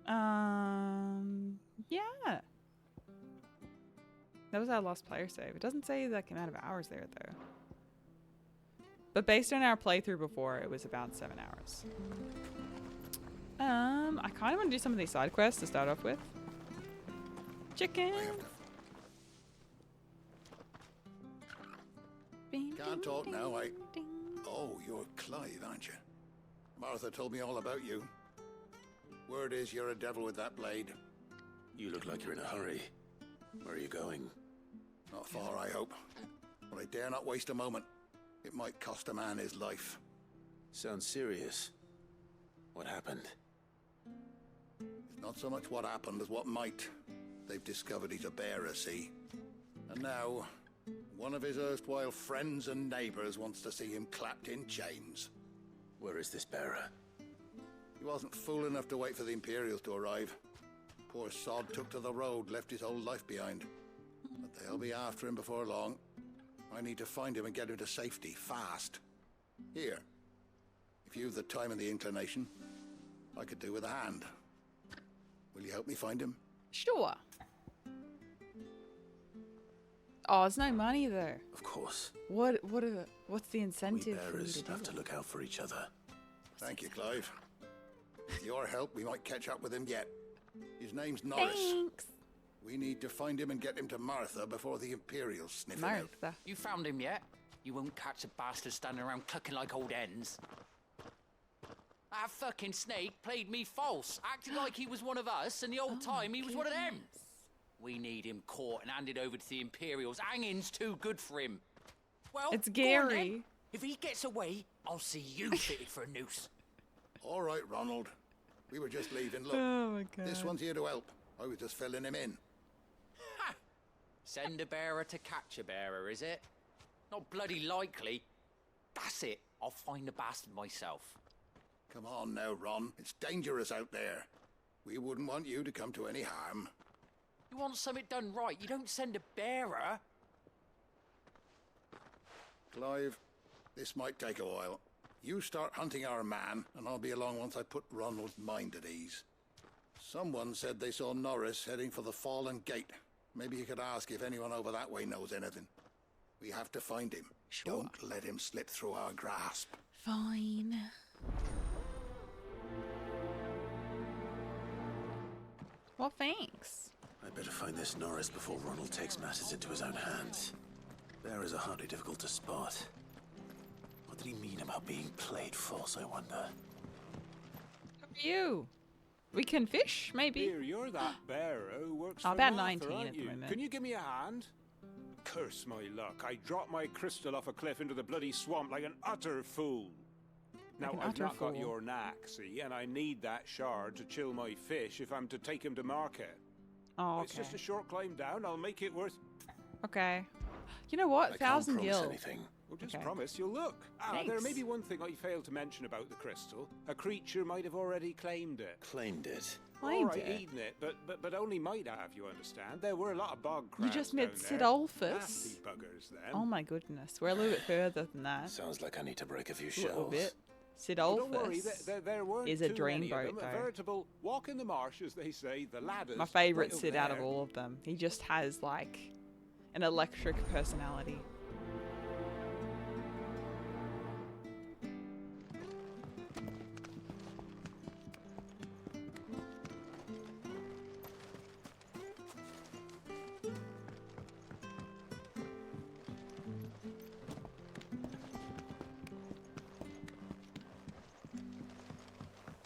Yeah. That was our last player save. It doesn't say the amount of hours there, though. But based on our playthrough before, it was about 7 hours. I kind of want to do some of these side quests to start off with. Chicken! Can't talk now, Oh, you're Clive, aren't you? Martha told me all about you. Word is you're a devil with that blade. You look like you're in a hurry. Where are you going? Not far, I hope. But I dare not waste a moment. It might cost a man his life. Sounds serious. What happened? It's not so much what happened as what might. They've discovered he's a bearer, see? And now, one of his erstwhile friends and neighbors wants to see him clapped in chains. Where is this bearer? He wasn't fool enough to wait for the Imperials to arrive. Poor sod took to the road, left his whole life behind. But they'll be after him before long. I need to find him and get him to safety, fast. Here, if you've the time and the inclination, I could do with a hand. Will you help me find him? Sure. Oh, there's no money there. Of course. What's the We incentive for you bearers to do have to that? look out for each other. Thank you, Clive. With your help, we might catch up with him yet. His name's Norris. Thanks. We need to find him and get him to Martha before the Imperials sniff him out. Martha. You found him yet? You won't catch a bastard standing around clucking like old hens. That fucking snake played me false, acting like he was one of us, and the whole time he was one of them. We need him caught and handed over to the Imperials. Hanging's too good for him. Well, It's go on then. Gary. If he gets away, I'll see you fitted for a noose. All right, Ronald. We were just leaving. Look, Oh my god. this one's here to help. I was just filling him in. Ha! Send a bearer to catch a bearer, is it? Not bloody likely. That's it. I'll find the bastard myself. Come on now, Ron. It's dangerous out there. We wouldn't want you to come to any harm. You want something done right, you don't send a bearer. Clive, this might take a while. You start hunting our man, and I'll be along once I put Ronald's mind at ease. Someone said they saw Norris heading for the Fallen Gate. Maybe you could ask if anyone over that way knows anything. We have to find him. Sure. Don't let him slip through our grasp. Fine. Well, thanks. I better find this Norris before Ronald takes matters into his own hands. Bearers are hardly difficult to spot. What did he mean about being played false, I wonder? Who are you? We can fish, maybe. Here, you're that bearer who works I'm for about Martha, 19 aren't at the you? moment. Can you give me a hand? Curse my luck. I dropped my crystal off a cliff into the bloody swamp like an utter fool. Now, an I've utter not got fool. your knack, see, and I need that shard to chill my fish if I'm to take him to market. Oh, It's okay. just a short climb down. I'll make it worth... Okay. You know what? I can't 1,000 promise gil. anything. Well, just Okay. promise you'll look. There Thanks. may be one thing I failed to mention about the crystal. A creature might have already claimed it. Claimed it. All Claimed right, it. eating it, but only might have, you understand. There were a lot of bog You crabs just down met there. Sidolphus. Nasty buggers, them. Oh my goodness. We're a little bit further than that. Sounds like I need to break a few A shells. little bit. Well, don't worry, Sidolphus. there weren't is a too dream many of boat, them. A though. veritable walk in the marsh, as they say, the ladders. My favourite right over Sid out of there. all of them. He just has like an electric personality.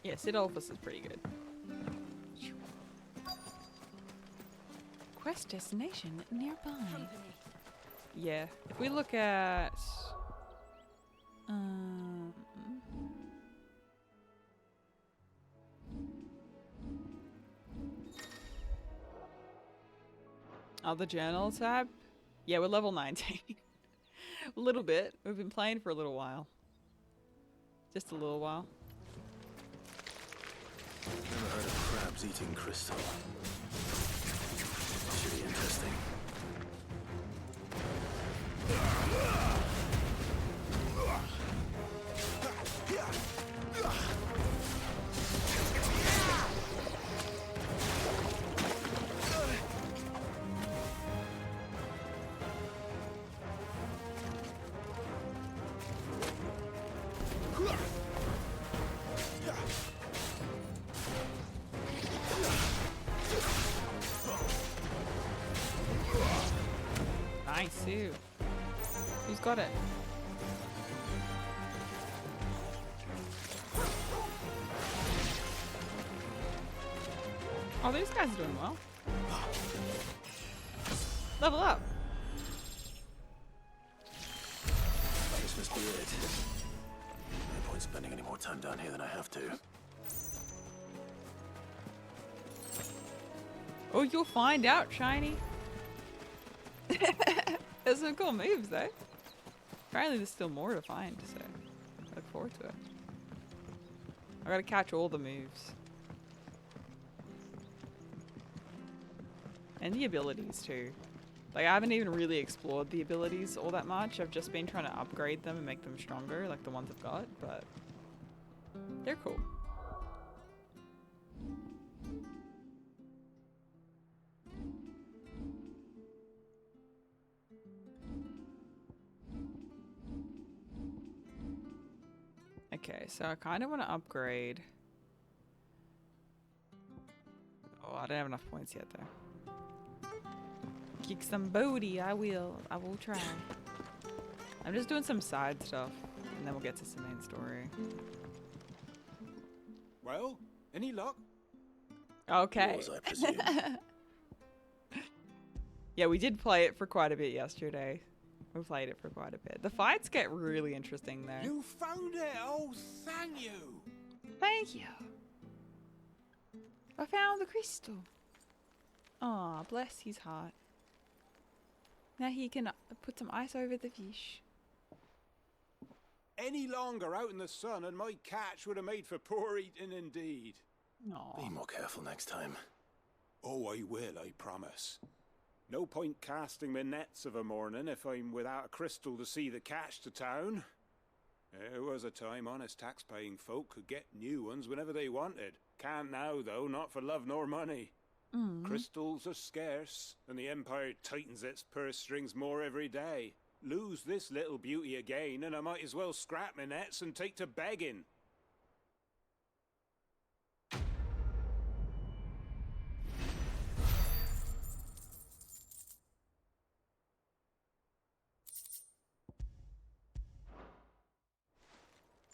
Yeah, Sidolphus is pretty good. Quest destination nearby. Yeah, if we look at... oh, the journal tab? Yeah, we're level 19. A little bit. We've been playing for a little while. Just a little while. Never heard of crabs eating crystal. Should be interesting. Sue. Who's got it? Oh, these guys are doing well. Level up. This must be it. No point spending any more time down here than I have to. Oh, you'll find out, Shiny. There's some cool moves, though. Apparently there's still more to find, so I look forward to it. I gotta catch all the moves. And the abilities, too. Like, I haven't even really explored the abilities all that much. I've just been trying to upgrade them and make them stronger, like the ones I've got, but they're cool. Okay, so I kind of want to upgrade. Oh, I don't have enough points yet, though. Kick some booty, I will try. I'm just doing some side stuff, and then we'll get to some main story. Well, any luck? Okay. Yours, I presume. Yeah, we did play it for quite a bit yesterday. We played it for quite a bit. The fights get really interesting there. You found it! Oh, thank you! Thank you. I found the crystal. Aw, bless his heart. Now he can put some ice over the fish. Any longer out in the sun and my catch would have made for poor eating indeed. Aw. Be more careful next time. Oh, I will, I promise. No point casting my nets of a morning if I'm without a crystal to see the catch to town. There was a time honest tax-paying folk could get new ones whenever they wanted. Can't now, though, not for love nor money. Crystals are scarce, and the Empire tightens its purse strings more every day. Lose this little beauty again, and I might as well scrap my nets and take to begging.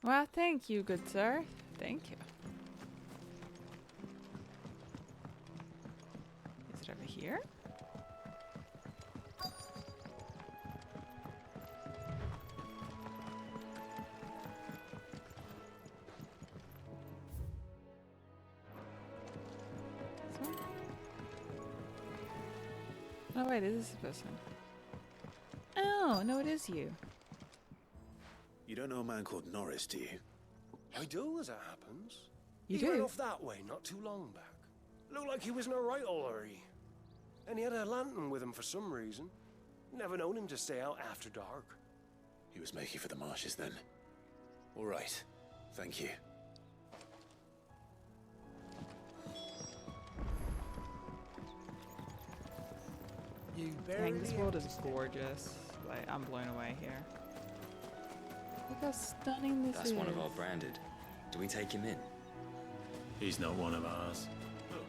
Well, thank you, good sir. Thank you. Is it over here? This one? Oh wait, it is this person. Oh, no, it is you. You don't know a man called Norris, do you? I do, as it happens. You he went do? off that way not too long back. Looked like he was in a right old hurry. And he had a lantern with him for some reason. Never known him to stay out after dark. He was making for the marshes then. All right. Thank you. Dang, this world is gorgeous. Like, I'm blown away here. Look how stunning this That's is. one of our branded. Do we take him in? He's not one of ours. Look,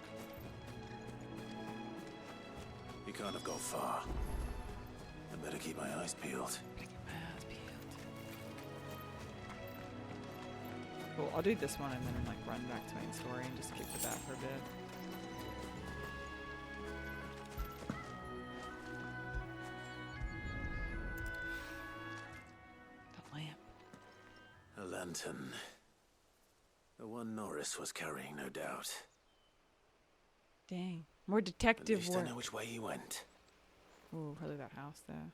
You can't have gone far. I better keep my eyes peeled. Cool, I'll do this one and then like run back to main story and just kick the bat for a bit. The lamp. A lantern. The one Norris was carrying, no doubt. Dang. More At detective least work. I know which way he went. Ooh, probably that house there.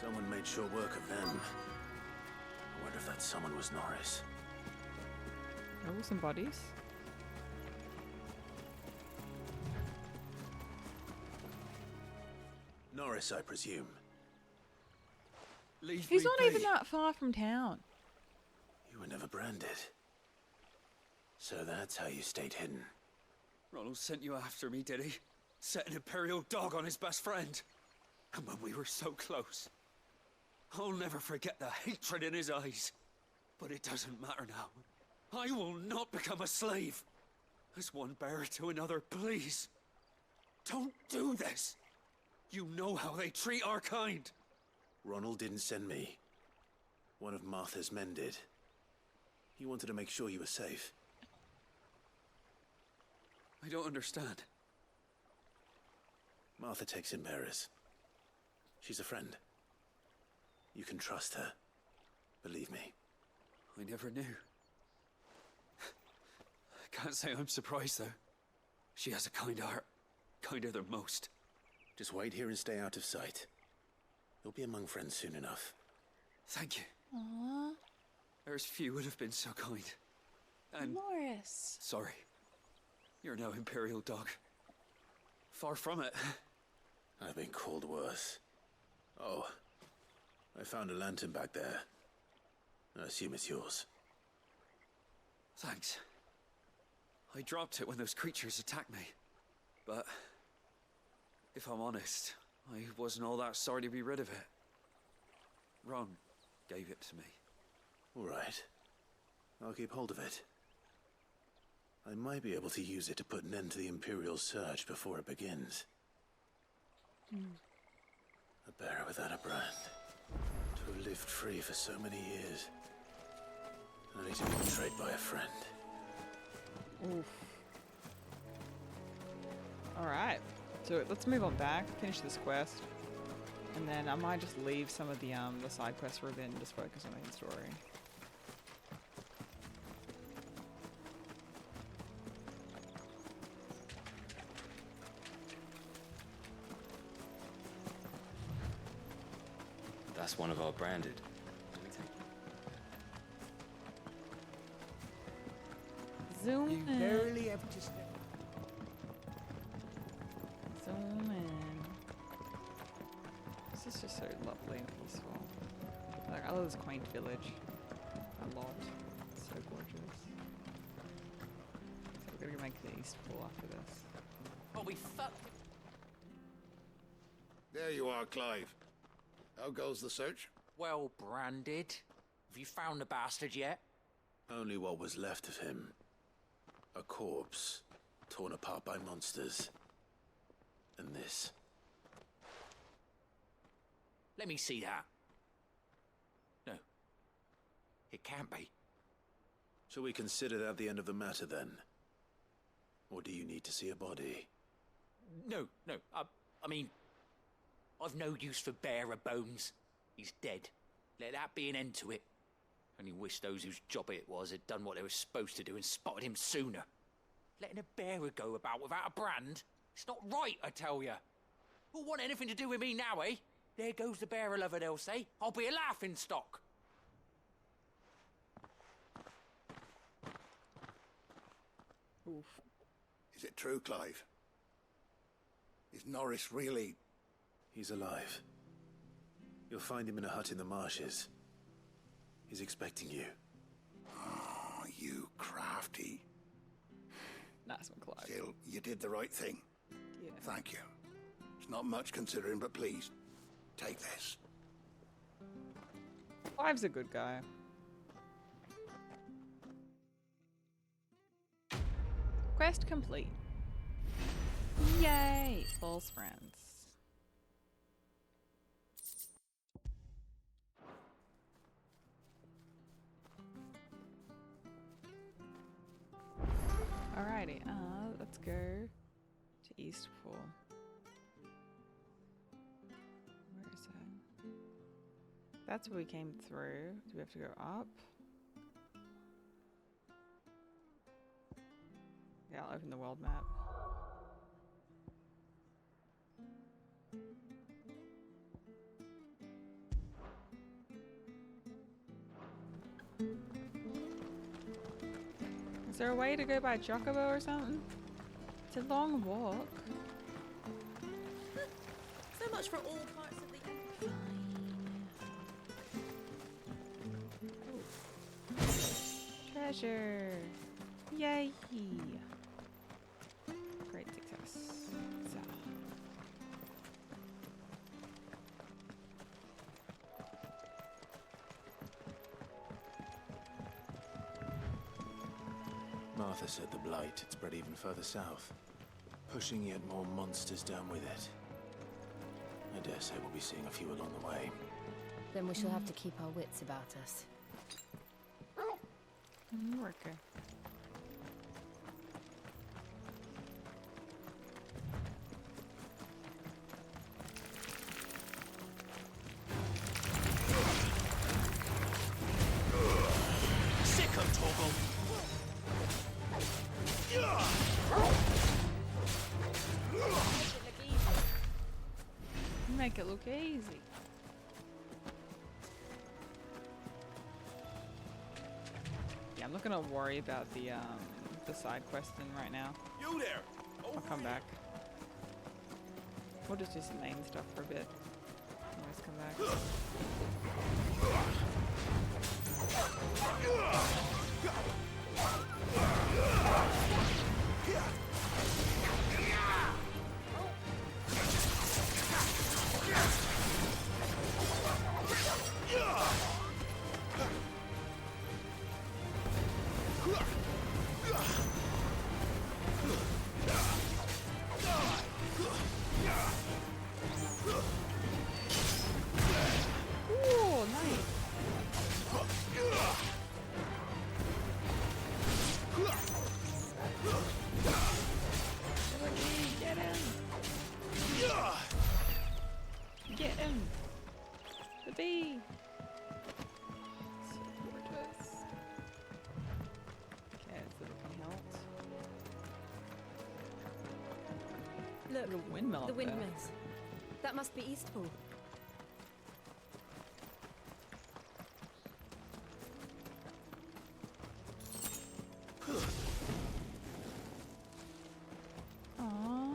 Someone made short work of them. I wonder if that someone was Norris. Oh, some bodies. Norris, I presume. Leave He's me not be. even that far from town. You were never branded. So that's how you stayed hidden. Ronald sent you after me, did he? Set an Imperial dog on his best friend. And when we were so close. I'll never forget the hatred in his eyes. But it doesn't matter now. I will not become a slave. as one bearer to another, please. Don't do this. You know how they treat our kind. Ronald didn't send me. One of Martha's men did. He wanted to make sure you were safe. I don't understand. Martha takes in bearers. She's a friend. You can trust her. Believe me. I never knew. I can't say I'm surprised, though. She has a kind heart. Kinder than most. Just wait here and stay out of sight. You'll be among friends soon enough. Thank you. Aww. There's few would have been so kind. And Norris. sorry. You're no Imperial dog. Far from it. I've been called worse. Oh, I found a lantern back there. I assume it's yours. Thanks. I dropped it when those creatures attacked me. But if I'm honest, I wasn't all that sorry to be rid of it. Ron gave it to me. All right. I'll keep hold of it. I might be able to use it to put an end to the Imperial surge before it begins. A bearer without a brand. To have lived free for so many years. Only to be betrayed by a friend. Oof. Alright. So let's move on back, finish this quest. And then I might just leave some of the side quests for a bit and just focus on the main story. That's one of our branded. Zoom You in. barely have to step. Zoom in. This is just so lovely and peaceful. Like, I love this quaint village a lot. It's so gorgeous. So we're gonna make the Eastpool after this. Oh, we fucked. There you are, Clive. How goes the search? Well branded. Have you found the bastard yet? Only what was left of him. A corpse, torn apart by monsters. And this. Let me see that. No. It can't be. Shall we consider that the end of the matter then? Or do you need to see a body? No. I mean, I've no use for bearer bones. He's dead. Let that be an end to it. Only wish those whose job it was had done what they were supposed to do and spotted him sooner. Letting a bearer go about without a brand? It's not right, I tell ya. Who'll want anything to do with me now, eh? There goes the bearer lover, they'll say. I'll be a laughing stock. Oof. Is it true, Clive? Is Norris really... He's alive. You'll find him in a hut in the marshes. He's expecting you. Oh, you crafty. Nice one, Clive. Still, you did the right thing. Yeah. Thank you. It's not much considering, but please, take this. Clive's a good guy. Quest complete. Yay! False friends. Alrighty, let's go to Eastpool. Where is that? That's where we came through. Do we have to go up? Yeah, I'll open the world map. Is there a way to go by Chocobo or something? It's a long walk. So much for all parts of the... Fine. Treasure! Yay! Great success. So. Arthur said the blight had spread even further south, pushing yet more monsters down with it. I dare say we'll be seeing a few along the way. Then we shall have to keep our wits about us. Worker. Sick of Toggle! Make it look easy. Yeah, I'm not gonna worry about the side questing right now. You there! I'll come back. We'll just do some main stuff for a bit. Always come back. Ooh, nice. Get him! Get him! The bee! So gorgeous. Okay, so we can help. Look, Little windmill the up there. windmills. That must be Eastpool. Aww.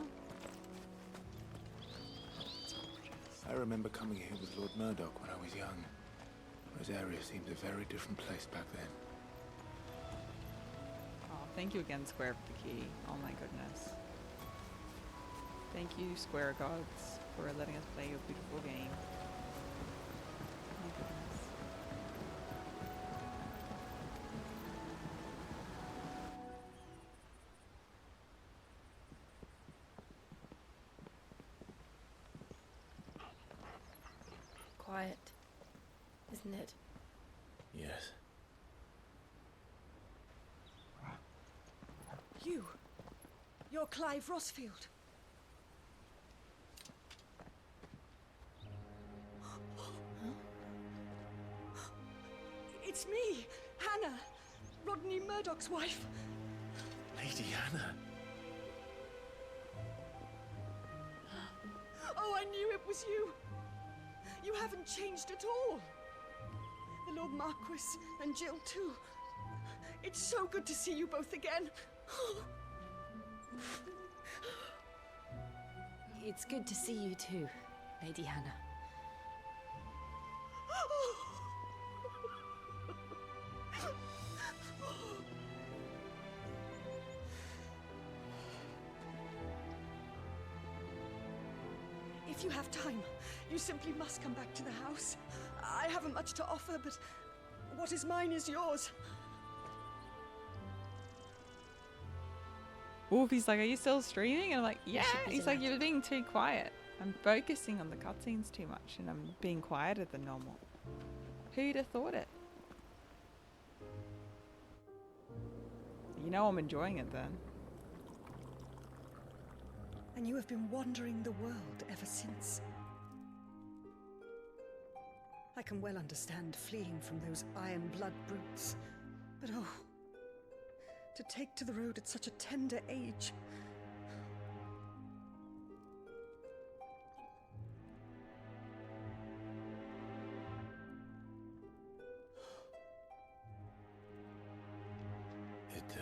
I remember coming here with Lord Murdoch when I was young. This area seemed a very different place back then. Oh, thank you again, Square, for the key. Oh my goodness. Thank you, Square gods, for letting us play your beautiful game. Oh my goodness. Quiet, isn't it? Yes. You're Clive Rossfield. It's me, Hannah, Rodney Murdoch's wife. Lady Hannah. Oh, I knew it was you. You haven't changed at all. The Lord Marquis and Jill too. It's so good to see you both again. It's good to see you too, Lady Hannah. If you have time, you simply must come back to the house. I haven't much to offer, but what is mine is yours. Wolfie's like, are you still streaming? And I'm like, yeah. should be He's like, delighted. you're being too quiet. I'm focusing on the cutscenes too much and I'm being quieter than normal. Who'd have thought it? You know I'm enjoying it then. And you have been wandering the world ever since. I can well understand fleeing from those iron blood brutes. But oh, to take to the road at such a tender age. It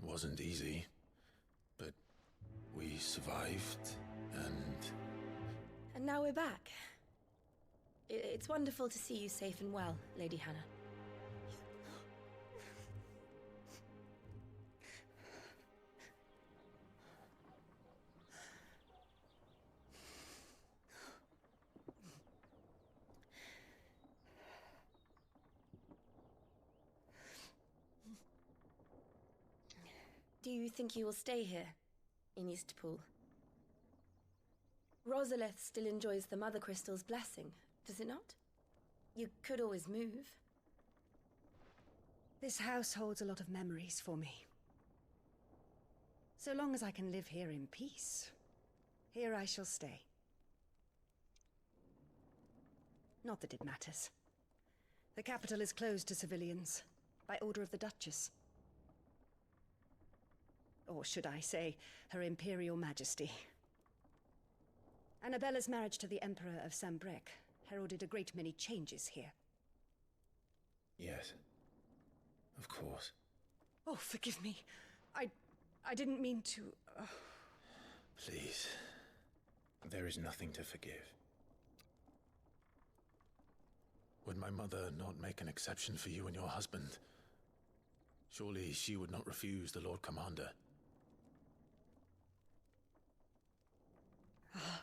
wasn't easy, but we survived, and And now we're back. It's wonderful to see you safe and well, Lady Hannah. Do you think you will stay here, in Eastpool? Rosalith still enjoys the Mother Crystal's blessing, does it not? You could always move. This house holds a lot of memories for me. So long as I can live here in peace, here I shall stay. Not that it matters. The capital is closed to civilians, by order of the Duchess. Or should I say, Her Imperial Majesty. Annabella's marriage to the Emperor of Sambrec heralded a great many changes here. Yes. Of course. Oh, forgive me. I didn't mean to... Please. There is nothing to forgive. Would my mother not make an exception for you and your husband? Surely she would not refuse the Lord Commander. Ah.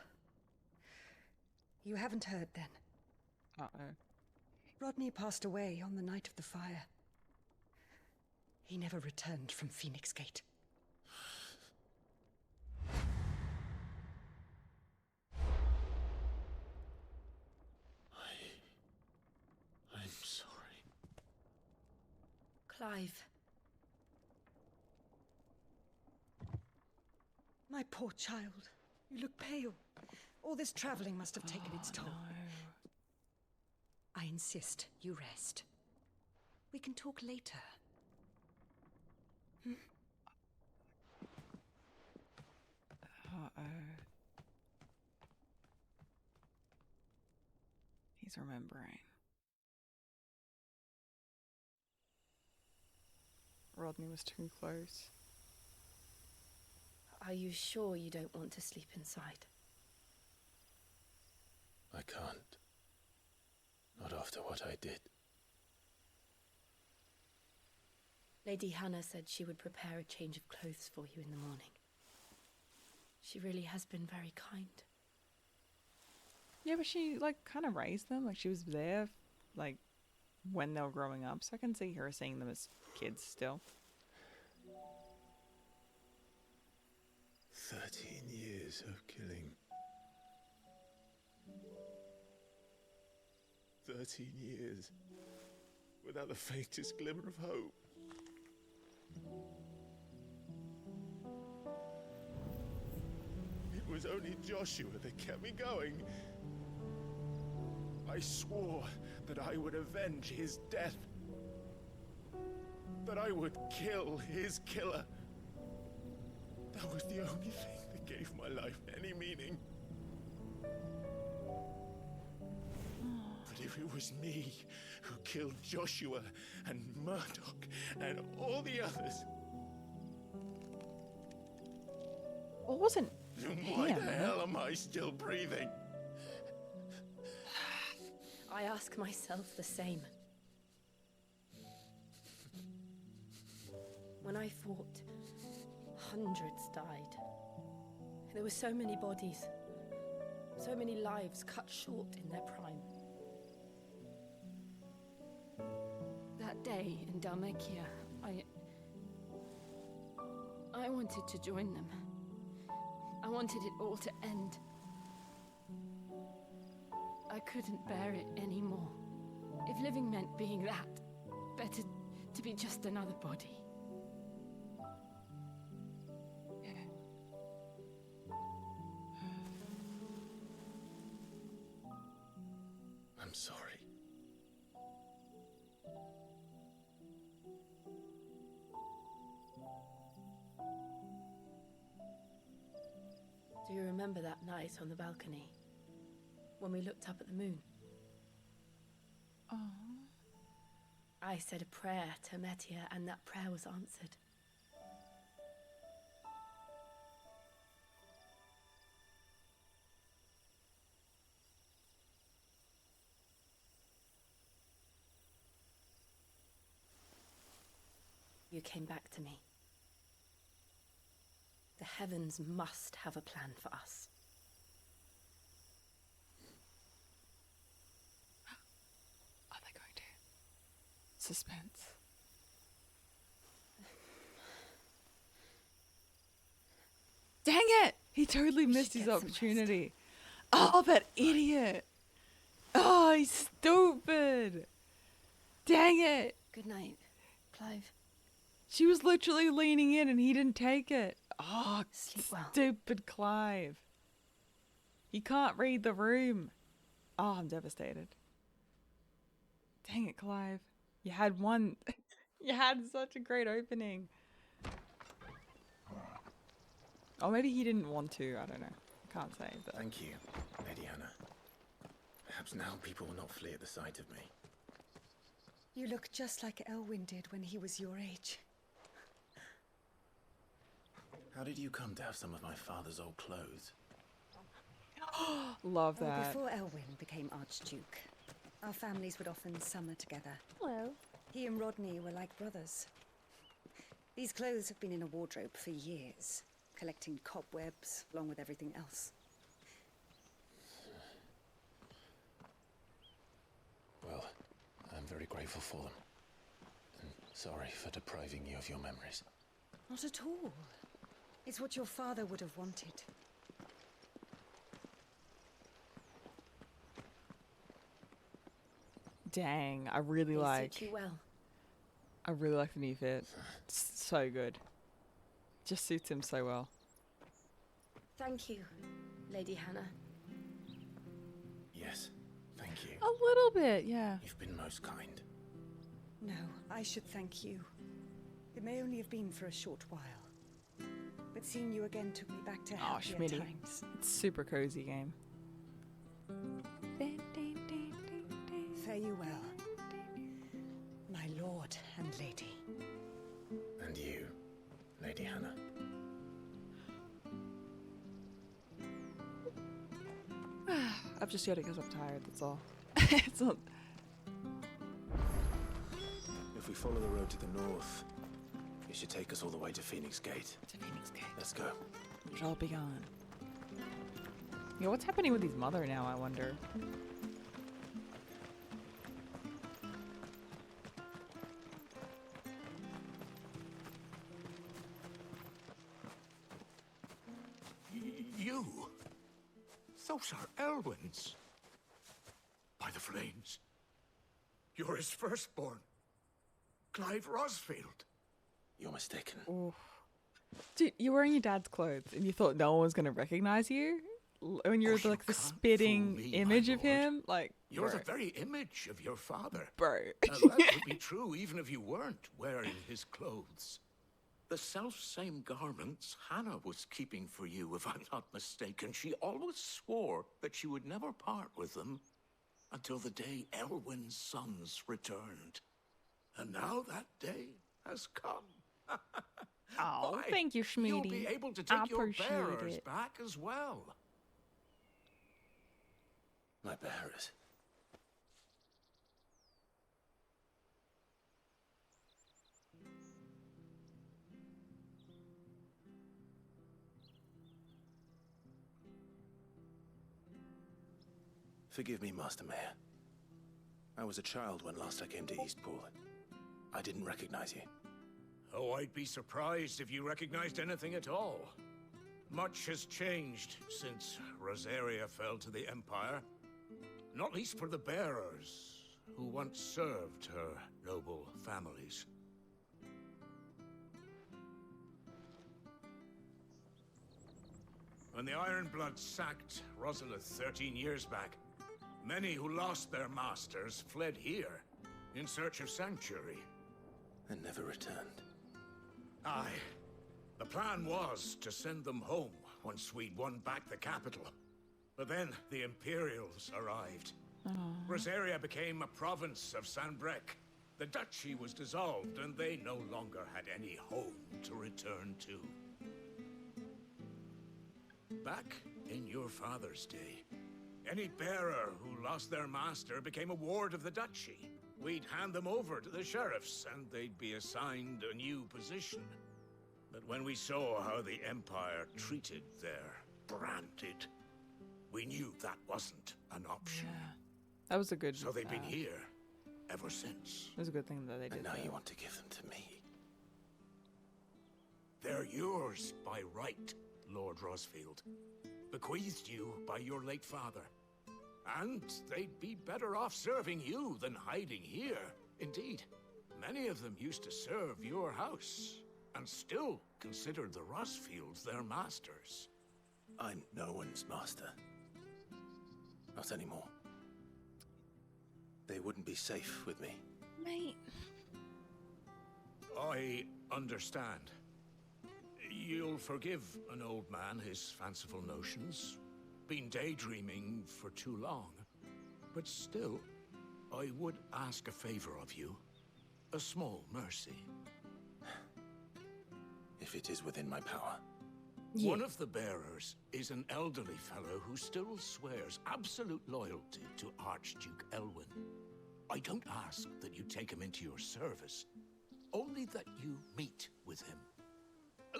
You haven't heard, then? Uh-oh. Rodney passed away on the night of the fire. He never returned from Phoenix Gate. I'm sorry. Clive. My poor child. You look pale. All this traveling must have taken its toll. No. I insist you rest. We can talk later. Uh-oh. He's remembering. Rodney was too close. Are you sure you don't want to sleep inside? I can't. Not after what I did. Lady Hannah said she would prepare a change of clothes for you in the morning. She really has been very kind. Yeah, but she, like, kind of raised them. Like, she was there, like, when they were growing up. So I can see her seeing them as kids still. 13 years of killing. 13 years. Without the faintest glimmer of hope. It was only Joshua that kept me going. I swore that I would avenge his death. That I would kill his killer. That was the only thing that gave my life any meaning. But if it was me who killed Joshua and Murdoch and all the others, Well, it wasn't Then why him. the hell am I still breathing? I ask myself the same. When I fought, hundreds died. There were so many bodies, so many lives cut short in their prime. That day in Dalmekia, I wanted to join them. I wanted it all to end. I couldn't bear it anymore. If living meant being that, better to be just another body. I'm sorry. Do you remember that night on the balcony? When we looked up at the moon? Oh. I said a prayer to Metia, and that prayer was answered. You came back to me. The heavens must have a plan for us. Are they going to? Suspense. totally missed should his get some rest. opportunity. Oh, that idiot. Oh, he's stupid. Dang it. Good night, Clive. She was literally leaning in and he didn't take it. Oh, Sleep well. stupid Clive. He can't read the room. Oh, I'm devastated. Dang it, Clive. You had one. You had such a great opening. Or maybe he didn't want to. I don't know. I can't say. But Thank you, Lady Hannah. Perhaps now people will not flee at the sight of me. You look just like Elwyn did when he was your age. How did you come to have some of my father's old clothes? love Oh, that. before Elwyn became Archduke, our families would often summer together. Hello. He and Rodney were like brothers. These clothes have been in a wardrobe for years, collecting cobwebs along with everything else. Well, I'm very grateful for them. And sorry for depriving you of your memories. Not at all. It's what your father would have wanted. Dang, I really They like. suit you well. I really like the new fit. It's so good. Just suits him so well. Thank you, Lady Hannah. Yes, thank you. A little bit, yeah. You've been most kind. No, I should thank you. It may only have been for a short while, but seeing you again took me back to Oh, happier Schmitty. times. It's super cozy game. Fare you well, my lord and lady. And you, Lady Hannah. I've just got it because I'm tired, that's all. It's not. If we follow the road to the north, it should take us all the way to Phoenix Gate. To Phoenix Gate. Let's go. Which I'll be gone. Yeah, what's happening with his mother now, I wonder? You? Those are Elwyn's. By the flames. You're his firstborn. Clive Rosfield. You're mistaken. Oof. Dude, you're wearing your dad's clothes and you thought no one was going to recognize you? When you're You like the can't spitting fool me, image my of lord. him? Like, You're bro. the very image of your father. Bro. Now, that would be true even if you weren't wearing his clothes. The self-same garments Hannah was keeping for you, if I'm not mistaken. She always swore that she would never part with them until the day Elwyn's sons returned. And now that day has come. Oh, Why, thank you, Schmitty. You'll be able to I take your appreciate bearers it. back as well. My bearers. Forgive me, Master Mayor. I was a child when last I came to Eastpool. I didn't recognize you. Oh, I'd be surprised if you recognized anything at all. Much has changed since Rosaria fell to the Empire. Not least for the bearers, who once served her noble families. When the Ironbloods sacked Rosalith 13 years back, many who lost their masters fled here in search of sanctuary. And never returned. Aye. The plan was to send them home once we'd won back the capital. But then the Imperials arrived. Rosaria became a province of Sanbreque. The duchy was dissolved, and they no longer had any home to return to. Back in your father's day, any bearer who lost their master became a ward of the duchy. We'd hand them over to the sheriffs, and they'd be assigned a new position. But when we saw how the Empire treated their branded, we knew that wasn't an option. Yeah. That was a good. So they've been here ever since. It was a good thing that they did. And now that. you want to give them to me. They're yours by right, Lord Rosfield, bequeathed you by your late father. And they'd be better off serving you than hiding here. Indeed, many of them used to serve your house, and still considered the Rosfields their masters. I'm no one's master. Not anymore. They wouldn't be safe with me. Mate. I understand. You'll forgive an old man his fanciful notions. Been daydreaming for too long. But still, I would ask a favor of you. A small mercy. If it is within my power. Yeah. One of the bearers is an elderly fellow who still swears absolute loyalty to Archduke Elwyn. I don't ask that you take him into your service, only that you meet with him.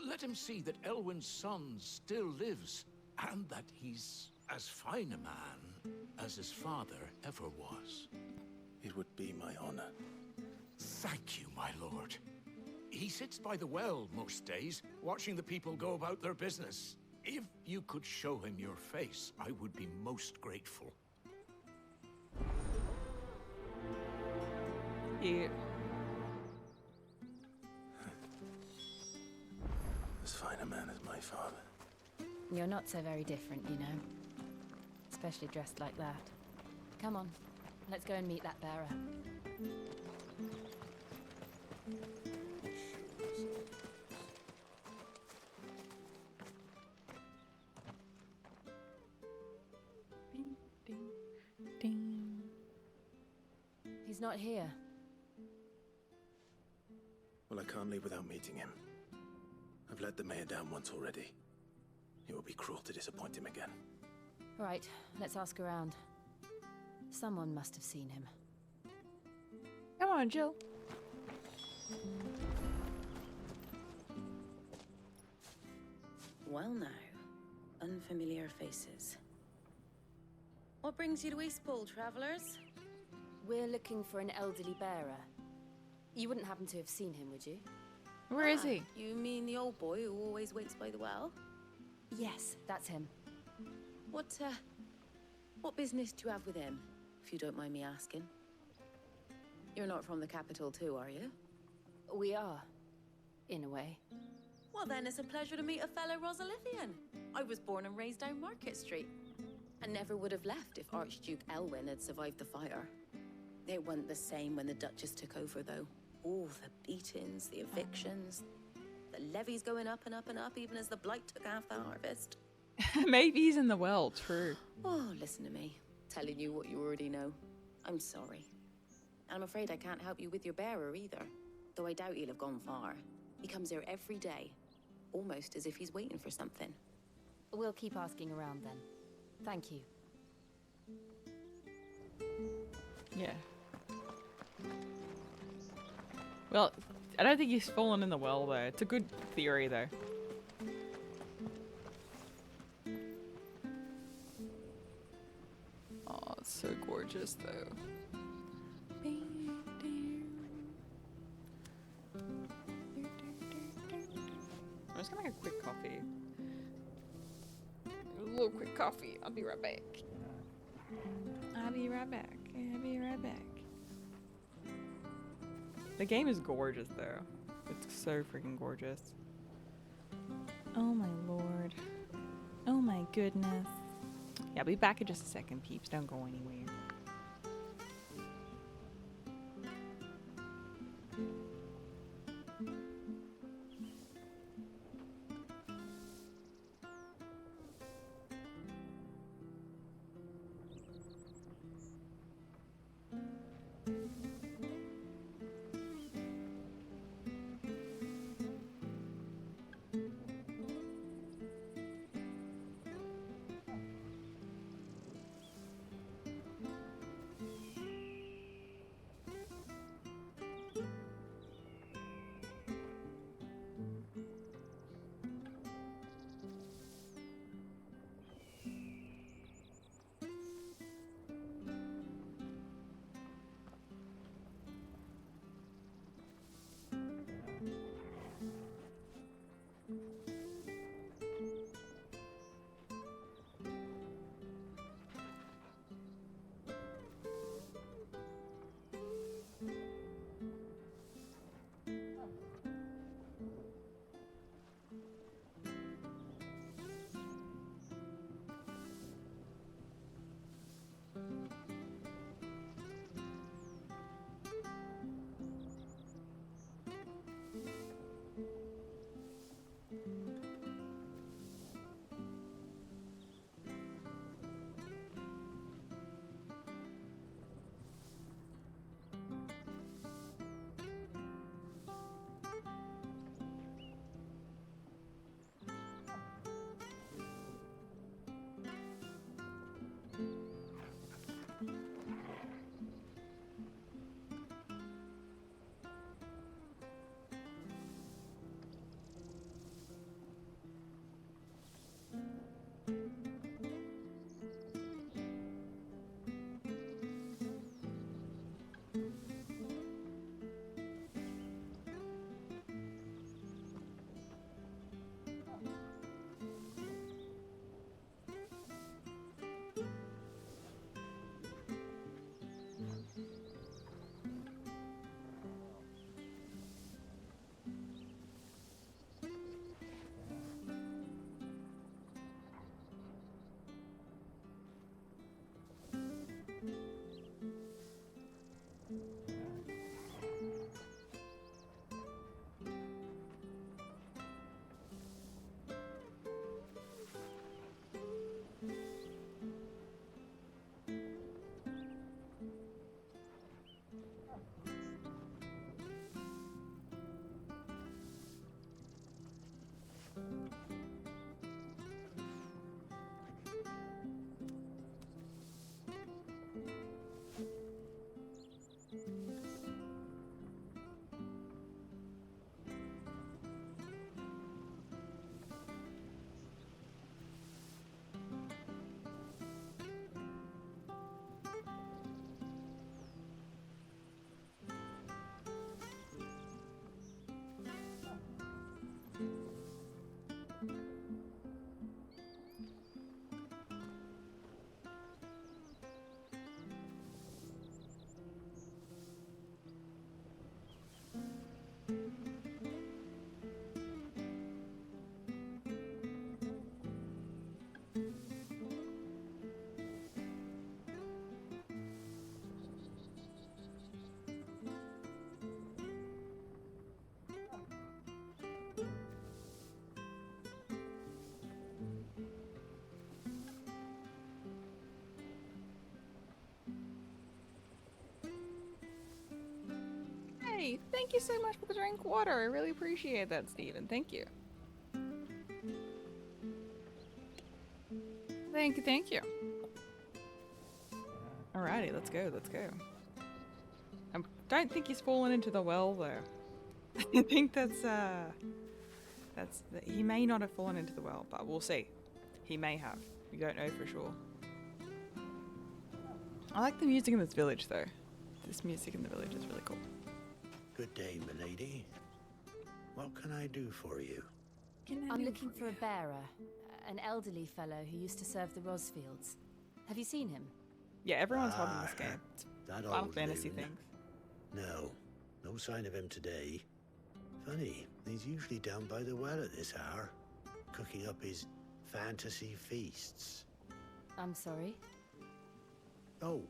Let him see that Elwyn's son still lives, and that he's as fine a man as his father ever was. It would be my honor. Thank you, my lord. He sits by the well most days, watching the people go about their business. If you could show him your face, I would be most grateful. Yeah. As fine a man as my father. You're not so very different, you know. Especially dressed like that. Come on, let's go and meet that bearer. Ding, ding. He's not here. Well, I can't leave without meeting him. I've let the mayor down once already. It would be cruel to disappoint him again. Right, let's ask around. Someone must have seen him. Come on, Jill. Well now, unfamiliar faces. What brings you to Eastpool, travelers? We're looking for an elderly bearer. You wouldn't happen to have seen him, would you? Where is he? You mean the old boy who always waits by the well? Yes, that's him. What business do you have with him, if you don't mind me asking? You're not from the capital too, are you? We are, in a way. Well then, it's a pleasure to meet a fellow Rosalifian. I was born and raised down Market Street, and never would have left if Archduke Elwyn had survived the fire. It wasn't the same when the Duchess took over, though. All the beatings, the evictions, the levies going up and up and up, even as the blight took half the harvest. Maybe he's in the well, true. Oh, listen to me, telling you what you already know. I'm sorry. I'm afraid I can't help you with your bearer either, though I doubt he'll have gone far. He comes here every day, almost as if he's waiting for something. We'll keep asking around then. Thank you. Yeah. Well, I don't think he's fallen in the well, though. It's a good theory, though. Oh, it's so gorgeous, though. I'm just gonna make a quick coffee. A little quick coffee. I'll be right back. I'll be right back. I'll be right back. The game is gorgeous, though. It's so freaking gorgeous. Oh my lord. Oh my goodness. Yeah, I'll be back in just a second, peeps. Don't go anywhere. Hey, thank you so much for the drink water. I really appreciate that, Steven. Thank you. Thank you, thank you. Alrighty, let's go, let's go. I don't think he's fallen into the well, though. I think he may not have fallen into the well, but we'll see. He may have. We don't know for sure. I like the music in this village, though. This music in the village is really cool. Good day, milady. What can I do for you? I'm looking for a bearer, an elderly fellow who used to serve the Rosfields. Have you seen him? Yeah, everyone's holding this game. It's That Final old Fantasy loon. things. No sign of him today. Funny, he's usually down by the well at this hour, cooking up his fantasy feasts. I'm sorry? Oh,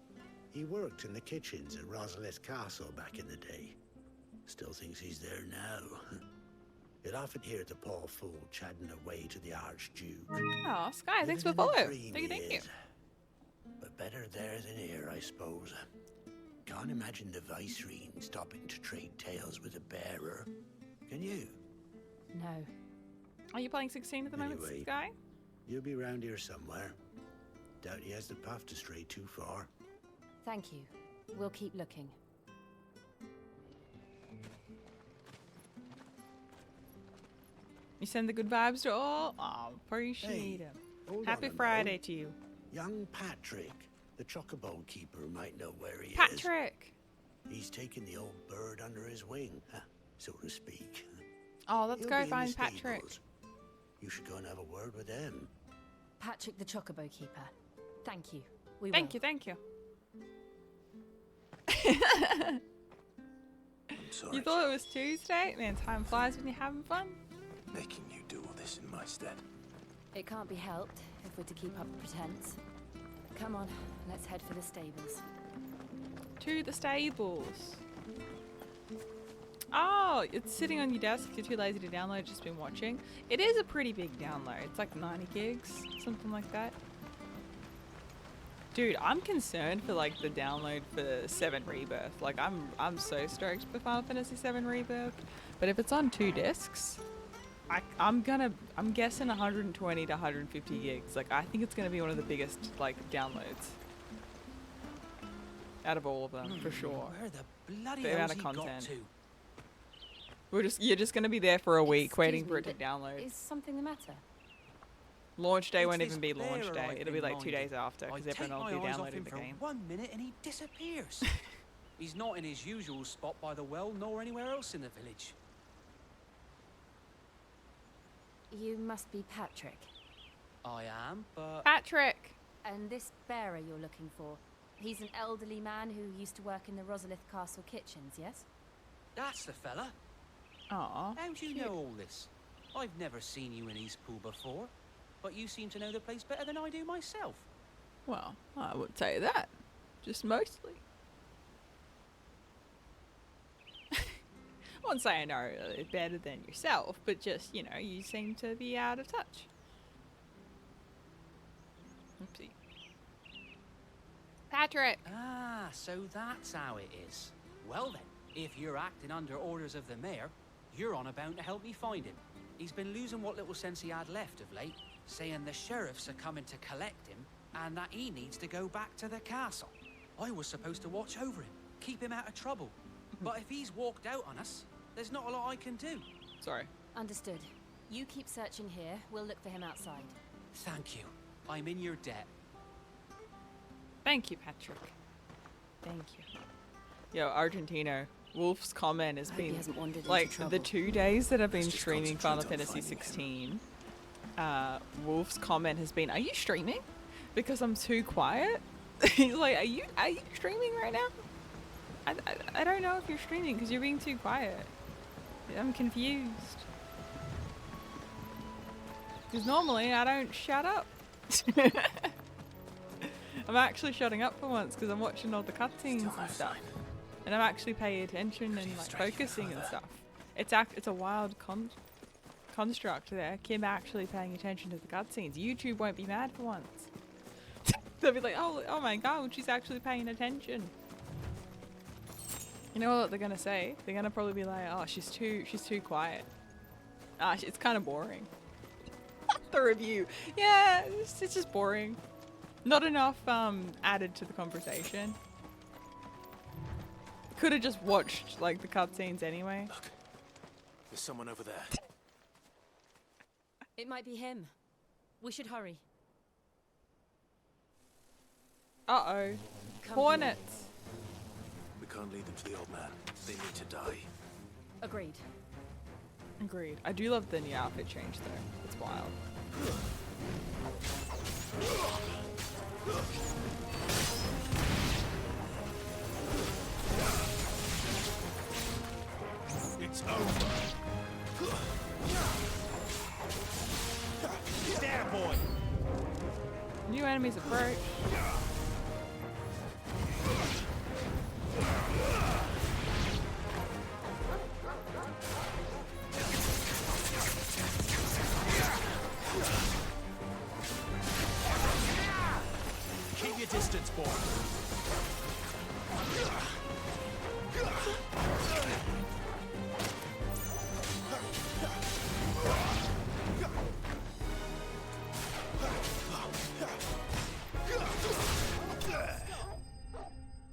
he worked in the kitchens at Rosalith Castle back in the day. Still thinks he's there now. You'd often hear the poor fool chatting away to the Archduke. Oh, Sky, thanks for Living in a follow. dream Thank you, he thank you. is. But better there than here, I suppose. Can't imagine the Vicereine stopping to trade tales with a bearer. Can you? No. Are you playing 16 at the moment, Anyway. Sky? You'll be round here somewhere. Doubt he has the path to stray too far. Thank you. We'll keep looking. You send the good vibes to all? Oh, appreciate it. hold Happy on a Friday moment. to you. Young Patrick, the chocobo keeper, might know where he is. Patrick! He's taken the old bird under his wing, so to speak. Oh, let's He'll go be in find the Patrick. stables. You should go and have a word with them. Patrick the Chocobo Keeper. Thank you. We Thank will. you, thank you. I'm sorry. You thought it was Tuesday? Man, time flies when you're having fun. Making you do all this in my stead. It can't be helped if we're to keep up the pretense. Come on, let's head for the stables. To the stables. Oh, it's sitting on your desk. You're too lazy to download, just been watching. It is a pretty big download. It's like 90 gigs, something like that. Dude, I'm concerned for like the download for 7 Rebirth. Like I'm so stoked for Final Fantasy VII Rebirth. But if it's on 2 discs, I'm guessing 120 to 150 gigs. Like I think it's gonna be one of the biggest like downloads out of all of them for sure. Where the bloody The hell's amount of he got content. to? You're just gonna be there for a week Excuse waiting me, for it to but download. Is something the matter? Launch day It's won't this even be launch bearer day. I've It'll be been like 2 days after I because take everyone my will be eyes off downloading him the for game. 1 minute and he disappears. He's not in his usual spot by the well nor anywhere else in the village. You must be Patrick. I am, but Patrick! And this bearer you're looking for, he's an elderly man who used to work in the Rosalith Castle kitchens, yes? that's the fella. Aw. How do you know all this? I've never seen you in Eastpool before, but you seem to know the place better than I do myself. Well, I wouldn't say that. Just mostly. I wouldn't say I know it better than yourself, but just, you know, you seem to be out of touch. Oopsie. Patrick! Ah, so that's how it is. Well then, if you're acting under orders of the mayor, you're on about to help me find him. He's been losing what little sense he had left of late, saying the sheriffs are coming to collect him, and that he needs to go back to the castle. I was supposed to watch over him, keep him out of trouble. But if he's walked out on us, there's not a lot I can do. Sorry. Understood. You keep searching here, we'll look for him outside. Thank you. I'm in your debt. Thank you, Patrick. Thank you. Yo, Argentino. Wolf's comment has I hope he been hasn't wandered into like trouble. the 2 days that I've been Let's just streaming Final concentrate Fantasy on 16. Wolf's comment has been, "Are you streaming? Because I'm too quiet." He's like, "Are you streaming right now? I don't know if you're streaming because you're being too quiet. I'm confused. Because normally I don't shut up." I'm actually shutting up for once because I'm watching all the cutscenes and stuff. And I'm actually paying attention and like focusing and stuff. It's a wild construct there. Kim actually paying attention to the cutscenes. YouTube won't be mad for once. They'll be like, oh my god, she's actually paying attention. You know what they're gonna say? They're gonna probably be like, "Oh, she's too quiet. It's kind of boring." The review, yeah, it's just boring. Not enough added to the conversation. Could have just watched like the cutscenes anyway. Look, there's someone over there. It might be him. We should hurry. Uh-oh. Hornets. We can't lead them to the old man. They need to die. Agreed. Agreed. I do love the new outfit change though. It's wild. It's over. There, boy. New enemies approach. Keep your distance, boy.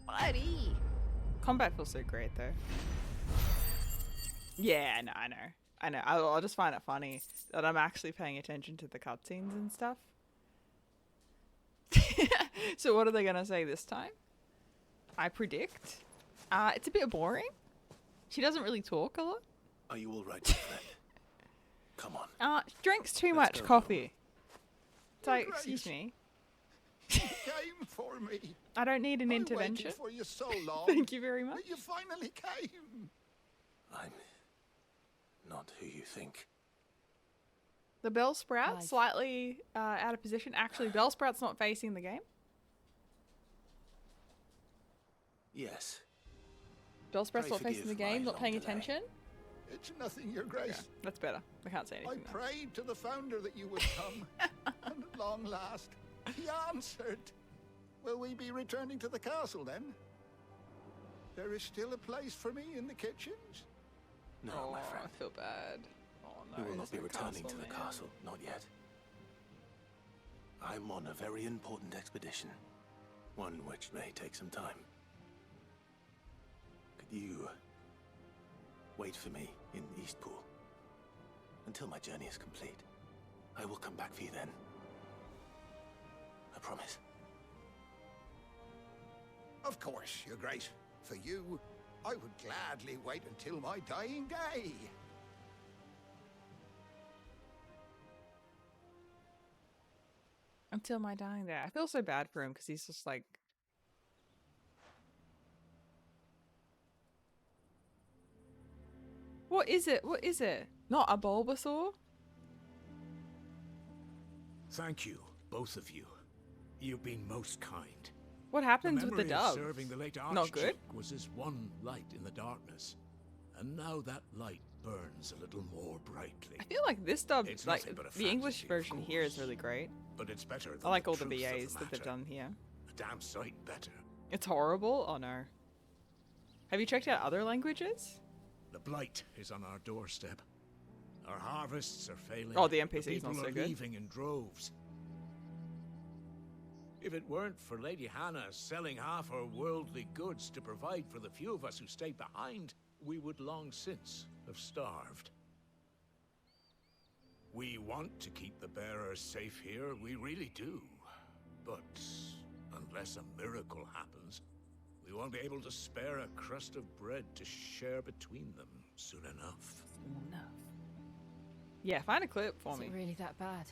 Buddy. Combat feels so great though. Yeah, I know. I'll just find it funny that I'm actually paying attention to the cutscenes and stuff. So what are they gonna say this time? I predict. It's a bit boring. She doesn't really talk a lot. Are you all right, my friend? Come on. Drinks too Let's much go. coffee. It's like, You're excuse right. me. You came for me. I don't need an I intervention. waited for you so long. Thank you very much. But you finally came. I'm not who you think. The Bellsprout, Right. slightly out of position. Actually, Bellsprout's not facing the game. Yes. Bellsprout's Pray not facing forgive the game, my not paying long delay. attention. It's nothing, Your Grace. That's better. I can't say I anything now. prayed to the Founder that you would come, and at long last, he answered. Will we be returning to the castle then? There is still a place for me in the kitchens? No, Oh, my friend. I feel bad. Oh no. We will not there's be no returning castle, to the man. castle. Not yet. I'm on a very important expedition. One which may take some time. Could you wait for me in Eastpool until my journey is complete? I will come back for you then. I promise. Of course, Your Grace. For you, I would gladly wait until my dying day. Until my dying day. I feel so bad for him because he's just like... What is it? What is it? Not a Bulbasaur? Thank you, both of you. You've been most kind. What happens with the memory of dove? serving the late Not good? Archduke was as one light in the darkness, and now that light burns a little more brightly. I feel like this dub, It's like nothing but a the English fantasy, of version here is really great. But it's better than I like the all the truth of BAs that they've matter. done here. A damn sight better. It's horrible? Oh no. Have you checked out other languages? The blight is on our doorstep. Our harvests are failing. Oh, the NPC is not people so are good. leaving in droves. If it weren't for Lady Hannah selling half her worldly goods to provide for the few of us who stayed behind, we would long since have starved. We want to keep the bearers safe here, we really do. But unless a miracle happens, we won't be able to spare a crust of bread to share between them soon enough. Yeah, find a clip for Is me. it really that bad?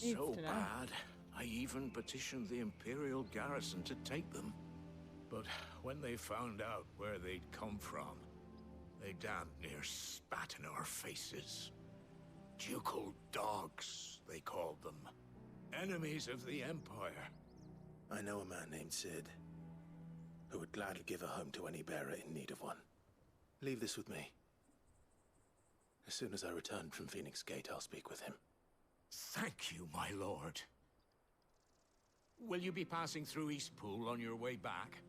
Needs So to know. bad, I even petitioned the Imperial garrison to take them. But when they found out where they'd come from, they damn near spat in our faces. Ducal dogs, they called them. Enemies of the Empire. I know a man named Sid who would gladly give a home to any bearer in need of one. Leave this with me. As soon as I return from Phoenix Gate, I'll speak with him. Thank you, my lord. Will you be passing through Eastpool on your way back?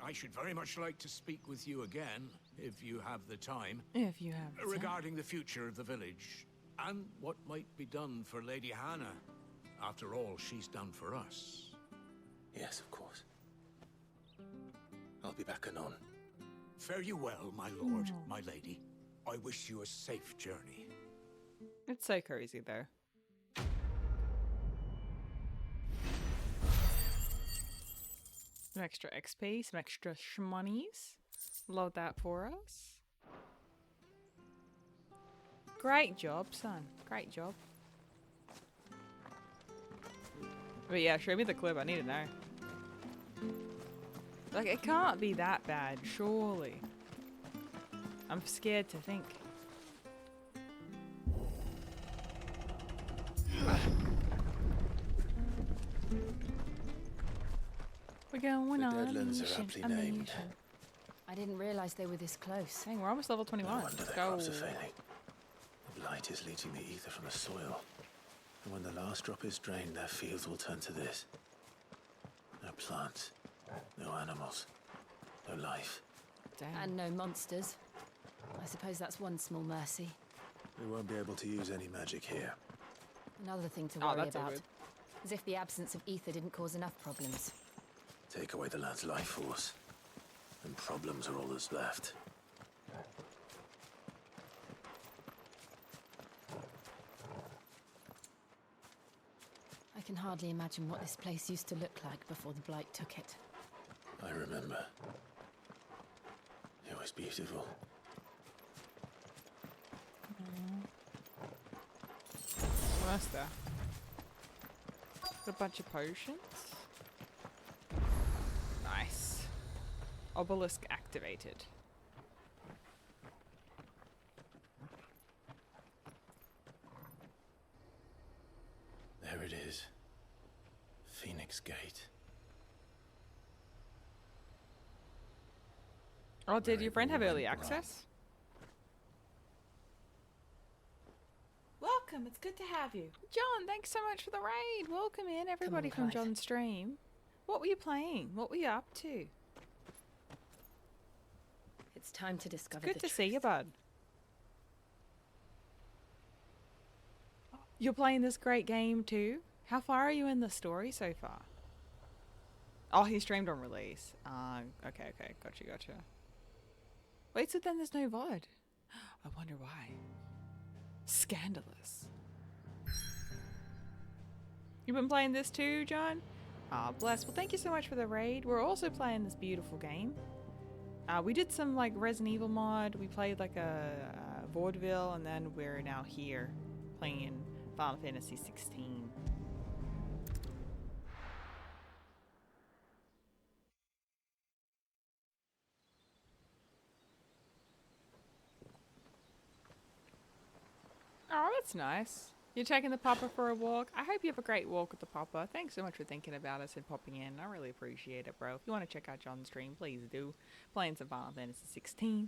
I should very much like to speak with you again, if you have the time. If you have the time. Regarding the future of the village, and what might be done for Lady Hannah. After all she's done for us. Yes, of course. I'll be back anon. Fare you well, my lord, my lady. I wish you a safe journey. It's so cozy though. Some extra XP, some extra shmonies. Load that for us. Great job, son. Great job. But yeah, show me the clip. I need to know. Like, it can't be that bad, surely. I'm scared to think. We're going The on a Deadlands are mission, aptly a named. mission. I didn't realize they were this close. Dang, we're almost level 21. No wonder Let's their go. crops are failing. The blight is leaching the ether from the soil. And when the last drop is drained, their fields will turn to this. No plants, no animals, no life. Damn. And no monsters. I suppose that's one small mercy. We won't be able to use any magic here. Another thing to Oh, worry that's all about. good. As if the absence of ether didn't cause enough problems. Take away the lad's life force, and problems are all that's left. I can hardly imagine what this place used to look like before the blight took it. I remember. It was beautiful. What's there? Got a bunch of potions. Nice. Obelisk activated. There it is. Phoenix Gate. Oh, did your friend have early went access? Welcome, it's good to have you. John, thanks so much for the raid. Welcome in, everybody from Clive. John's stream. What were you playing? What were you up to? It's time to discover Good the to truth. see you, bud. You're playing this great game too? How far are you in the story so far? Oh, he streamed on release. Okay, gotcha. Wait, so then there's no VOD? I wonder why. Scandalous. You've been playing this too, John? Ah, bless. Well, thank you so much for the raid. We're also playing this beautiful game. We did some like Resident Evil mod. We played like a vaudeville, and then we're now here playing Final Fantasy XVI. Oh, that's nice. You're taking the Papa for a walk. I hope you have a great walk with the Papa. Thanks so much for thinking about us and popping in. I really appreciate it, bro. If you want to check out John's stream, please do. Playing some Final Fantasy XVI.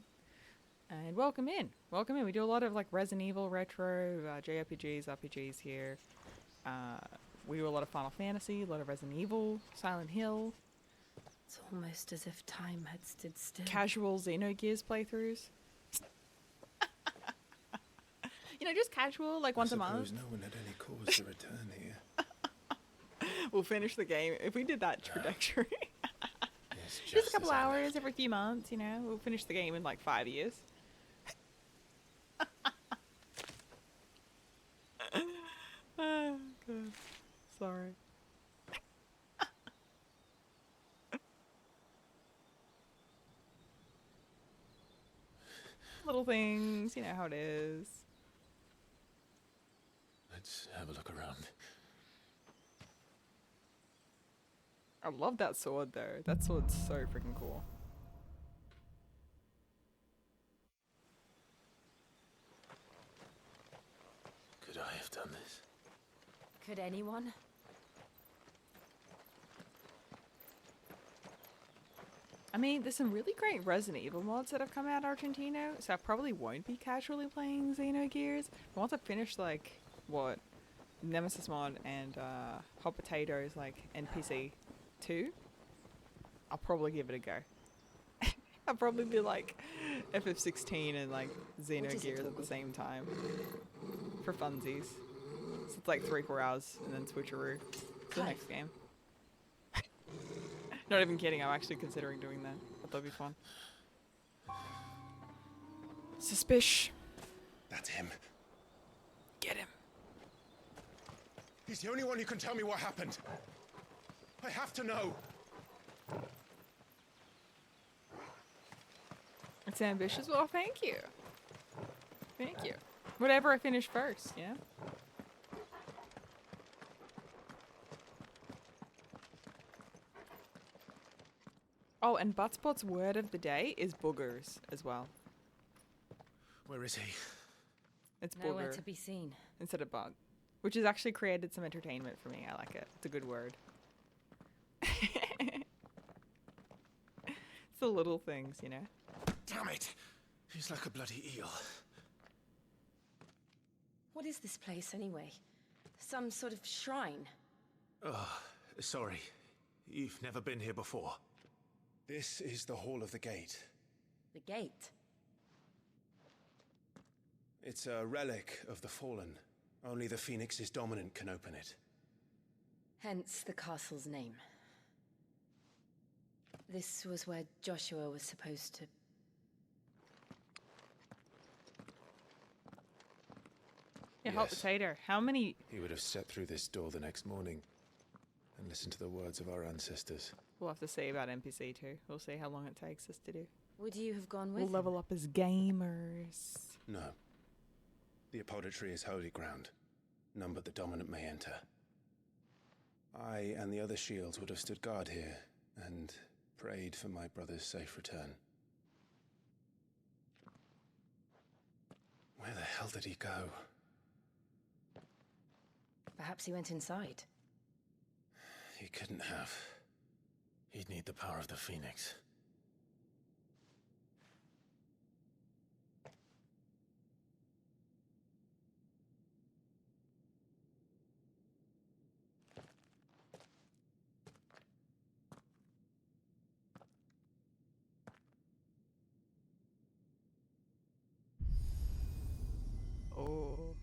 And welcome in. Welcome in. We do a lot of like Resident Evil retro, JRPGs, RPGs here. We do a lot of Final Fantasy, a lot of Resident Evil, Silent Hill. It's almost as if time had stood still. Casual Xenogears playthroughs. You know, just casual, like once a month. No one had any cause to return here. We'll finish the game. If we did that trajectory. It's Just a couple hours every few months, you know. We'll finish the game in like 5 years. Oh, God. Sorry. Little things, you know how it is. Let's have a look around. I love that sword though. That sword's so freaking cool. Could I have done this? Could anyone? I mean, there's some really great Resident Evil mods that have come out Argentino, so I probably won't be casually playing Xenogears. But once I finish, like, what, Nemesis mod and Hot Potatoes, like, NPC 2, I'll probably give it a go. I'll probably be like FF16 and like What is it, Xenogears at the Torgal? same time. For funsies. So it's like 3-4 hours and then switcheroo to the Clive. next game. Not even kidding, I'm actually considering doing that. I thought it'd be fun. Suspicious. That's him. Get him. He's the only one who can tell me what happened. I have to know. It's ambitious. Well, thank you. Thank you. Whatever I finish first, yeah? Oh, and Buttspot's word of the day is boogers as well. Where is he? It's Nowhere booger to be seen. instead of bug, which has actually created some entertainment for me. I like it. It's a good word. It's the little things, you know? Damn it! He's like a bloody eel. What is this place, anyway? Some sort of shrine? Oh, sorry. You've never been here before. This is the Hall of the Gate. The gate? It's a relic of the Fallen. Only the Phoenix's dominant can open it. Hence the castle's name. This was where Joshua was supposed to... Yeah, hot Yes. potato. How many... He would have stepped through this door the next morning and listened to the words of our ancestors. We'll have to see about NPC too. We'll see how long it takes us to do. Would you have gone with We'll level up as gamers. No. The apodatory is holy ground. None but the dominant may enter. I and the other shields would have stood guard here and prayed for my brother's safe return. Where the hell did he go? Perhaps he went inside. He couldn't have. He'd need the power of the Phoenix. Oh.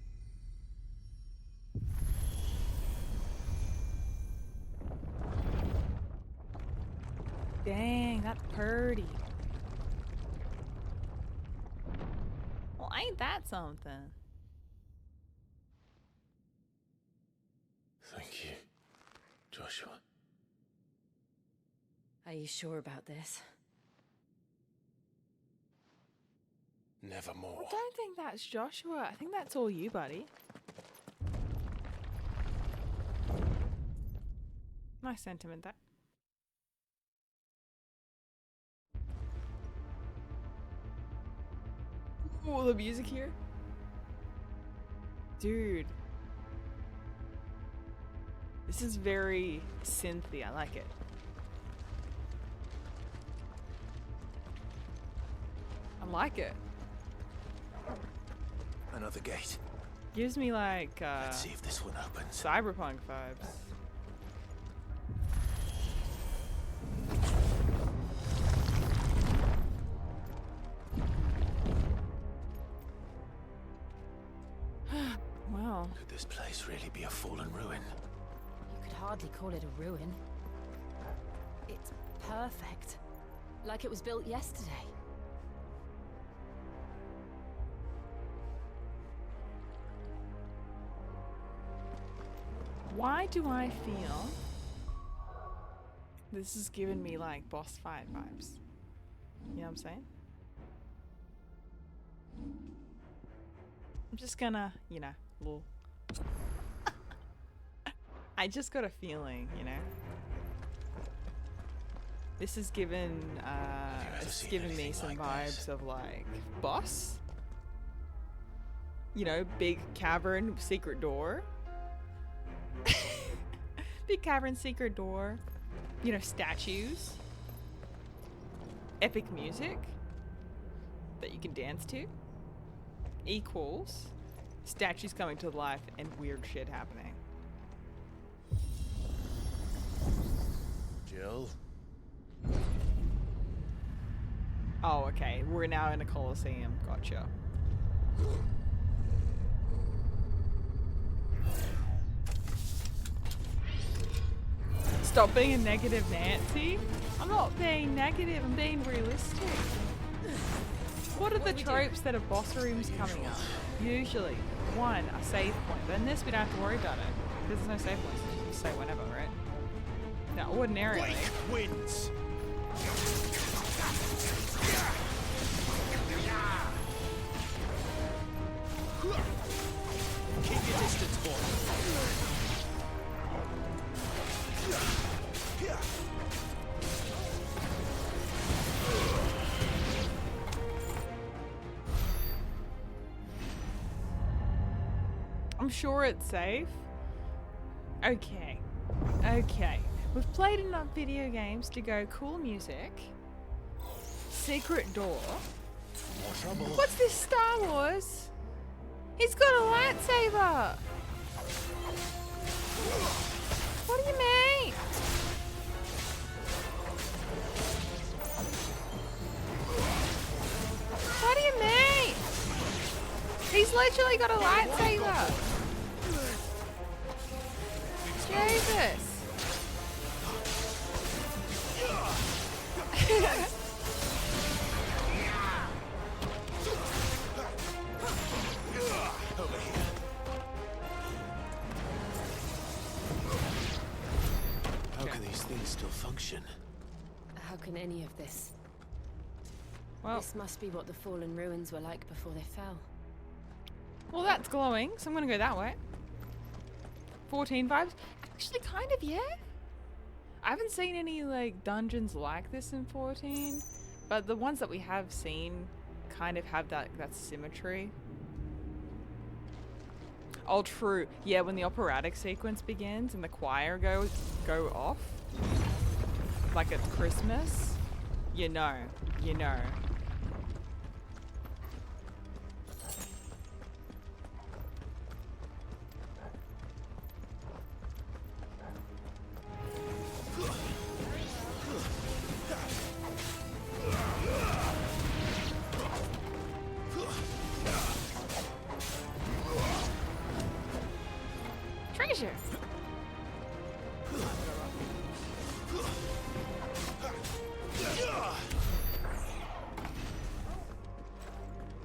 Dang, that's pretty. Well, ain't that something? Thank you, Joshua. Are you sure about this? Nevermore. I don't think that's Joshua. I think that's all you, buddy. Nice sentiment, that. Oh, the music here. Dude. This is very synthy. I like it. I like it. Another gate. Gives me like Let's see if this one opens. cyberpunk vibes. Wow. Could this place really be a fallen ruin? You could hardly call it a ruin. It's perfect. Like it was built yesterday. Why do I feel this is giving me like boss fight vibes? You know what I'm saying? I'm just gonna, you know, little. I just got a feeling, you know. This is given, it's giving me some vibes of like boss. You know, big cavern, secret door. Big cavern, secret door. You know, statues. Epic music that you can dance to. Equals statues coming to life and weird shit happening. Jill? Oh, okay. We're now in a Colosseum. Gotcha. Stop being a negative Nancy. I'm not being negative, I'm being realistic. What are the tropes that are boss rooms coming up? Usually, one, a save point. But in this, we don't have to worry about it. Because there's no save points. You just say whenever, right? Now, ordinarily... wins. Keep your distance, boy. I'm sure it's safe. Okay. Okay. We've played enough video games to go cool music. Secret door. More trouble. What's this, Star Wars? He's got a lightsaber. What do you mean? What do you mean? He's literally got a lightsaber. Jesus. Over here. How can these things still function? How can any of this? Well, this must be what the fallen ruins were like before they fell. well, that's glowing, so I'm gonna go that way. 14 vibes. Actually, kind of, yeah. I haven't seen any like dungeons like this in 14, but the ones that we have seen kind of have that symmetry. Oh, true. Yeah, when the operatic sequence begins and the choir go off, like it's Christmas, you know. Treasure.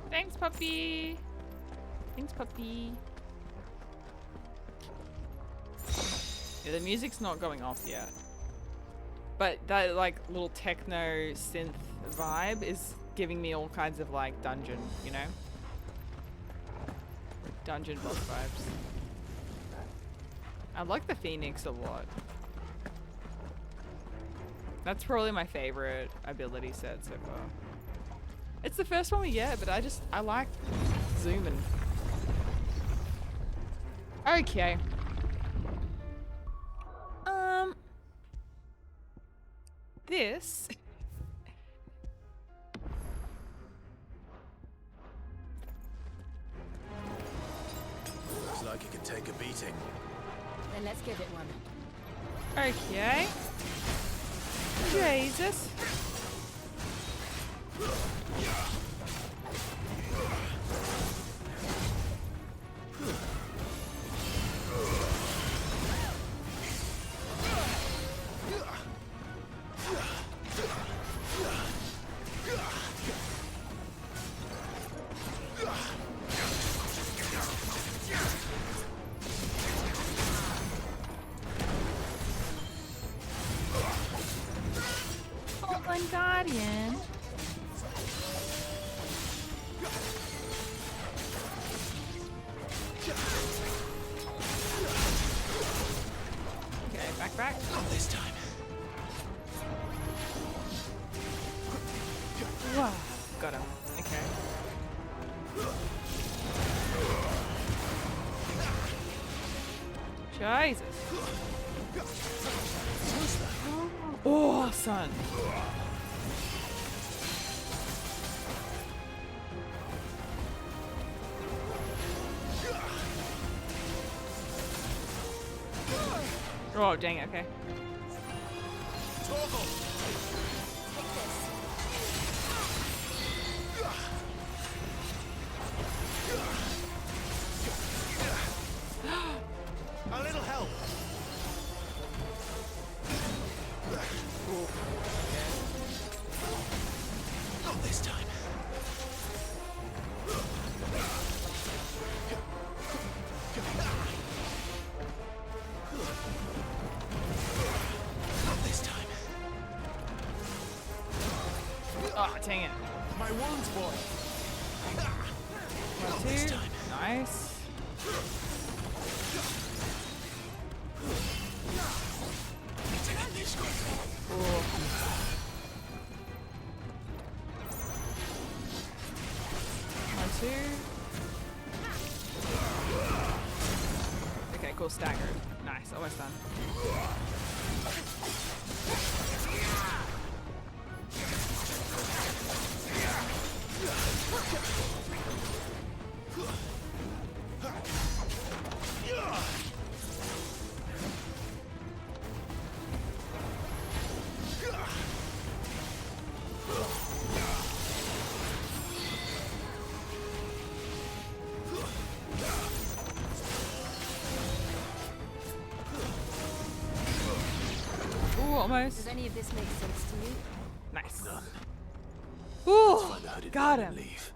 Thanks, puppy. Thanks, puppy. Yeah, the music's not going off yet. But that like little techno synth vibe is giving me all kinds of like dungeon, you know? Dungeon boss vibes. I like the Phoenix a lot. That's probably my favorite ability set so far. It's the first one we get, but I like zooming. Okay. This. Looks like it can take a beating. Then let's give it one. Okay. Jesus. Guardian. Okay, back. Not this time. Wow, got him. Okay. Jesus. Oh, son. Oh, dang it, okay. Oh, dang it. My wounds, boy. 1, 2. Nice. Ooh. One, 2. Okay, cool. Staggered. Nice. Almost done. Ooh, almost. Does any of this make sense to you? Nice. None. Ooh, Find the hooded got man him. and leave.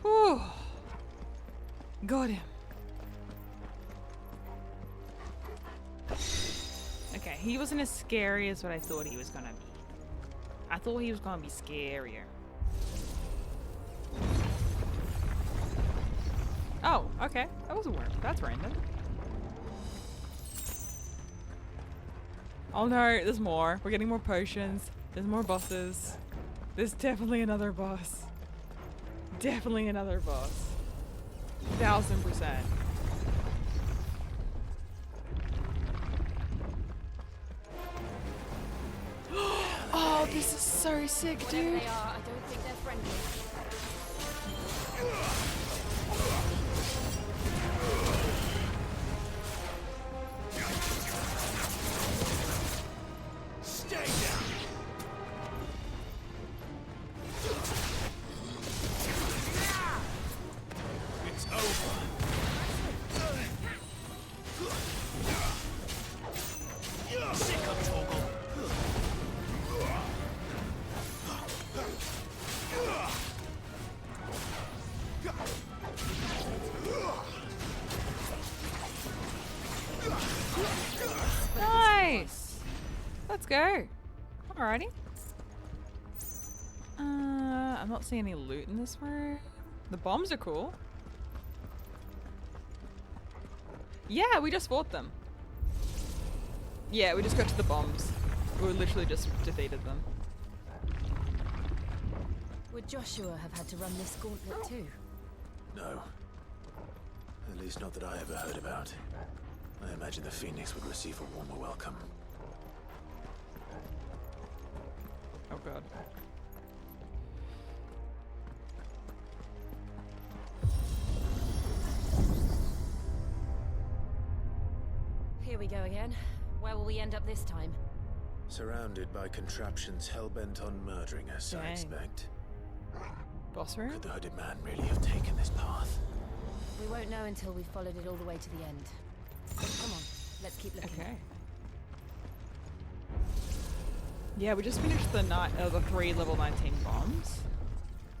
Ooh. Got him. Okay, he wasn't as scary as what I thought he was gonna be. I thought he was gonna be scarier. Oh, okay. That was a worm. That's random. Oh no, there's more. We're getting more potions. There's more bosses. There's definitely another boss. Definitely another boss. 1000%. Oh, this is so sick, Whatever dude. they are, I don't think they're friendly. Stay down. It's over. Sick of Toggle. Nice. Let's go. Alrighty. I'm not seeing any loot in this room. The bombs are cool. Yeah, we just fought them. Yeah, we just got to the bombs. We literally just defeated them. Would Joshua have had to run this gauntlet too? No. At least not that I ever heard about. I imagine the Phoenix would receive a warmer welcome. Oh god. Here we go again. Where will we end up this time? Surrounded by contraptions hell-bent on murdering us, I Dang. expect. Boss room? Could the hooded man really have taken this path? We won't know until we've followed it all the way to the end. Come on, let's keep looking. Okay. Yeah, we just finished the the 3 level 19 bombs.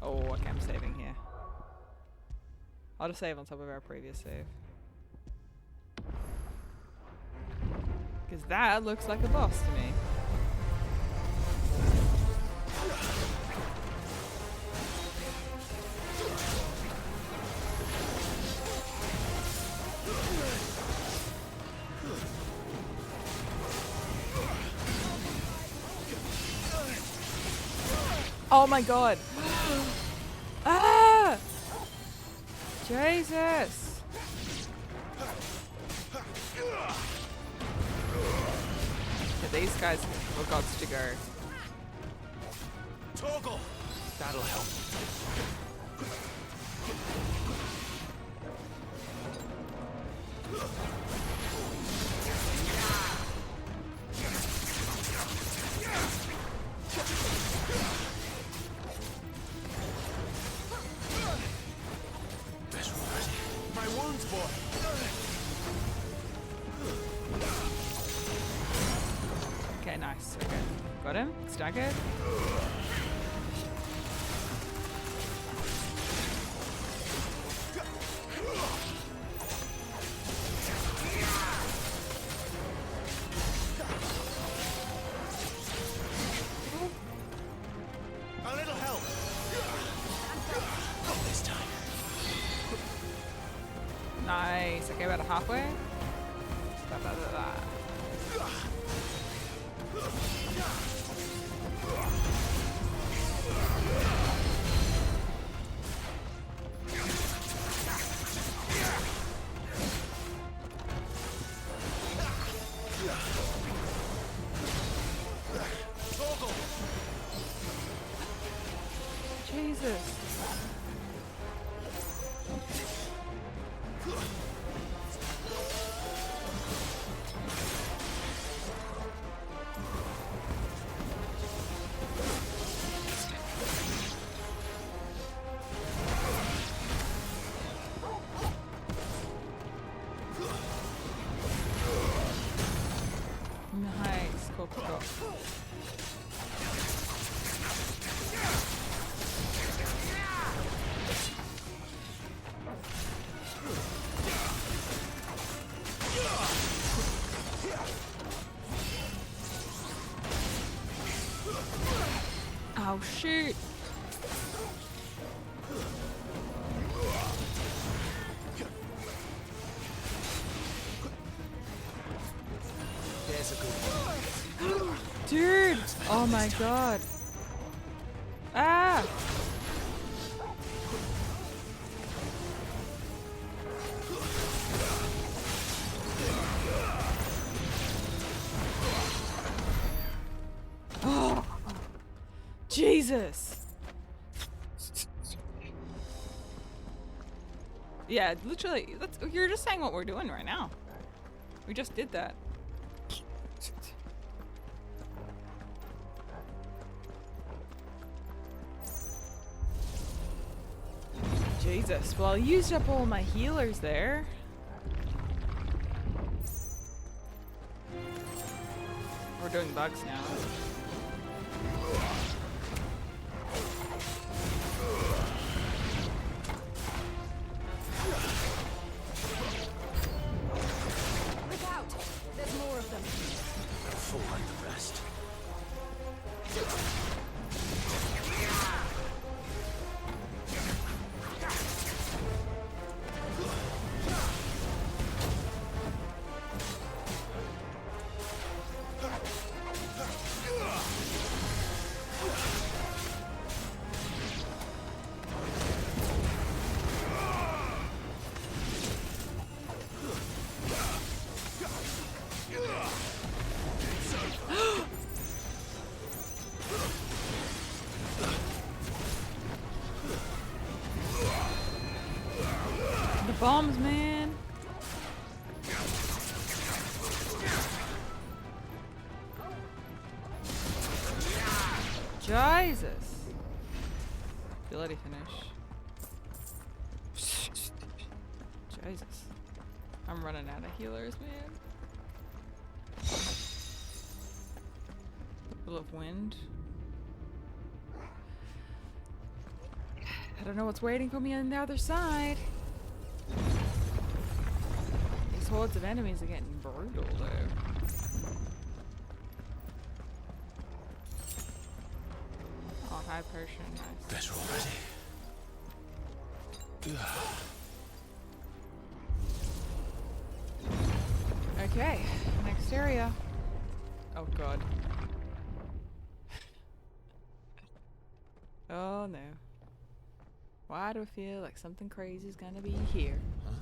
Oh, okay, I'm saving here. I'll just save on top of our previous save. Because that looks like a boss to me. Oh my god. Ah! Jesus. Yeah, these guys were gods to go. Toggle. That'll help. My wounds, boy. Okay, nice. Okay. Got him. Staggered. Okay, about halfway. Blah, blah, blah, blah. Jesus. Nice. Cool, cool, cool. Oh, shoot. There's a good one. Dude! Oh my god. Ah! Oh! Jesus! Yeah, literally, you're just saying what we're doing right now. We just did that. Jesus, well I used up all my healers there. We're doing bugs now. Look out! There's more of them. Full like the rest. Bombs, man. Jesus. Ability finish. Jesus. I'm running out of healers, man. Full of wind. I don't know what's waiting for me on the other side. These hordes of enemies are getting brutal, though. Oh, high potion, nice. Better already. Okay, next area. Oh god. Oh no. Why do I feel like something crazy is gonna be here? Huh?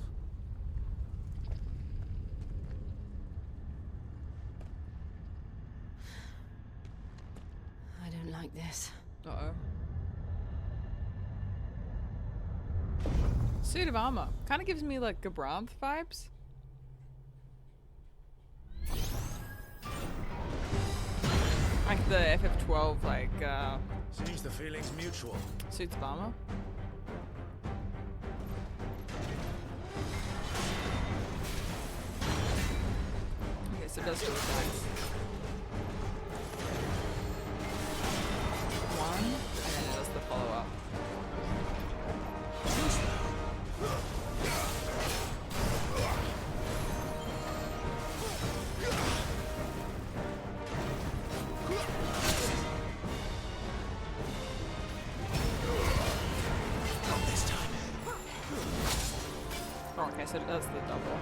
I don't like this. Uh-oh. Suit of armor. Kind of gives me like Gabranth vibes. Like the FF12, like, Seems the feeling's mutual. suits of armor. Okay, so it does two attacks. One, and then it does the follow-up. Oh, okay, so that's the double.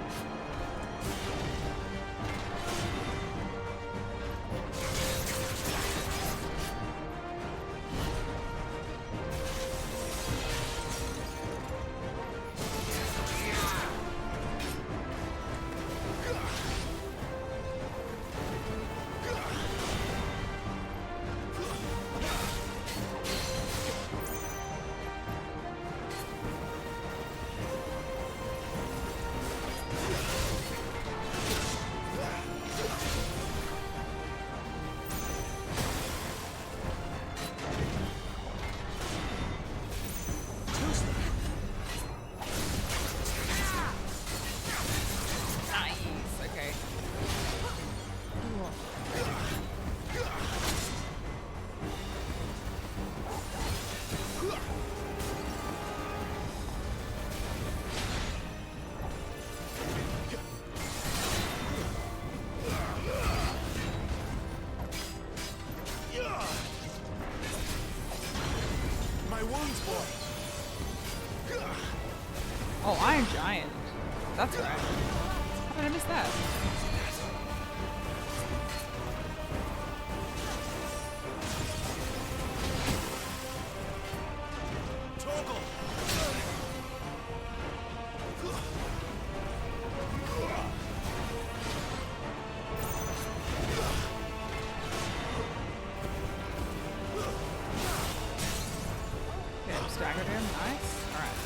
Oh, Iron Giant. That's right. How did I miss that? Okay, staggered him. Nice. Alright.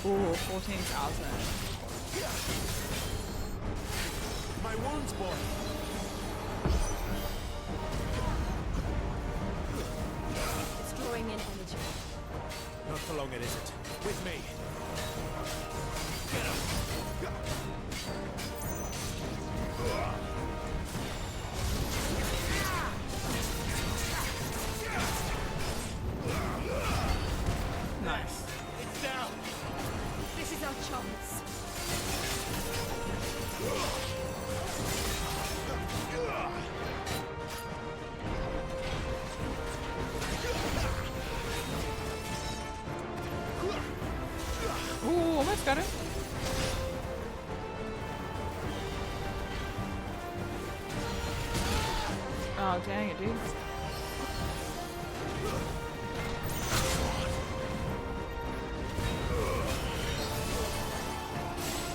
Ooh, 14,000. My wounds, boy. It's drawing in energy. Not for long, it isn't. With me. Get him. Nice. It's down. This is our chance. Ooh, almost got him. Oh, dang it, dude.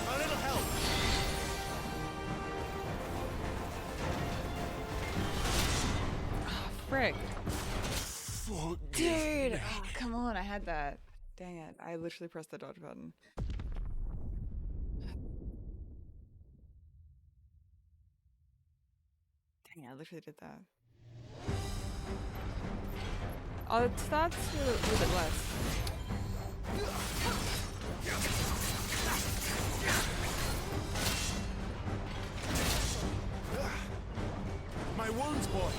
A little help. Frick. Dude, oh, come on, I had that. Dang it, I literally pressed the dodge button. Dang it, I literally did that. Oh, it starts a little bit less. My wounds, boy.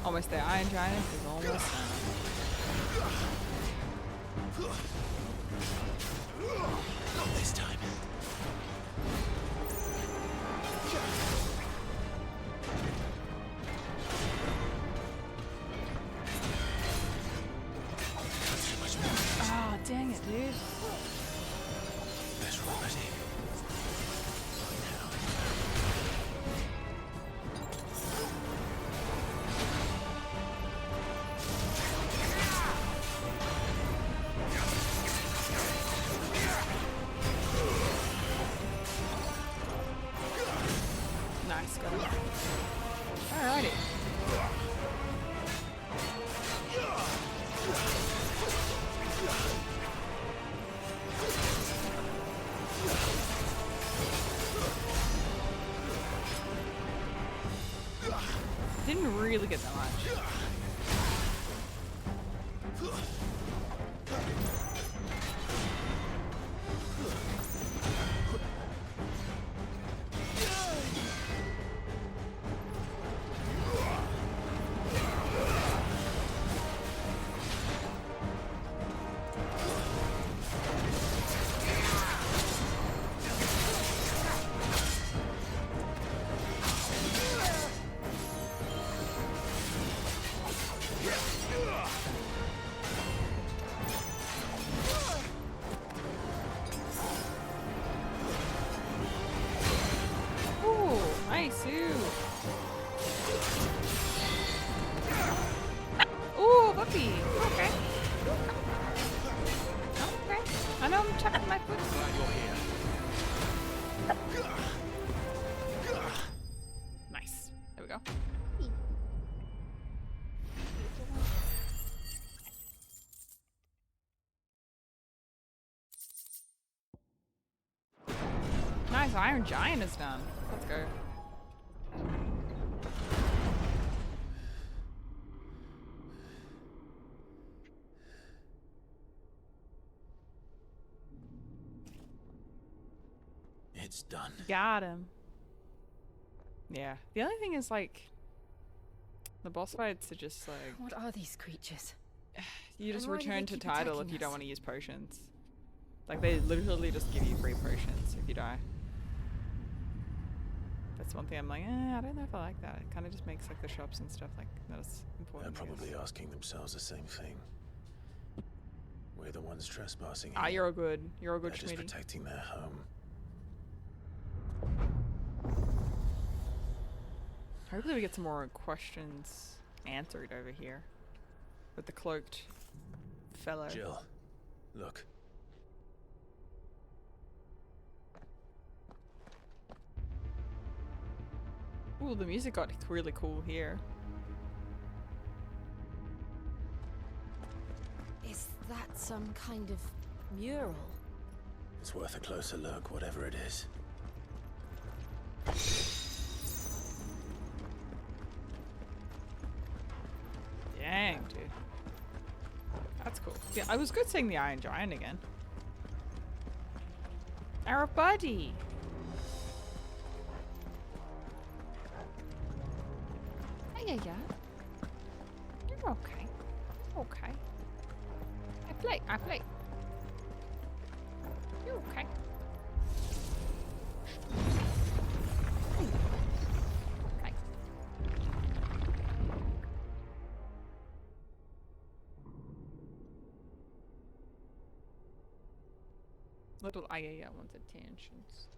Almost there. Iron Giant is almost done. Not this time. tranquility. Nice, got him. Alrighty. Didn't really get that much. Nice, ooh, puppy. Okay. Okay. I know I'm checking my foot. Nice. There we go. Nice, Iron Giant is done. Let's go. It's done. Got him. Yeah. The only thing is, like, the boss fights are just like... What are these creatures? You just And why do they return to keep title if attacking you don't us? want to use potions. Like, they literally just give you free potions if you die. That's one thing I'm like, I don't know if I like that. It kind of just makes, like, the shops and stuff, like, not as important. They're probably asking themselves the same thing. We're the ones trespassing. Ah, here. you're all good. You're all good, They're just Schmitty. protecting their home. Hopefully we get some more questions answered over here. With the cloaked fellow. Jill, look. Ooh, the music got really cool here. Is that some kind of mural? It's worth a closer look, whatever it is. Dang, dude. That's cool. Yeah, I was good seeing the Iron Giant again. Our buddy! Yeah. You're okay. Okay. I play. You're okay. Okay. Little Ayaya wants attentions.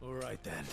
All right then.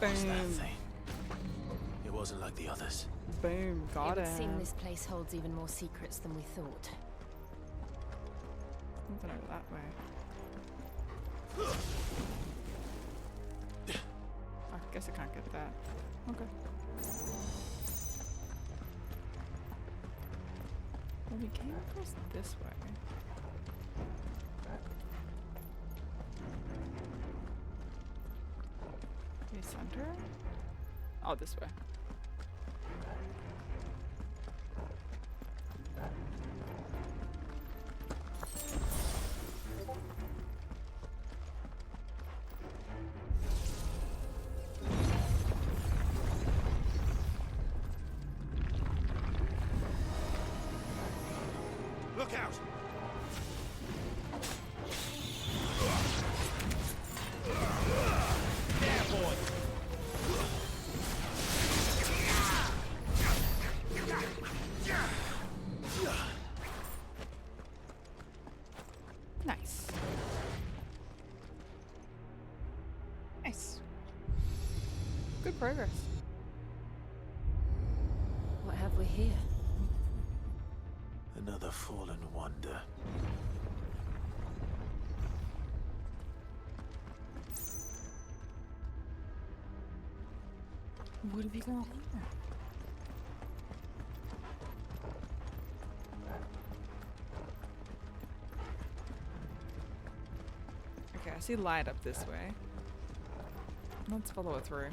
What's that Boom. thing? It wasn't like the others. Boom. Got it it. would seem this place holds even more secrets than we thought. Something over that way. I guess I can't get that. Okay. Well, we came across this way. Okay, center? Oh, this way. Look out! Yeah, boy! Nice. Nice. Good progress. What have we here? Another fallen wonder. What have you got here? Okay, I see light up this way. Let's follow it through.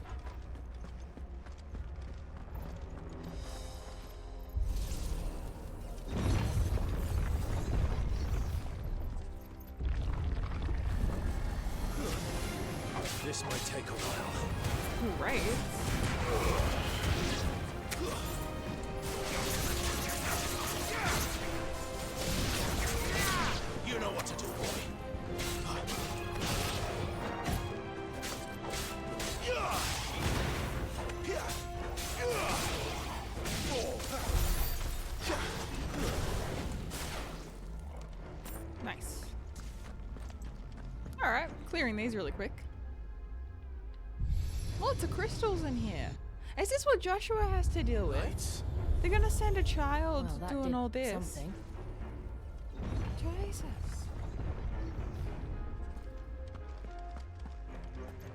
This might take a while. Right. You know what to do, boy. Nice. Alright, clearing these really quick. Lots of crystals in here. Is this what Joshua has to deal with? Lights. They're gonna send a child Well, that doing did all this. something. Jesus.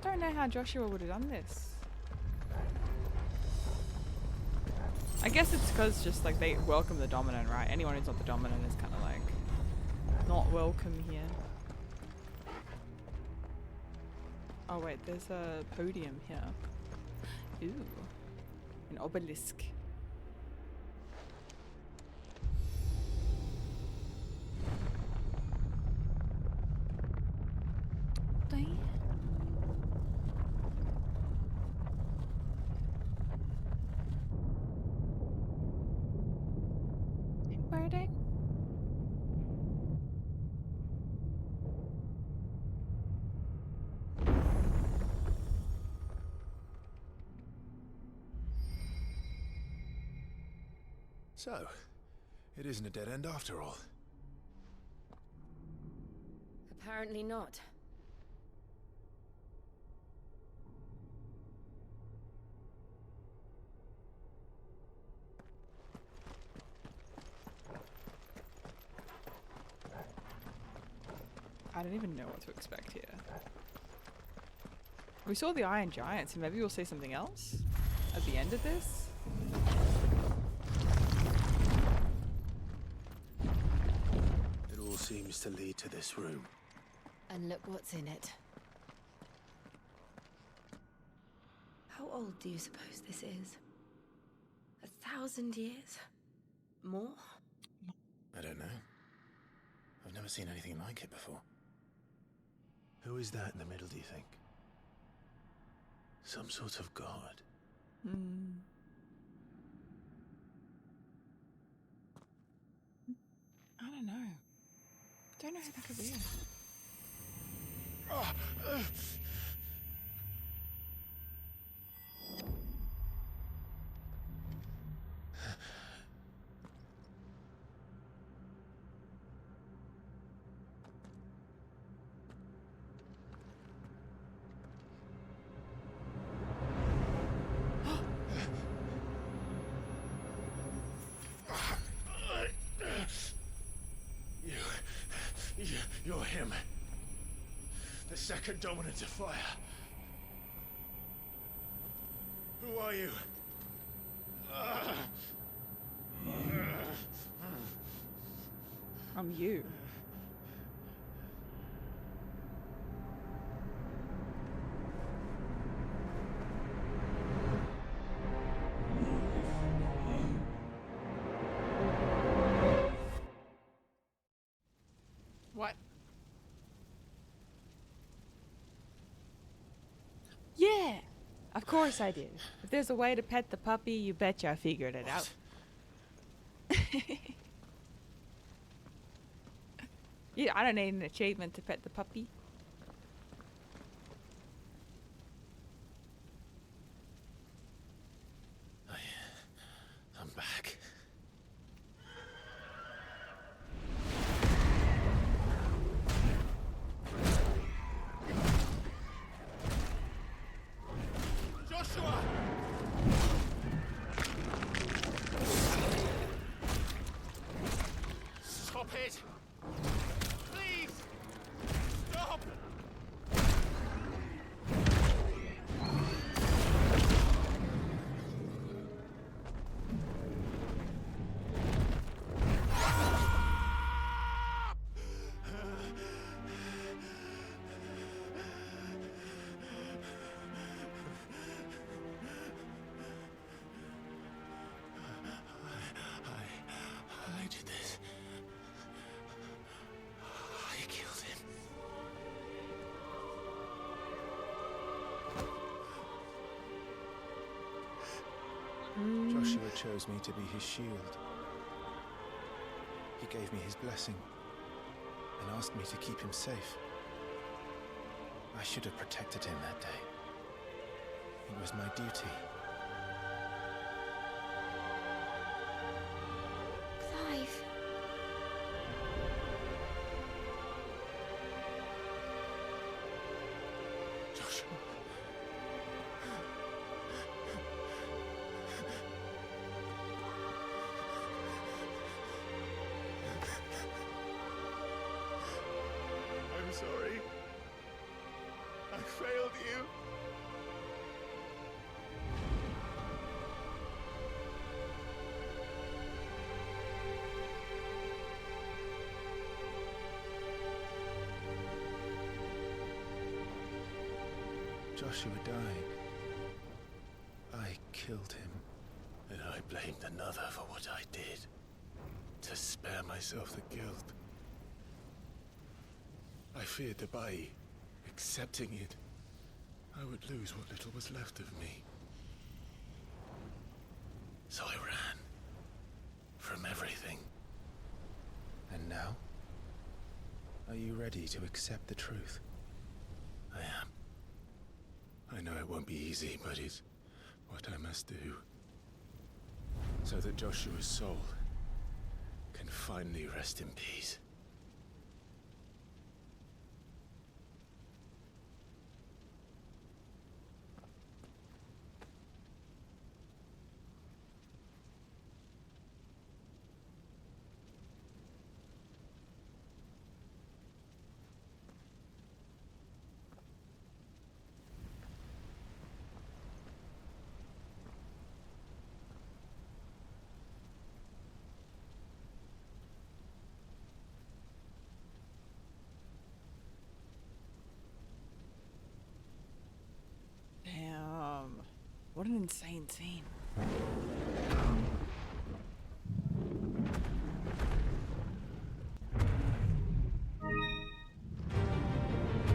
Don't know how Joshua would have done this. I guess it's because just like they welcome the dominant, right? Anyone who's not the dominant is kind of like not welcome here. Oh wait, there's a podium here. Ooh, an obelisk. Dang. Wording. So, it isn't a dead end after all. Apparently not. I don't even know what to expect here. We saw the Iron Giant, so maybe we'll see something else at the end of this. It all seems to lead to this room. And look what's in it. How old do you suppose this is? 1,000 years? More? I don't know. I've never seen anything like it before. Who is that in the middle, do you think? Some sort of god? Hmm. I don't know. Don't know who that could be. second dominant of fire. Who are you? I'm you. What? Yeah, of course I did. If there's a way to pet the puppy, you betcha I figured it out. Yeah, I don't need an achievement to pet the puppy. I'm back. Joshua! Stop it! Please! Stop! I did this. I killed him. Joshua chose me to be his shield. He gave me his blessing and asked me to keep him safe. I should have protected him that day. It was my duty. Clive. Joshua. I'm sorry. I failed you. Joshua died. I killed him. And I blamed another for what I did. To spare myself the guilt. I feared that by accepting it, I would lose what little was left of me. So I ran. From everything. And now? Are you ready to accept the truth? I am. I know it won't be easy, but it's what I must do. So that Joshua's soul can finally rest in peace. What an insane scene.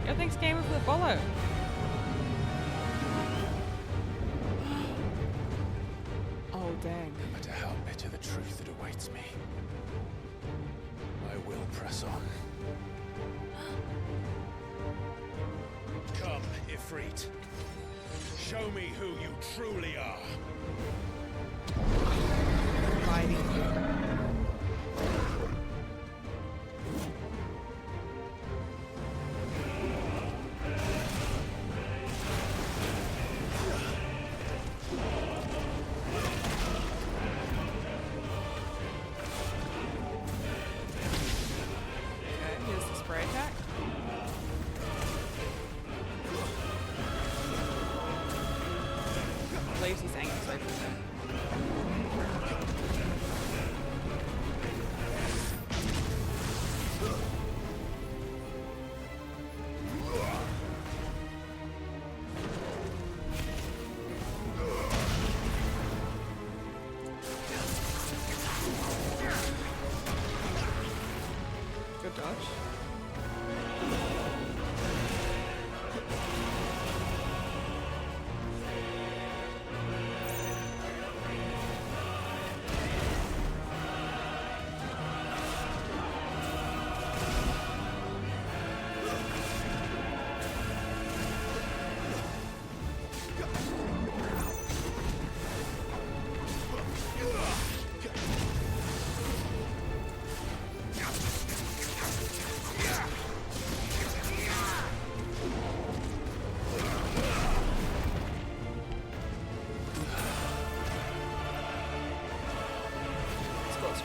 Yo, thanks gamer for the follow. Oh dang. No matter how bitter the truth that awaits me, I will press on. Come, Ifrit. Show me who you truly are. Fighting. Okay, here's the spray attack.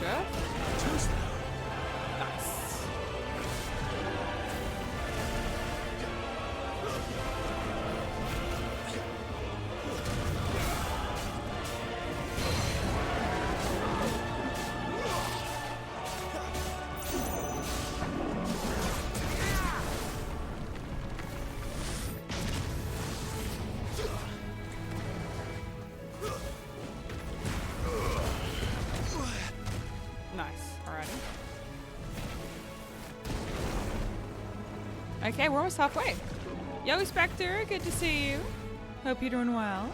stuff. Nice. Okay, we're almost halfway. Yo, Spectre, good to see you. Hope you're doing well.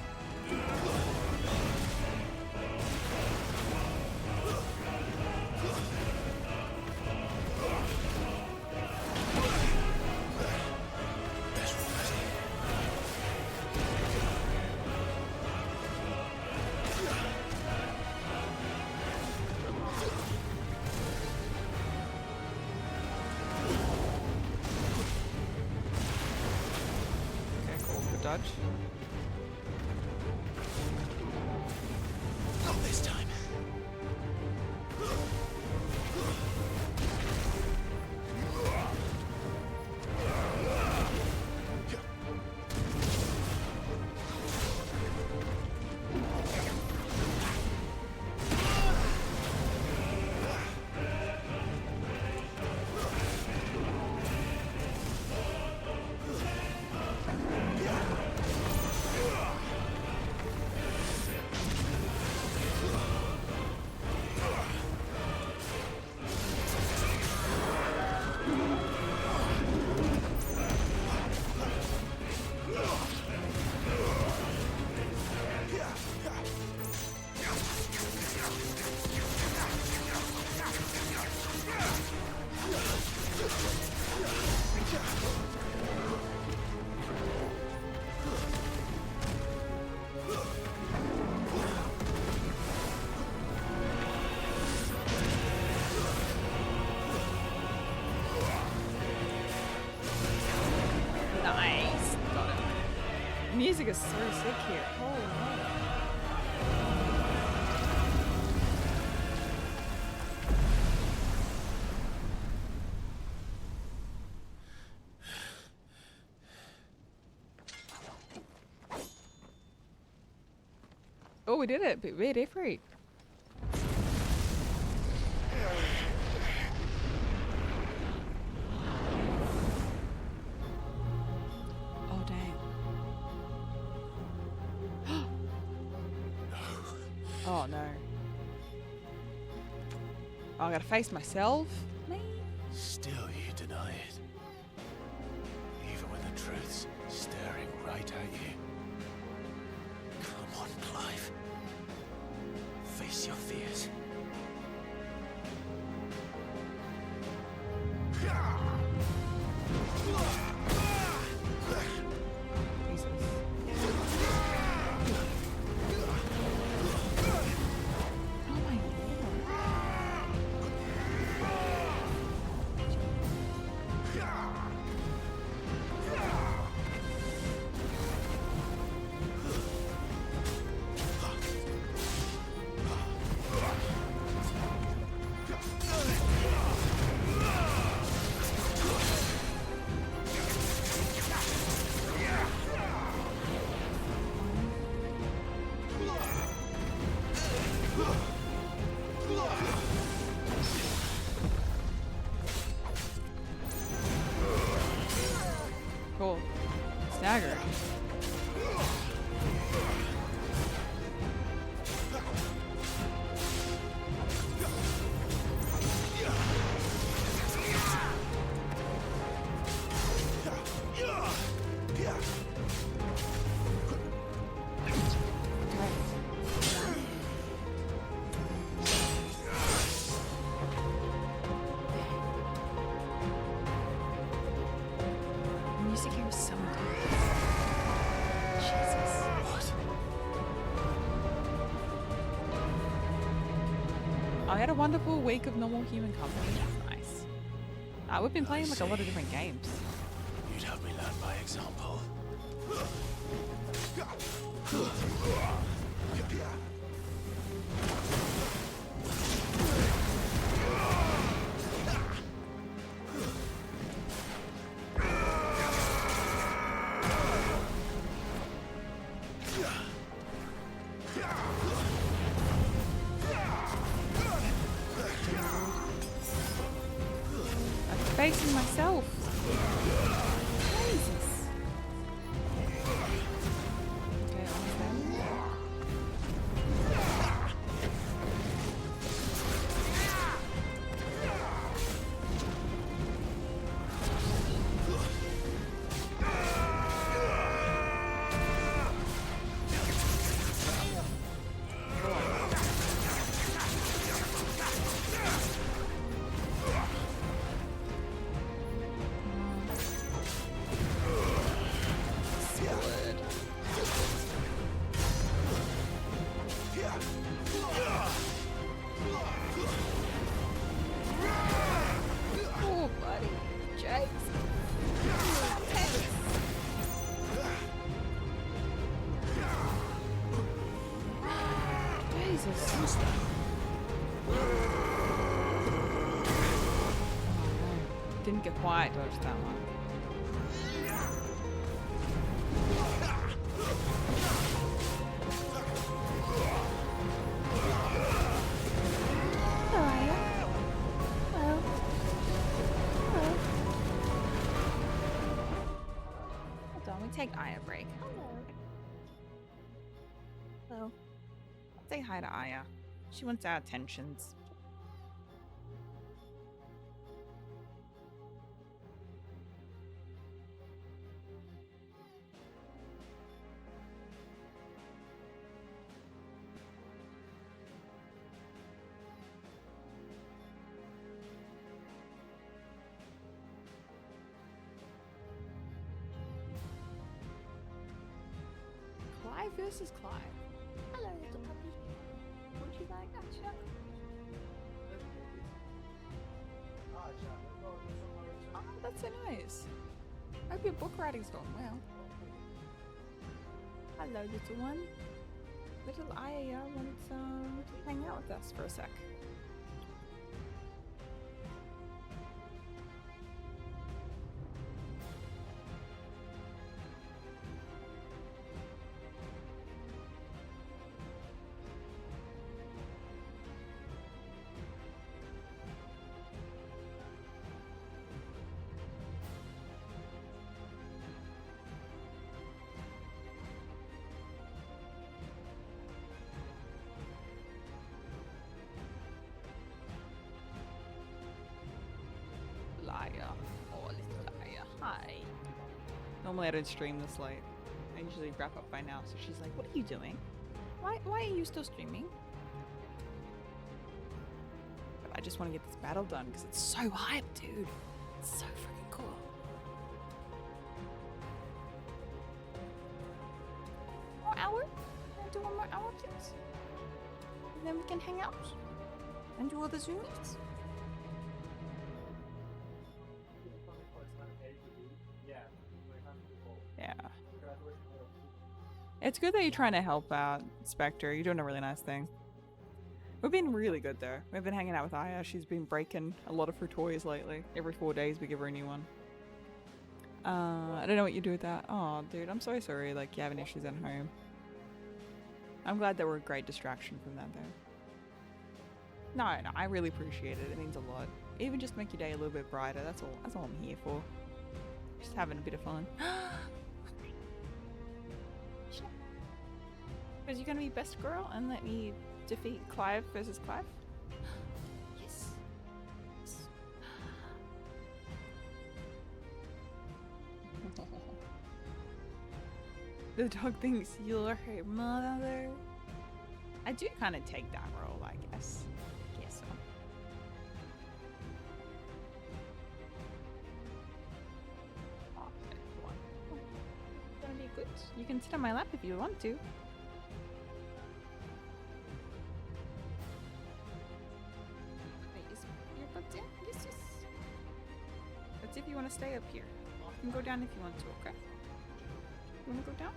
Dodge. Not this time. Music is so sick here. Holy moly. Oh, we did it. But wait, Ifrit. Oh no. Oh, I gotta face myself? Me? Still you deny it. Even when the truth's staring right at you. Come on, Clive. Face your fears. Cool. Stagger. Music here is so good. Jesus. What? I had a wonderful week of normal human company. Nice. We've been playing like a lot of different games. You'd have me learn by example. chasing myself. Jesus. Okay, almost there. Oh, buddy. Jakes. Jesus. Didn't get quite dodged that one. Hello, Aya. Hello. Hello. Hold on, we take Aya a break. Hello. Say hi to Aya. She wants our attentions. Clive versus Clive. Hello, little puppy. Would you like that shot? Oh, that's so nice. I hope your book writing's going well. Hello, little one. Little Aya wants to hang out with us for a sec. Liar. Oh, little liar. Hi. Normally I don't stream this late. I usually wrap up by now, so she's like, what are you doing? Why are you still streaming? But I just want to get this battle done because it's so hype, dude. It's so freaking cool. More hour? Wanna do one more hour, please? And then we can hang out and do all the zoomies. Yeah. It's good that you're trying to help out, Spectre. You're doing a really nice thing. We've been really good there. We've been hanging out with Aya. She's been breaking a lot of her toys lately. Every 4 days we give her a new one. I don't know what you do with that. Oh, dude, I'm so sorry. Like, you're having issues at home. I'm glad that we're a great distraction from that, though. No, I really appreciate it. It means a lot. Even just make your day a little bit brighter. That's all I'm here for. Just having a bit of fun. Was you gonna be best girl and let me defeat Clive versus Clive? Yes. The dog thinks you're her mother. I do kind of take that role, I guess. Guess so. Oh, come on. It's gonna be good. You can sit on my lap if you want to. Yes, yes. That's if you want to stay up here. You can go down if you want to, okay? You want to go down?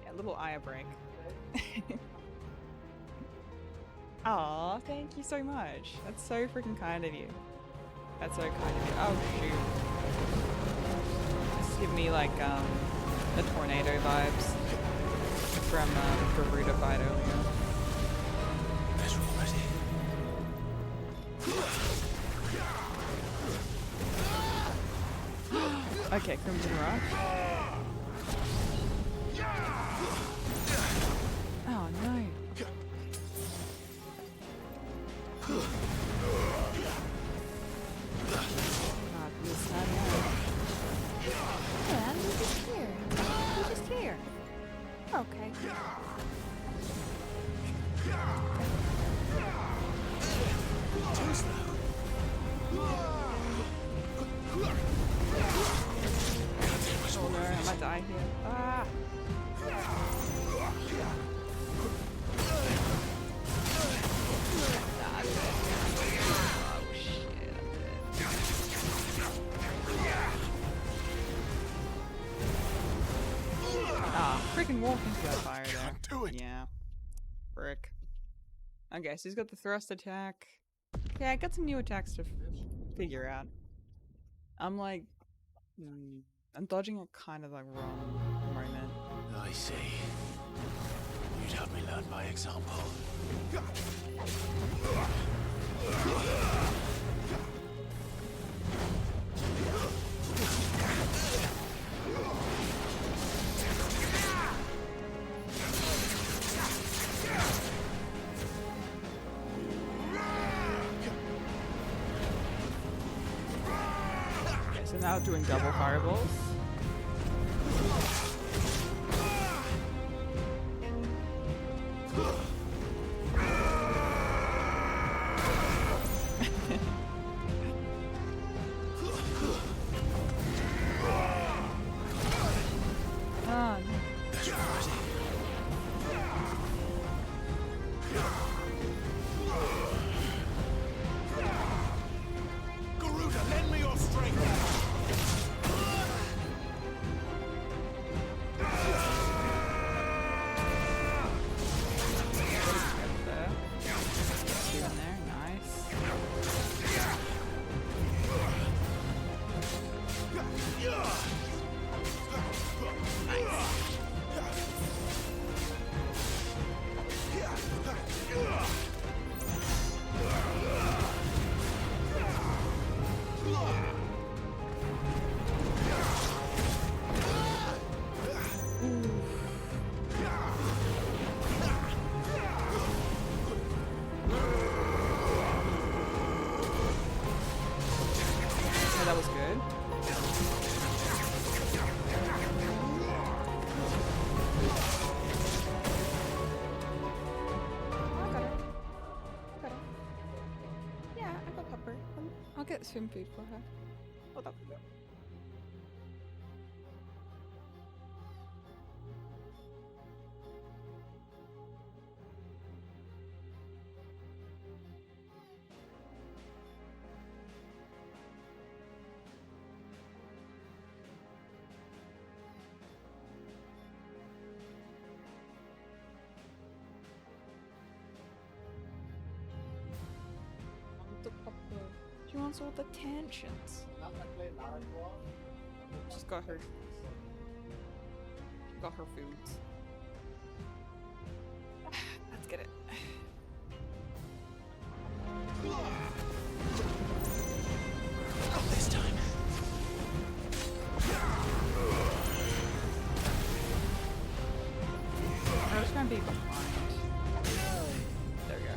Yeah, little Aya break. Aw, thank you so much. That's so freaking kind of you. That's so kind of you. Oh, shoot. Give me like the tornado vibes from Garuda fight earlier. Okay, Crimson Rush. Oh no. Not this time. Yeah, we're just here. We're just here. Okay. Shoulder, I might die here. Ah! Freaking walk into that fire there. Do it. Yeah. Frick. Okay, so he's got the thrust attack. Okay, I got some new attacks to figure out. I'm like... I'm dodging at kind of the wrong moment. I see. You'd have me learn by example. Okay, so now doing double fireballs. That was good. I got her. Got her. Yeah, I got Pepper. I'll get swim food for her. Hold up. She wants all the tensions. She's got her. Got her foods. Let's get it. Not this time. I was trying to be behind. There we go.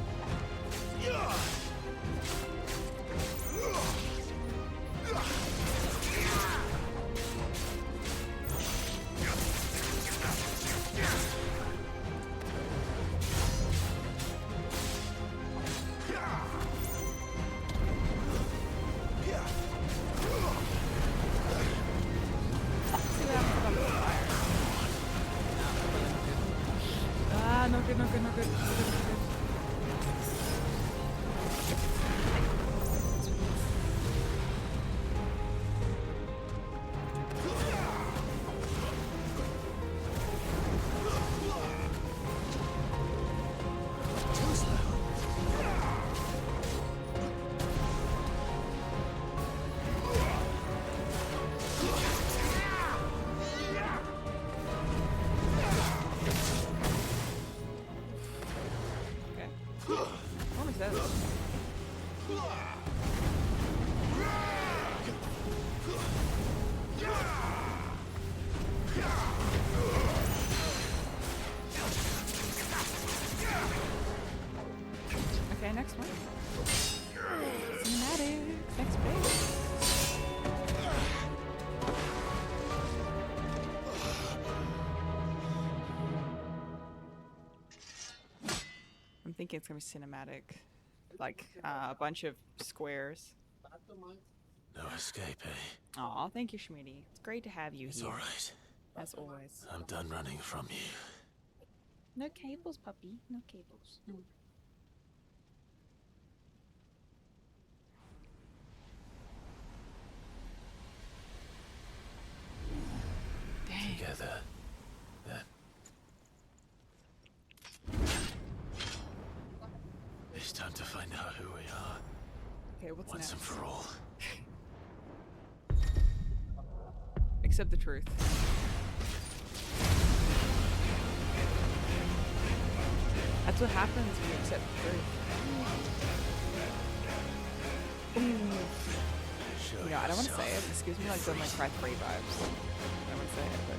think it's gonna be cinematic, like a bunch of squares. No escape, eh? Aw, thank you, Schmitty. It's great to have you It's here. all right. As always. I'm done running from you. No cables, puppy. No cables. Dang. Together, then. It's time to find out who we are. Okay, what's Once next? and for all. Accept the truth. That's what happens when you accept the truth. You know, I don't want to say it. This gives me like some like Cry 3 vibes. I don't want to say it, but.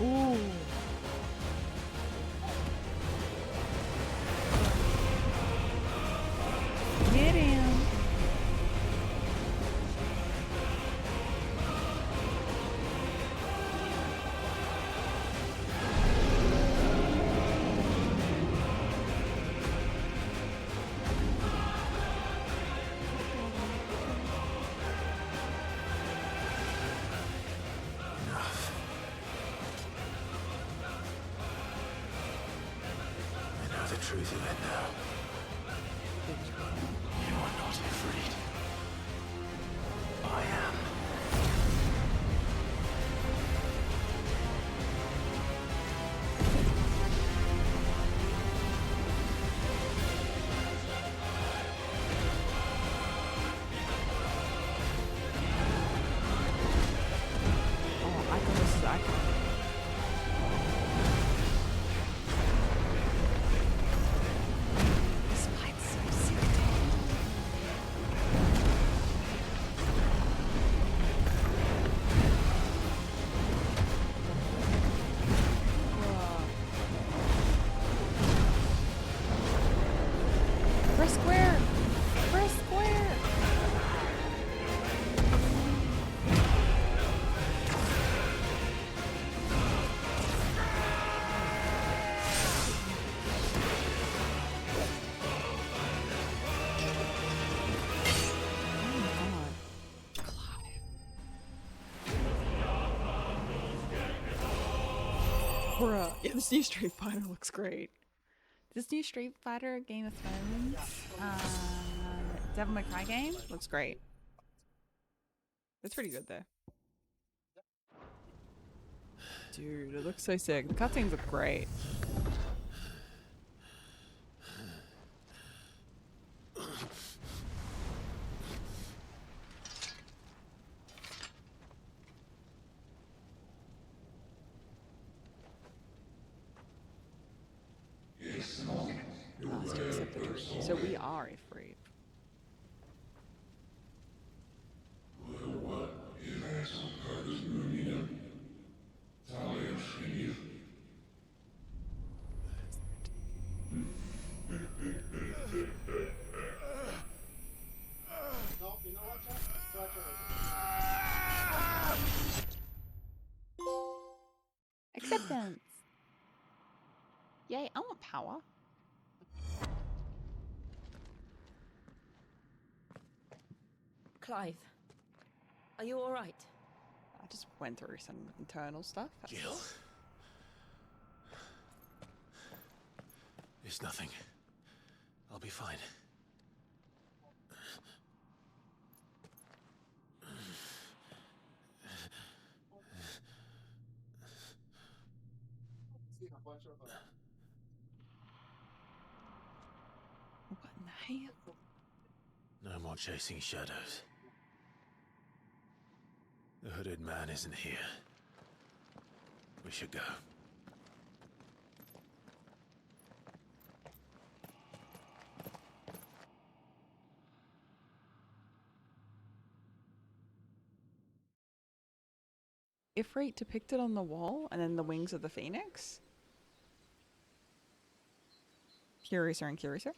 Ooh. Get him. The truth of it now. You are not afraid. I am. Oh, I thought this is icon. Press square! Press square! Bruh. Yeah, this new Street Fighter looks great. This new Street Fighter Game of Thrones Devil May Cry game looks great. It's pretty good though. Dude, it looks so sick. The cutscenes look great. So we are Ifrit. Yay, I want power. Clive, are you all right? I just went through some internal stuff. Jill. All. It's nothing. I'll be fine. What in the hell? No more chasing shadows. The hooded man isn't here. We should go. Ifrit depicted on the wall, and then the wings of the phoenix. Curiouser and curiouser.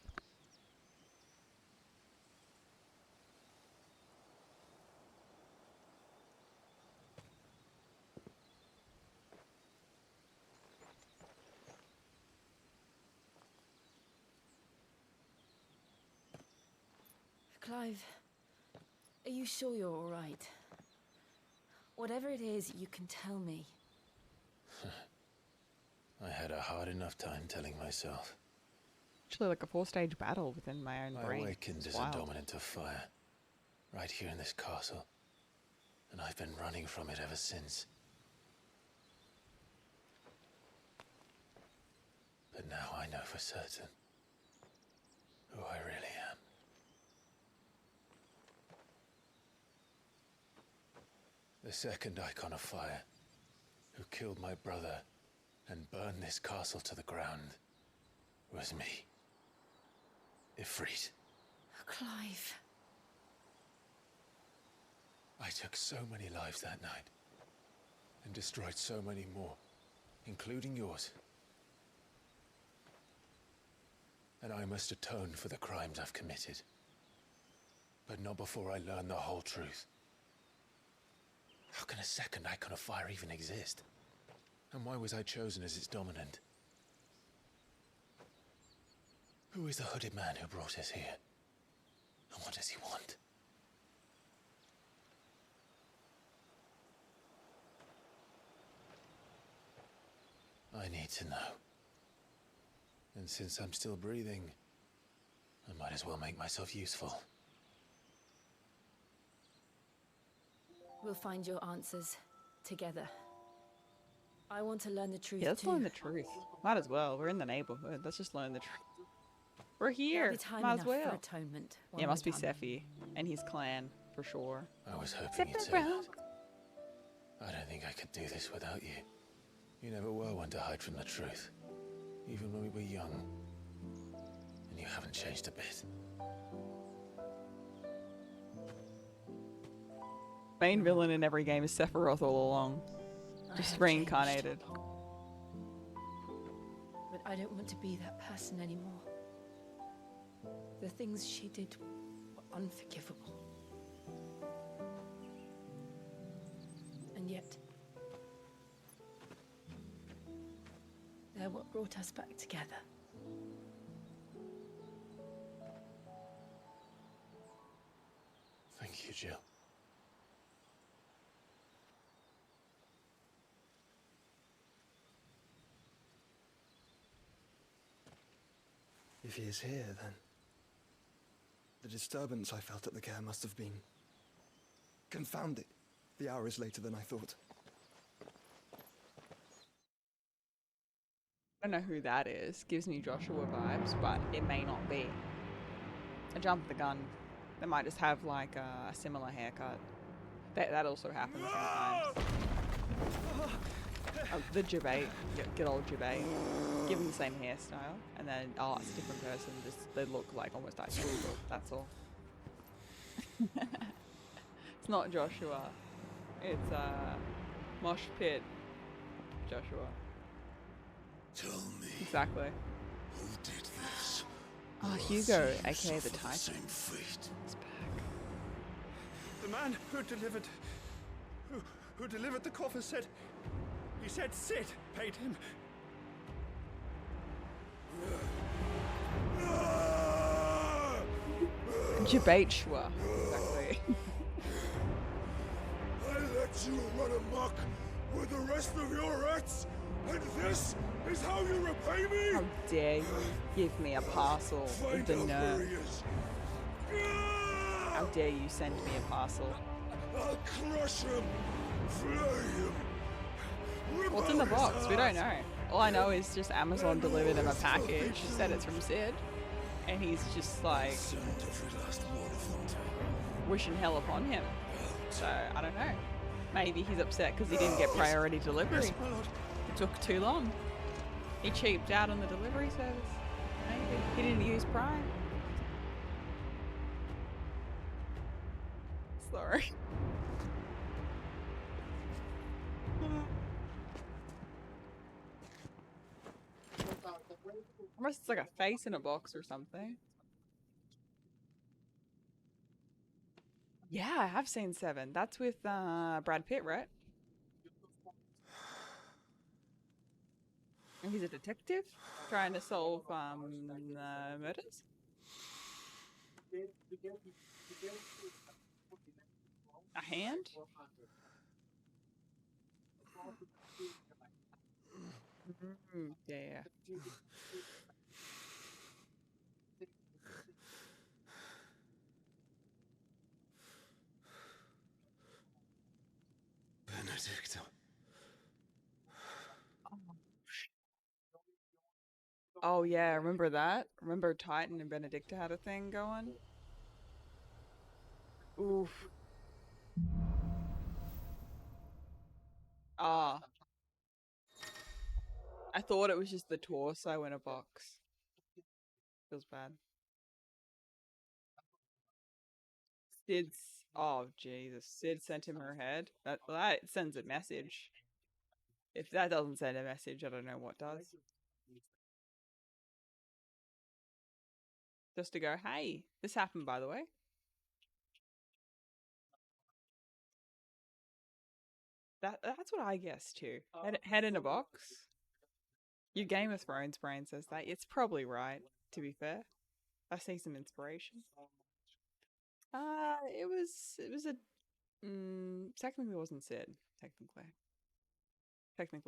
Clive, are you sure you're all right? Whatever it is, you can tell me. I had a hard enough time telling myself. Actually, like a 4-stage battle within my own brain. I awakened as a dominant of fire, right here in this castle, and I've been running from it ever since. But now I know for certain who I really am. The second icon of fire, who killed my brother and burned this castle to the ground, was me. Ifrit. Clive. I took so many lives that night, and destroyed so many more, including yours. And I must atone for the crimes I've committed. But not before I learn the whole truth. How can a second icon of fire even exist? And why was I chosen as its dominant? Who is the hooded man who brought us here? And what does he want? I need to know. And since I'm still breathing, I might as well make myself useful. We'll find your answers together. I want to learn the truth Yeah, let's too. learn the truth. Might as well. We're in the neighborhood. Let's just learn the truth. We're here. There'll be time Might as enough for well. atonement when Yeah, it must be we're done. Sephi and his clan for sure. I was hoping you'd say that. I don't think I could do this without you. You never were one to hide from the truth, even when we were young. And you haven't changed a bit. Main villain in every game is Sephiroth all along. Just reincarnated. But I don't want to be that person anymore. The things she did were unforgivable. And yet, they're what brought us back together. Thank you, Jill. If he is here, then the disturbance I felt at the care must have been confounded. The hour is later than I thought. I don't know who that is. Gives me Joshua vibes, but it may not be. I jumped the gun. They might just have like a similar haircut. That also happens sometimes. The Jabate, good old Jabate. Give them the same hairstyle, and then it's a different person. Just they look like almost identical. That's all. It's not Joshua. It's Mosh Pit Joshua. Tell me. Exactly. Who did this? Oh, Hugo, aka the Titan. Same fate. He's back. The man who delivered the coffer said... He said Sid paid him. Jabaichua. Exactly. I let you run amok with the rest of your rats, and this is how you repay me? How dare you give me a parcel of the nerve? How dare you send me a parcel? I'll crush him, flay him. What's in the box? We don't know. All I know is just Amazon delivered him a package, said it's from Sid, and he's just like wishing hell upon him. So I don't know. Maybe he's upset because he didn't get priority delivery. It took too long. He cheaped out on the delivery service. Maybe he didn't use Prime. Sorry. Unless it's like a face in a box or something. Yeah, I have seen Seven. That's with Brad Pitt, right? And he's a detective trying to solve murders. A hand? Yeah. Benedicta. Oh yeah, remember that? Remember Titan and Benedicta had a thing going? Oof. Ah. I thought it was just the torso in a box. Feels bad. Sid's... Oh, Jesus. Sid sent him her head. That sends a message. If that doesn't send a message, I don't know what does. Just to go, hey, this happened, by the way. That's what I guess too. Head in a box. Your Game of Thrones brain says that. It's probably right, to be fair. I see some inspiration. It was a technically it wasn't Sid, technically,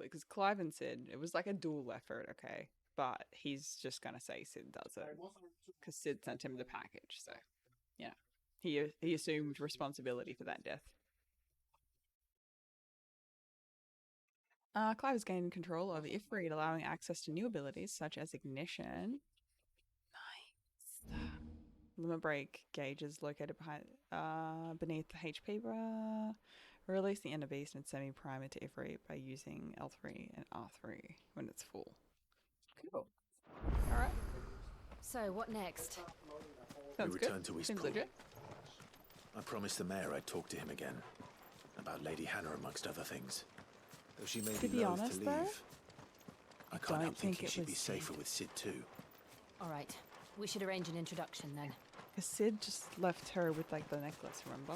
because Clive and Sid, it was like a dual effort, okay, but he's just gonna say Sid does it because Sid sent him the package, so yeah, he assumed responsibility for that death. Clive has gained control of Ifrit, allowing access to new abilities such as ignition. Nice. Limit break gauges located beneath the HP bar. Release the inner beast and semi-prime into Ifrit by using L3 and R3 when it's full. Cool. Alright. So, what next? We return to Seems Eastpool. legit. I promised the mayor I'd talk to him again. About Lady Hannah amongst other things. Though she may To be be loath honest, to leave. though, I can't don't help think thinking it she'd was be safer Sid. with Sid too. Alright, we should arrange an introduction then. Because Sid just left her with like the necklace, remember?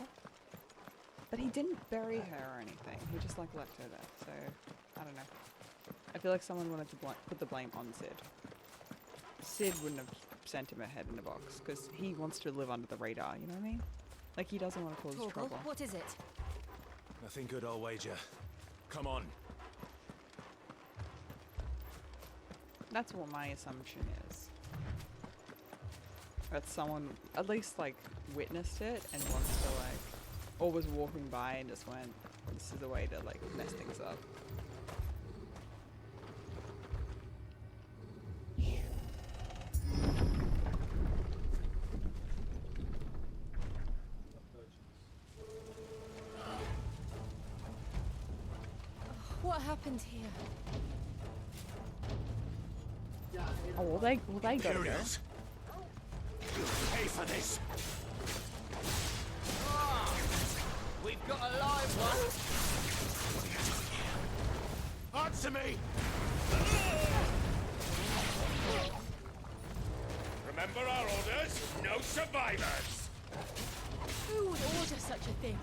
But he didn't bury her or anything. He just like left her there. So I don't know. I feel like someone wanted to put the blame on Sid. Sid wouldn't have sent him a head in a box because he wants to live under the radar. You know what I mean? Like he doesn't want to cause trouble. What is it? Nothing good, I'll wager. Come on. That's what my assumption is. That someone at least like witnessed it and wants to like, or was walking by and just went, this is a way to like mess things up. What happened here? Oh, well they gotta go. Imperials. You'll pay for this. We've got a live one. Answer me! Remember our orders? No survivors! Who would order such a thing?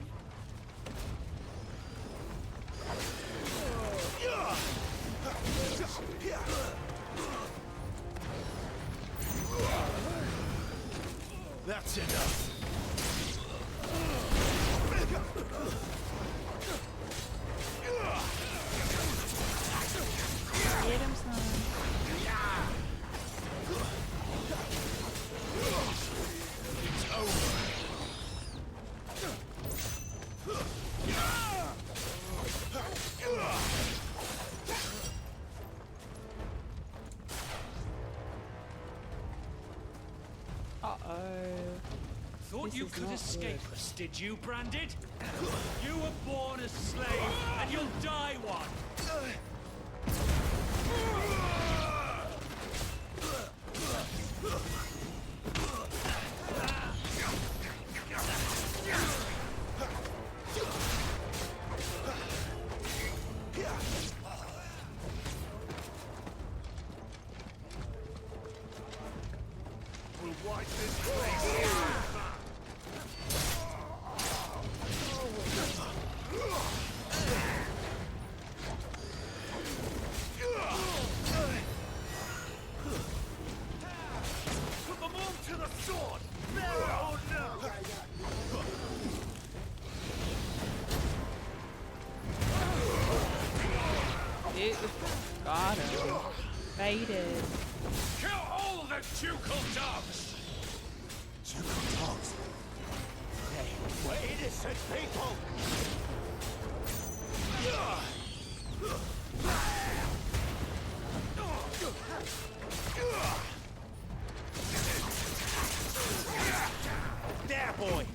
That's enough. Thought This you is could not escape good. us, did you, Branded? You were born a slave, and you'll die one. We'll wipe this place Put them all to the sword! Oh no! It got him. Faded. Kill all the ducal dogs! Ducal dogs? They were innocent people! There, boy!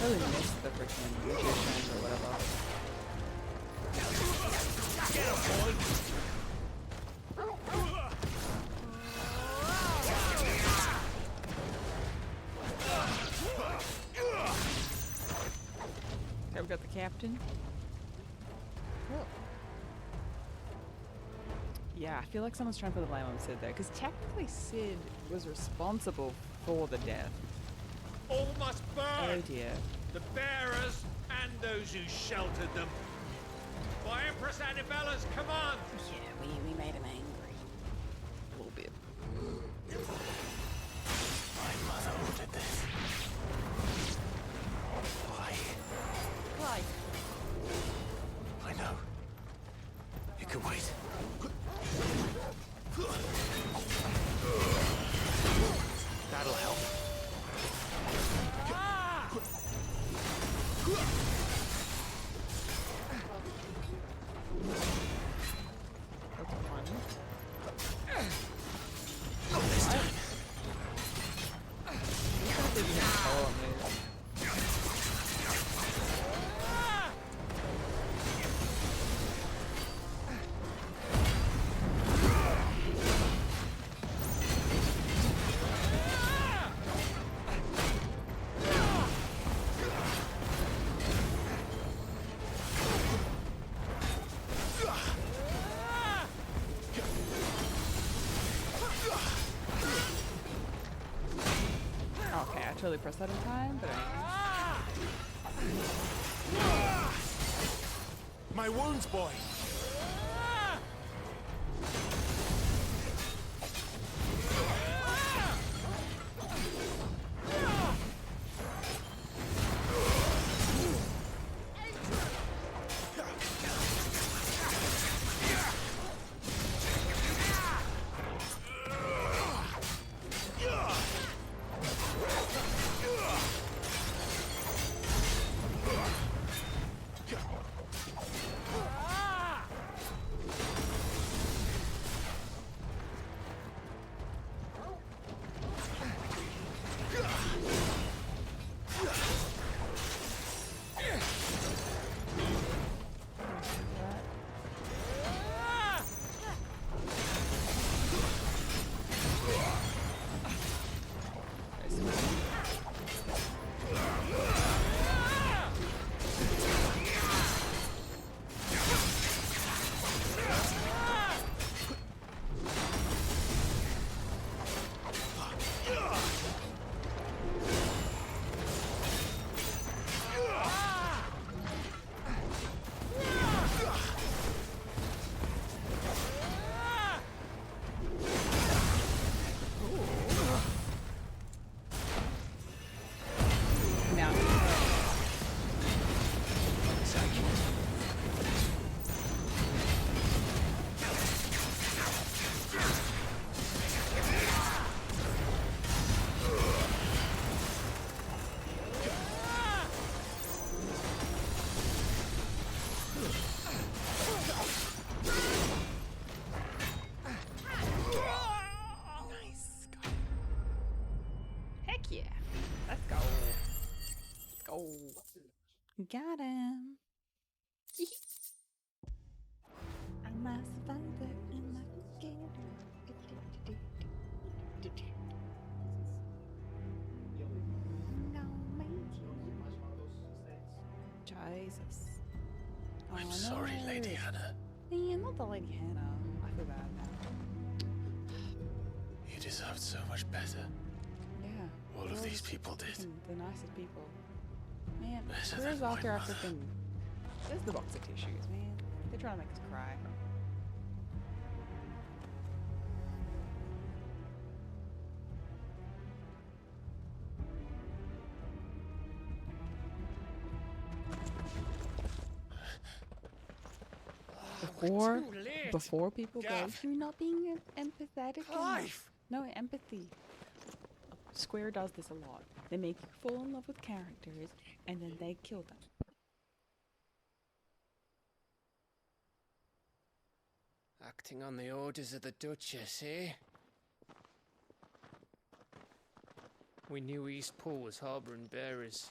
Really missed the freaking magician or whatever. Okay, we got the captain. Yeah, I feel like someone's trying to put the blame on Sid there, because technically Sid was responsible for the death. All must burn! Oh dear. The bearers and those who sheltered them. By Empress Annibella's command! Yeah, we made him angry. A little bit. My mother ordered this. Why? Clive. I know. It could wait. That'll help. Not this time. Oh, amazing. Okay, I totally pressed that in time, but My wounds, boy! Oh, got him. I'm a survivor in my game. Jesus. I'm Oh, sorry, no. Lady Hannah. Yeah, not the Lady Hannah. I feel bad now. You deserved so much better. Yeah. All of They're these just people did. fucking the nicest people. Man, Better where's than my after our mother. freaking... There's the box of tissues, man. They're trying to make us cry. Before people go, you're not being empathetic enough. No, empathy. Square does this a lot. They make you fall in love with characters, and then they kill them. Acting on the orders of the Duchess, eh? We knew Eastpool was harbouring bearers.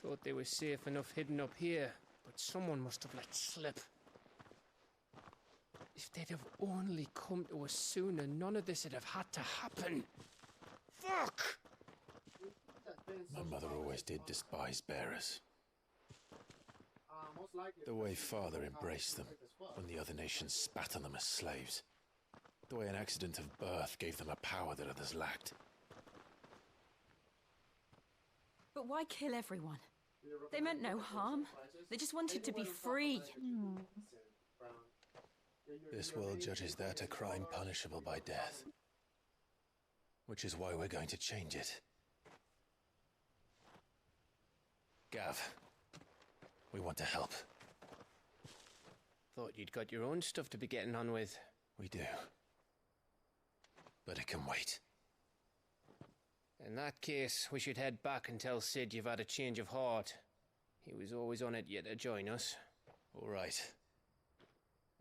Thought they were safe enough hidden up here, but someone must have let slip. If they'd have only come to us sooner, none of this would have had to happen. Fuck! My mother always did despise bearers. The way Father embraced them when the other nations spat on them as slaves. The way an accident of birth gave them a power that others lacked. But why kill everyone? They meant no harm. They just wanted to be free. This world judges that a crime punishable by death. Which is why we're going to change it. Gav, we want to help. Thought you'd got your own stuff to be getting on with. We do. But it can wait. In that case, we should head back and tell Sid you've had a change of heart. He was always on it yet to join us. All right.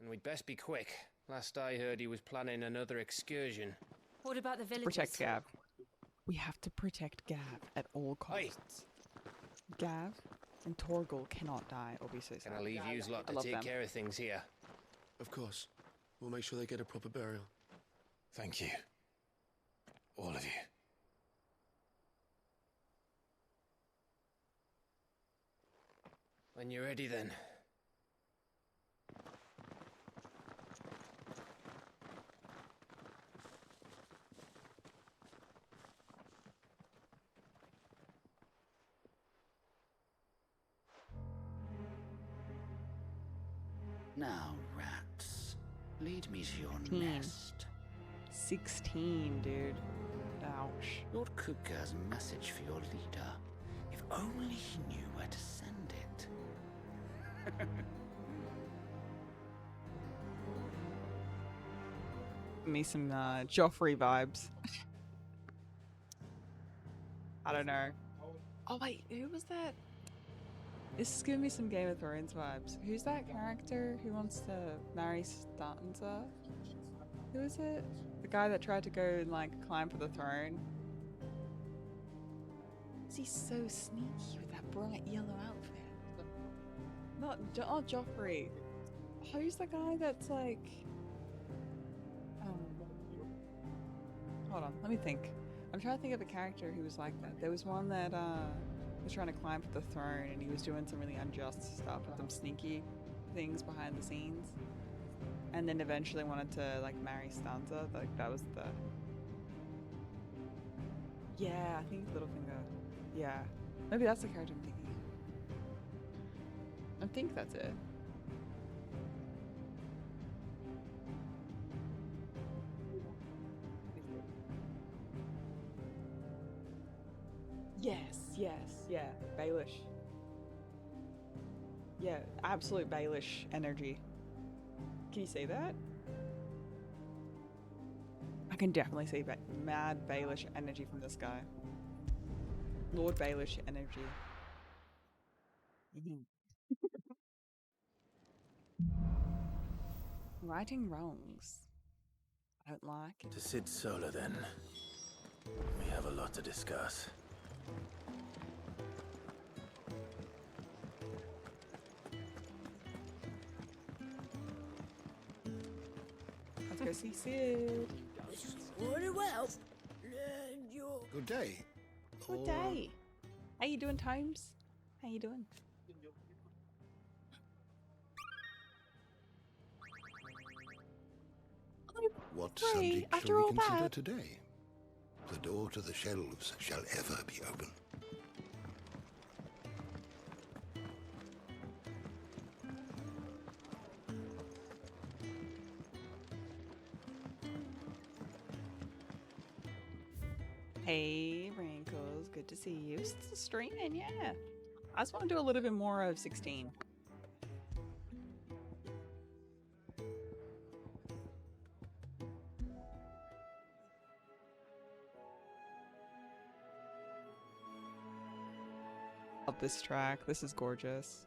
And we'd best be quick. Last I heard, he was planning another excursion. What about the villagers? Protect Gav. We have to protect Gav at all costs. Gav and Torgal cannot die, obviously. Can I leave you lot to take care of things here? Of course. We'll make sure they get a proper burial. Thank you. All of you. When you're ready, then. Now, rats, lead me to your nest. 16, dude. Ouch. Lord Kupka has a message for your leader. If only he knew where to send it. Me some Joffrey vibes. I don't know. Oh wait, who was that? This is giving me some Game of Thrones vibes. Who's that character who wants to marry Sansa? Who is it? The guy that tried to go and like climb for the throne. Is he so sneaky with that bright yellow outfit? Not Joffrey. Who's the guy that's like? Hold on, let me think. I'm trying to think of a character who was like that. There was one that was trying to climb for the throne, and he was doing some really unjust stuff with some sneaky things behind the scenes, and then eventually wanted to like marry Sansa. Like that was the. Yeah, I think Littlefinger. Yeah, maybe that's the character I'm thinking. I think that's it. Yes, yeah, Baelish. Yeah, absolute Baelish energy. Can you say that? I can definitely see mad Baelish energy from this guy. Lord Baelish energy. Righting wrongs. I don't like it. To Sid Solar, then. We have a lot to discuss. go see Sid. Morning, well. And your Good day. Good day. How you doing, Times? How you doing? What Pray, subject after shall we all consider that. today? The door to the shelves shall ever be open. Hey, Wrinkles. Good to see you. Still streaming, yeah. I just want to do a little bit more of 16. Love this track. This is gorgeous.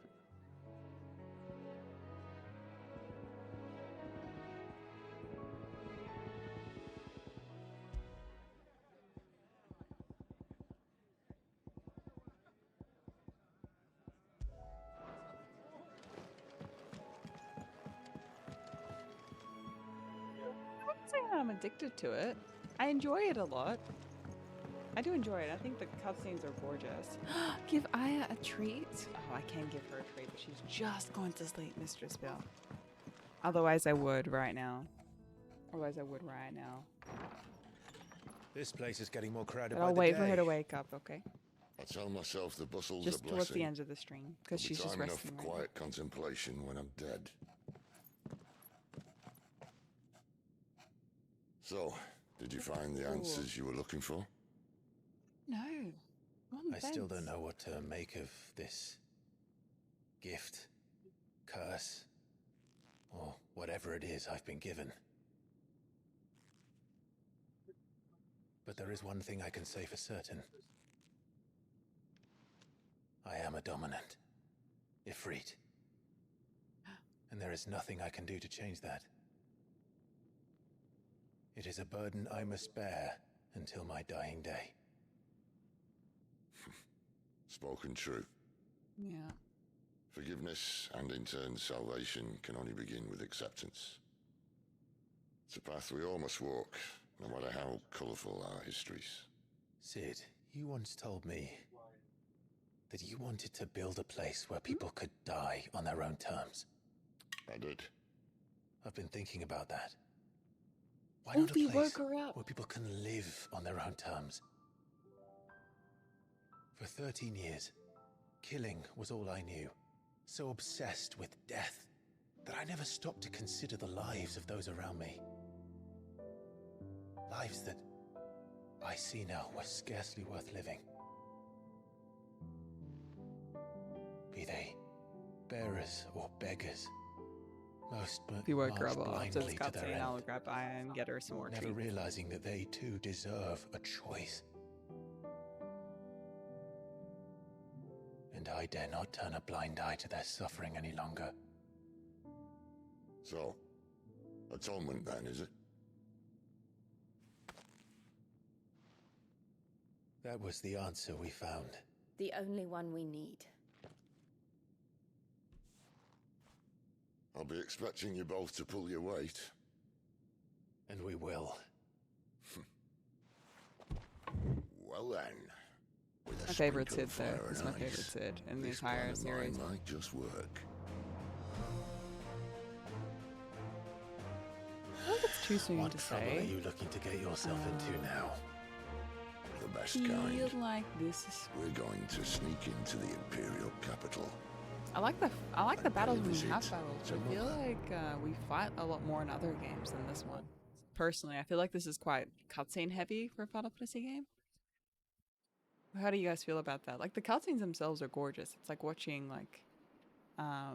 I wouldn't say I'm addicted to it. I enjoy it a lot. I do enjoy it. I think the cutscenes are gorgeous. Give Aya a treat? Oh, I can give her a treat, but she's just going to sleep, Mistress Bill. Otherwise, I would right now. This place is getting more crowded But by I'll the wait for her day. to wake up, okay? I tell myself the bustle's Just a towards the blessing. end of the stream, because There'll be she's just time enough resting for right now. quiet contemplation when I'm dead. So, did you find the answers you were looking for? No. I still don't know what to make of this gift, curse, or whatever it is I've been given. But there is one thing I can say for certain. I am a dominant, Ifrit. And there is nothing I can do to change that. It is a burden I must bear until my dying day. Spoken true. Yeah. Forgiveness and in turn salvation can only begin with acceptance. It's a path we all must walk, no matter how colourful our histories. Sid, you once told me that you wanted to build a place where people could die on their own terms. I did. I've been thinking about that. Why not a Opie place woke her up. where people can live on their own terms? For 13 years, killing was all I knew. So obsessed with death that I never stopped to consider the lives of those around me. Lives that I see now were scarcely worth living. Be they bearers or beggars, most If you woke her up marched after this blindly to their cutscene, end, I'll grab Aya and get her some more never treats. realizing that they too deserve a choice. And I dare not turn a blind eye to their suffering any longer. So, atonement then, is it? That was the answer we found. The only one we need. I'll be expecting you both to pull your weight. And we will. Well then. With a My favorite sprinkle Sid of there. fire It's and my favorite ice, Sid in the this entire plan of series. mine might just work. I think it's too soon What to trouble say. are you looking to get yourself into now? The best I kind. feel like this is. We're going to sneak into the Imperial capital. I like the battles when we visit have battles. to I feel Mother. like we fight a lot more in other games than this one. Personally, I feel like this is quite cutscene heavy for a Final Fantasy game. How do you guys feel about that? Like the cutscenes themselves are gorgeous. It's like watching like, I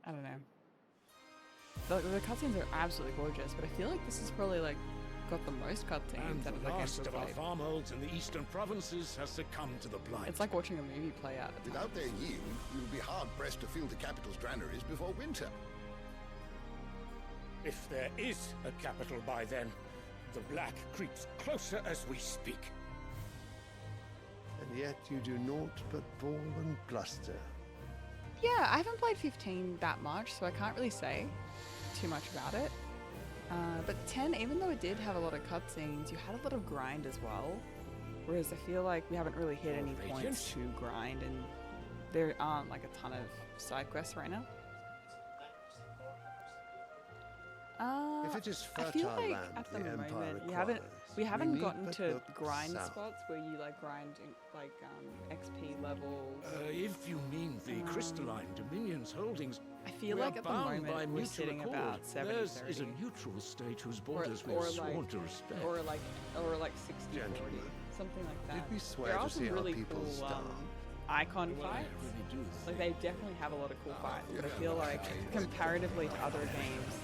don't know. The cutscenes are absolutely gorgeous, but I feel like this is probably like got the most cutscenes And out of the the games last we've of our played. farmholds in the eastern provinces has succumbed to the blight. It's like watching a movie play out. Without their yield, you would be hard-pressed to fill the capital's granaries before winter. If there is a capital by then, the black creeps closer as we speak. And yet you do naught but bawl and bluster. Yeah, I haven't played 15 that much, so I can't really say too much about it. But 10, even though it did have a lot of cutscenes, you had a lot of grind as well. Whereas I feel like we haven't really hit any points to grind, and there aren't like a ton of side quests right now. If it is I feel fertile like land at the the Empire moment requires, we haven't need gotten but to look grind south. spots where you like grind like XP levels. If you mean the crystalline Dominion's holdings, I feel we like are at the bound moment by we're mutual sitting accord. about 70, Theirs 30. is a neutral state whose borders we have sworn to respect. or like 60, 40, something like that. Did we swear there to are see some our really people cool starve? icon Well, I fights. really do Like they definitely have a lot of cool fights, but I feel like comparatively to other games,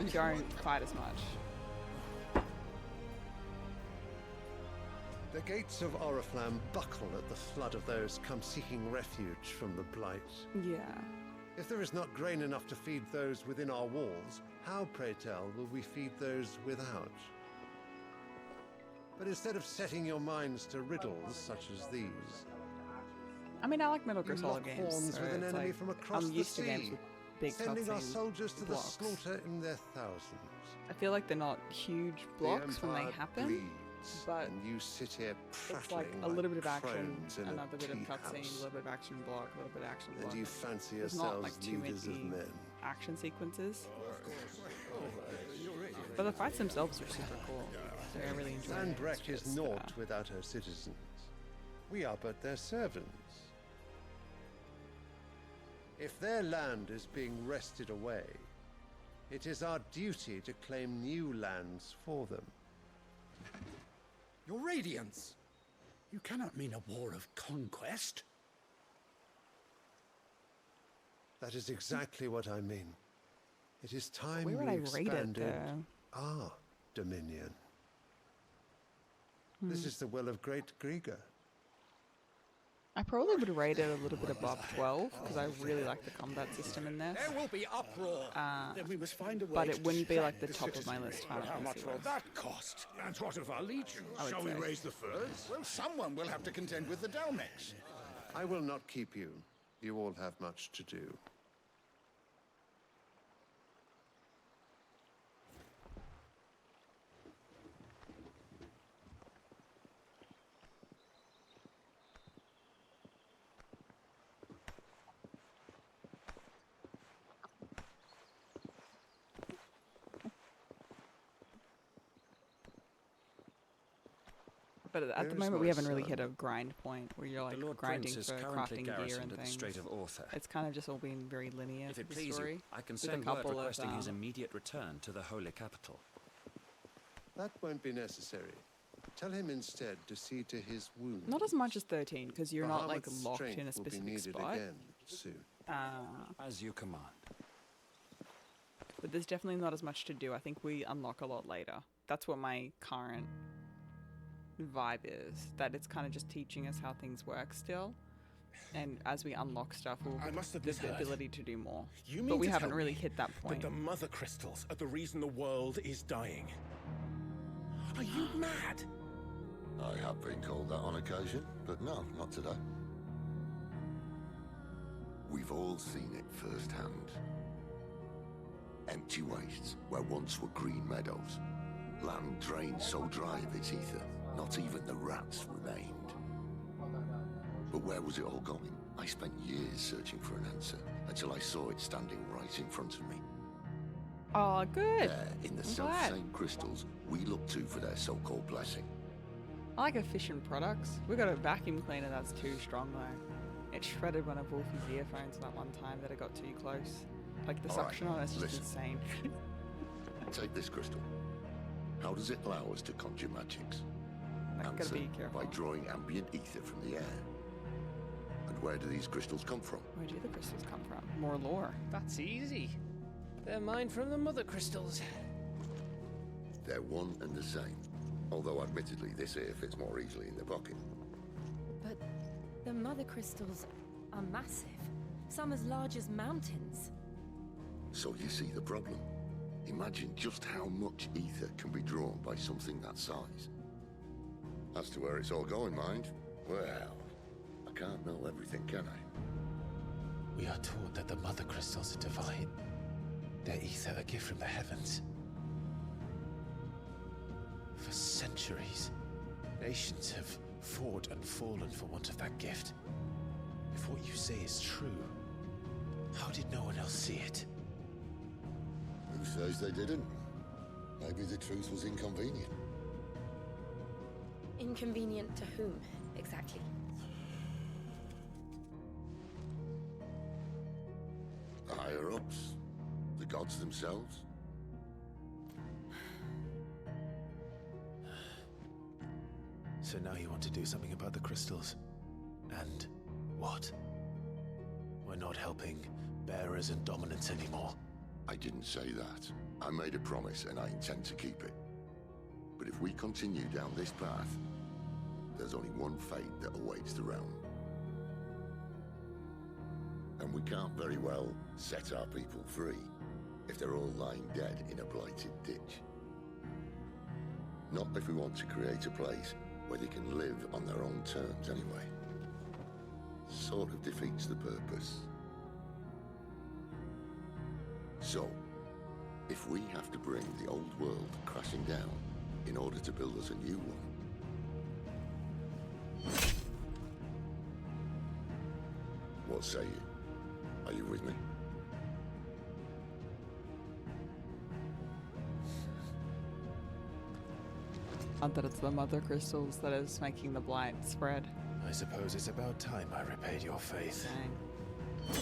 we don't fight as much. The gates of Oriflamme buckle at the flood of those come seeking refuge from the Blight. Yeah. If there is not grain enough to feed those within our walls, how, pray tell, will we feed those without? But instead of setting your minds to riddles such as these, I mean, I like Metal Gear you Solid lock games. horns So with an it's enemy like, from across I'm the used to games sea, with big sending our cutscene soldiers to blocks. the slaughter in their thousands. I feel like they're not huge blocks when they Empire happen, bleeds, but and you sit here it's like prattling a little bit of like action, crones in a another bit of tea cutscene, a house. little bit of action block, a little bit of action block. And you fancy There's yourselves not like too leaders of many men. action sequences. But the fights themselves are super cool. So I really enjoy it. Landbreck It's is just, naught without her citizens. We are but their servants. If their land is being wrested away, it is our duty to claim new lands for them. Your Radiance! You cannot mean a war of conquest. That is exactly what I mean. It is time Where would we I rate it, expanded though? our dominion. This is the will of great Grieger. I probably would rate it a little bit above 12 because I really like the combat system in this. There will be uproar. Then we must find a way But to it wouldn't be like the distract top of my list. citizenry. Final How much Fantasy will was. that cost? And what of our legions? I would Shall we say. raise the furs? Well, someone will have to contend with the Dalmex. I will not keep you. You all have much to do. But at the There is moment, no we haven't really sun. hit a grind point where you're like The Lord grinding Prince for is currently crafting gear garrisoned and at the things. Strait of Ortha. It's kind of just all been very linear. If it the please story, you, I can with a send word couple of, requesting his immediate return to the holy capital. That won't be necessary. Tell him instead to see to his wounds. Not as much as 13 because you're not like Bahamut's locked in strength a will be specific needed spot. again soon. As you command. But there's definitely not as much to do. I think we unlock a lot later. That's what my current vibe is. That it's kind of just teaching us how things work still. And as we unlock stuff, we'll I must have there's the misheard. ability to do more. You mean But we to haven't tell really me hit that point. That the mother crystals are the reason the world is dying. Are you mad? I have been called that on occasion, but no, not today. We've all seen it firsthand. Empty wastes where once were green meadows. Land drained so dry of its ether, not even the rats remained. But where was it all going? I spent years searching for an answer, until I saw it standing right in front of me. Oh, good. There, in the I'm glad. self-same crystals we look to for their so-called blessing. I like efficient products. We got a vacuum cleaner that's too strong though. It shredded one of Wolfie's earphones that one time that it got too close. Like the All right, suction on it's just listen. insane. Take this crystal. How does it allow us to conjure magics? Like, gotta be careful. By drawing ambient ether from the air. And where do these crystals come from? Where do the crystals come from? More lore. That's easy. They're mined from the mother crystals. They're one and the same. Although admittedly this here fits more easily in the pocket. But the mother crystals are massive. Some as large as mountains. So you see the problem. Imagine just how much ether can be drawn by something that size. As to where it's all going, mind, well, I can't know everything, can I? We are taught that the mother crystals are divine. Their ether a gift from the heavens. For centuries, nations have fought and fallen for want of that gift. If what you say is true, how did no one else see it? Who says they didn't? Maybe the truth was inconvenient. Inconvenient to whom, exactly? The higher-ups? The gods themselves? So now you want to do something about the crystals? And what? We're not helping bearers and dominants anymore. I didn't say that. I made a promise and I intend to keep it. But if we continue down this path, there's only one fate that awaits the realm. And we can't very well set our people free if they're all lying dead in a blighted ditch. Not if we want to create a place where they can live on their own terms anyway. Sort of defeats the purpose. So, if we have to bring the old world crashing down in order to build us a new one, what say you? Are you with me? Not that it's the mother crystals that is making the blight spread. I suppose it's about time I repaid your faith. Dang.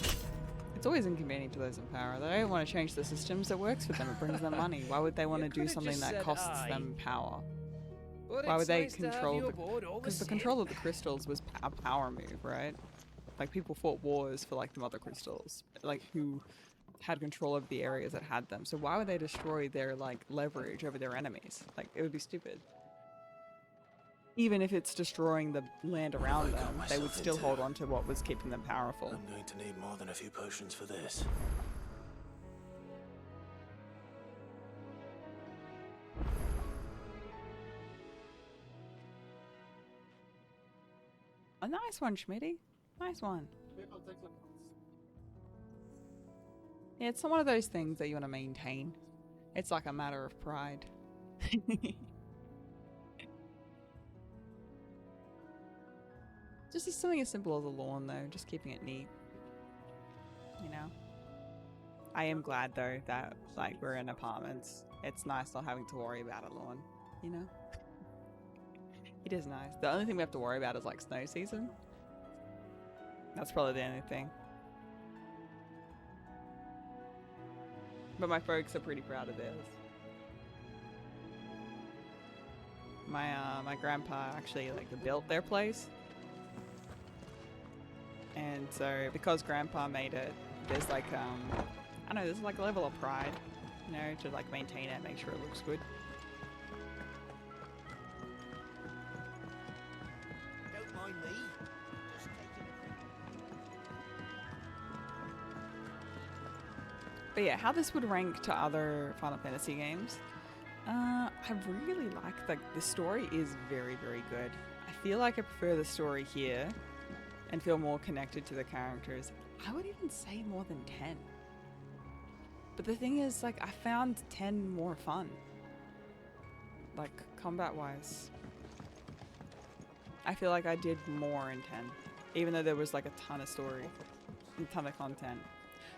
It's always inconvenient to those in power. They don't want to change the systems. It works for them. It brings them money. Why would they want to do something that costs them power? Why would they control the... Because the control of the crystals was a power move, right? Like, people fought wars for, like, the mother crystals. Like, who had control of the areas that had them. So why would they destroy their, like, leverage over their enemies? Like, it would be stupid. Even if it's destroying the land around them, they would still hold on to what was keeping them powerful. I'm going to need more than a few potions for this. A nice one, Schmitty. Nice one. Yeah, it's one of those things that you want to maintain. It's like a matter of pride. Just something as simple as a lawn, though. Just keeping it neat. You know? I am glad, though, that, like, we're in apartments. It's nice not having to worry about a lawn, you know? It is nice. The only thing we have to worry about is, like, snow season. That's probably the only thing. But my folks are pretty proud of theirs. My grandpa actually, like, built their place. And so, because Grandpa made it, there's like, I don't know, there's like a level of pride, you know, to like maintain it, make sure it looks good. Don't mind me. Just taking But yeah, how this would rank to other Final Fantasy games, I really like, the story is very, very good. I feel like I prefer the story here and feel more connected to the characters. I would even say more than 10. But the thing is, like, I found 10 more fun. Like, combat-wise. I feel like I did more in 10. Even though there was, like, a ton of story. A ton of content.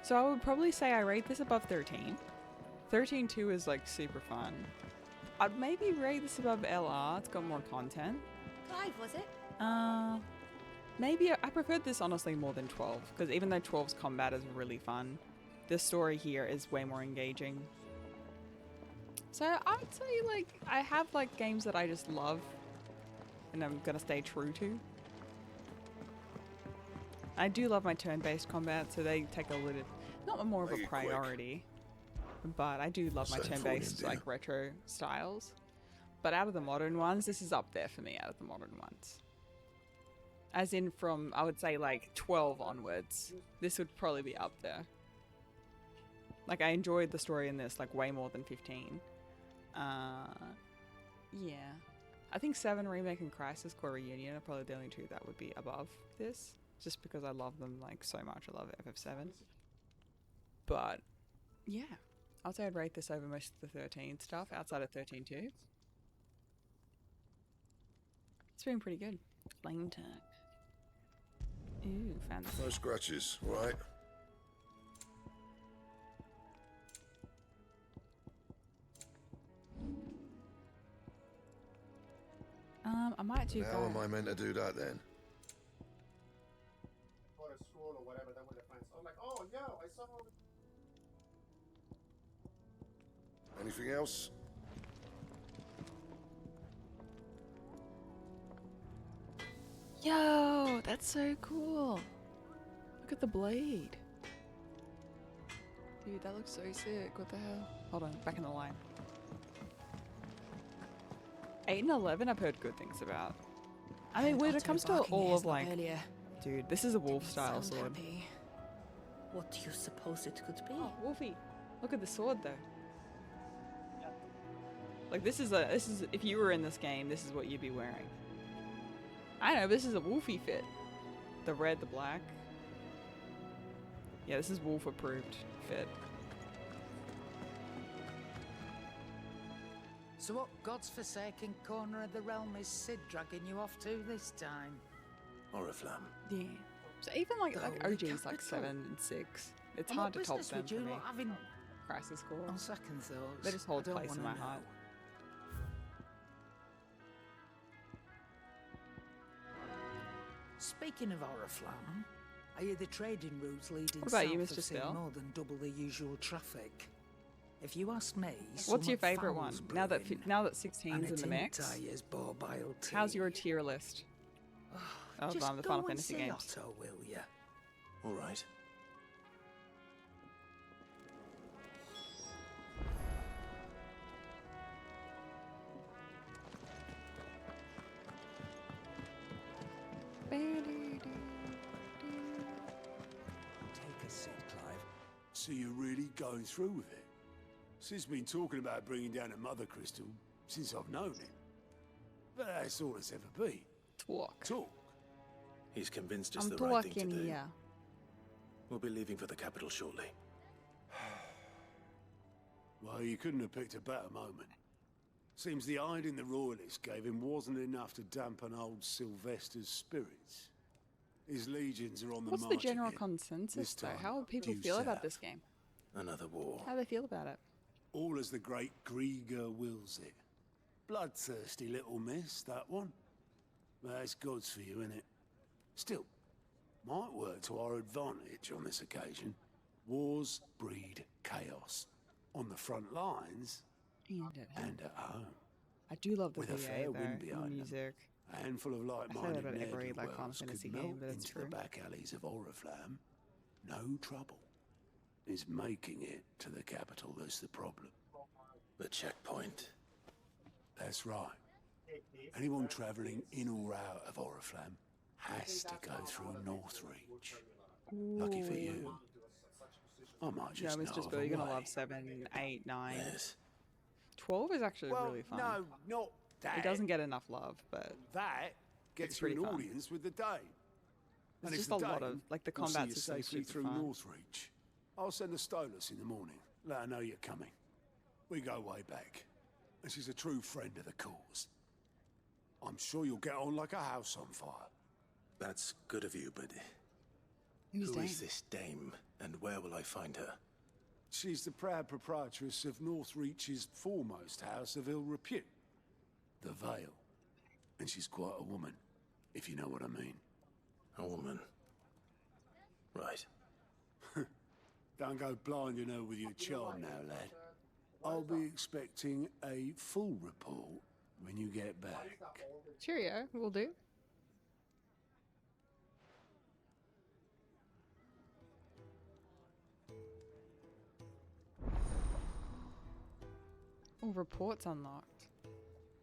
So I would probably say I rate this above 13. 13.2 is, like, super fun. I'd maybe rate this above LR. It's got more content. 5, was it? Maybe I preferred this honestly more than 12, because even though 12's combat is really fun, the story here is way more engaging. So I would say, like, I have like games that I just love and I'm gonna stay true to. I do love my turn-based combat, so they take a little, not more of a priority, but I do love my turn-based like retro styles. But out of the modern ones, this is up there for me out of the modern ones. As in from, I would say, like, 12 onwards. This would probably be up there. Like, I enjoyed the story in this, like, way more than 15. Yeah. I think 7 Remake and Crisis Core Reunion are probably the only two that would be above this. just because I love them like so much. I love FF7. But yeah, I'd say I'd rate this over most of the 13 stuff outside of 13.2. It's been pretty good. Flame Tank. Ooh, fancy. No scratches, right? I might do How am I meant to do that then? Or a school or whatever, that with their friends. I'm like, oh no, I saw. Anything else? Yo, that's so cool. Look at the blade. Dude, that looks so sick. What the hell? Hold on, back in the line. 8 and 11 I've heard good things about. I mean, when it comes to all of like... Dude, this is a wolf style sword. What do you suppose it could be? Oh, Wolfie. Look at the sword though. Like this is if you were in this game, this is what you'd be wearing. I know, this is a Wolfie fit. The red, the black. Yeah, this is wolf approved fit. So what God's forsaken corner of the realm is Sid dragging you off to this time? Oriflamme. Yeah. So even like Holy OG's like capital. 7 and 6. It's And hard what to top business them would for you me. lot have in- Crisis Core. On second thoughts, They just hold I don't place in my wanna heart. know. Speaking of Oriflamme, I hear the trading routes leading What about south you, have Mr. seen Spill? more than double the usual traffic. If you ask me, What's your some at favorite one? Fowl's Now that brewing, 16's and in the a mix. Tintayer's Borbile tea. How's your tier list of Just the go Final and Fantasy see games? Otto, will ya? All right. Take a seat, Clive. So you're really going through with it? Sid's been talking about bringing down a mother crystal since I've known him. But that's all it's ever been. Talk. Talk. He's convinced it's I'm the right thing to talking do. here. We'll be leaving for the capital shortly. Well, you couldn't have picked a better moment. Seems the hiding the royalists gave him wasn't enough to dampen old Sylvester's spirits. His legions are on the What's the march general again. consensus This though? time, How would people due feel about south. this game? Another war. How do they feel about it? All as the great Grieger wills it. Bloodthirsty little miss, that one. But that's God's for you, innit? Still, might work to our advantage on this occasion. Wars breed chaos. On the front lines and at home. I do love the With a VA fair though, wind the behind them. music. A handful of I say that like-minded about every like Final ne'er-do-wells Fantasy could game, melt but it's into true. the back alleys of Oriflamme. No trouble. It's making it to the capital that's the problem. The checkpoint. That's right. Anyone travelling in or out of Oriflamme has to go through Northreach. Lucky for you. I might Yeah, just know Mr. of Spill, a you're gonna way. love 7, 8, 9. Yes. 12 is actually Well, really fun. no, not that. It doesn't get enough love, but That gets it's you pretty an fun. audience with the Dane. There's And just if a the lot of Dane like the will see combat you system's safely super through fun. Northreach. I'll send a Stolas in the morning. Let her know you're coming. We go way back. And she's a true friend of the cause. I'm sure you'll get on like a house on fire. That's good of you, but Who's who Dame? is this dame, and where will I find her? She's the proud proprietress of Northreach's foremost house of ill repute, the Vale. And she's quite a woman, if you know what I mean. A woman. Right. Don't go blinding her with your charm now, lad. I'll be expecting a full report when you get back. Cheerio, will do. Oh, reports unlocked.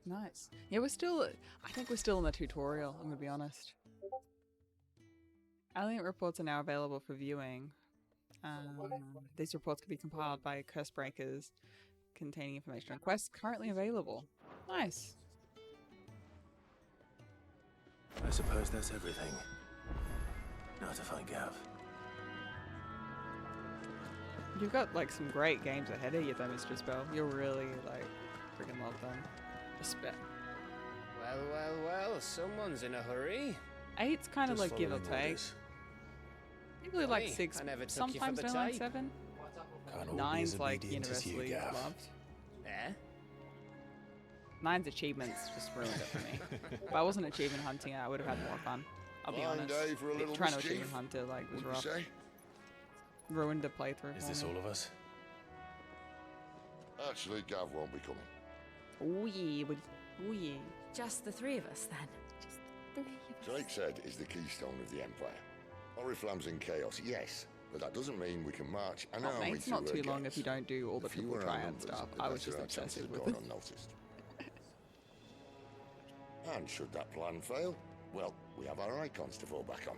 Nice. Yeah, I think we're still in the tutorial, I'm gonna be honest. Alien reports are now available for viewing. These reports can be compiled by curse breakers containing information on quests currently available. Nice. I suppose that's everything. Now to find Gav. You've got like some great games ahead of you though, Mr. Spell. You'll really like freaking love them. Respect. Well, someone's in a hurry. 8's kind of Just like give or following take. orders. Probably like Hey, 6, I never took you for sometimes the only like type. 7. Can't all be as 9's like obedient as you, universally Gav. loved. Eh? 9's achievements just ruined it for me. If I wasn't achievement hunting, I would have had more fun. I'll be Fine honest. day for a little Trying to mischief, achievement hunt it like was wouldn't you rough. say? Ruined the playthrough. Is for this me. all of us? Actually, Gav won't be coming. Oh yeah, buddy. Oh yeah. Just the three of us then. Drake said is the keystone of the Empire. Oriflamme's in chaos, yes, but that doesn't mean we can march an Oh, army mate, it's through not her too long gates. if you don't do all the The triple fewer our triad numbers, stuff. the I was better just our chances obsessive of with going it. unnoticed. And should that plan fail, well, we have our icons to fall back on.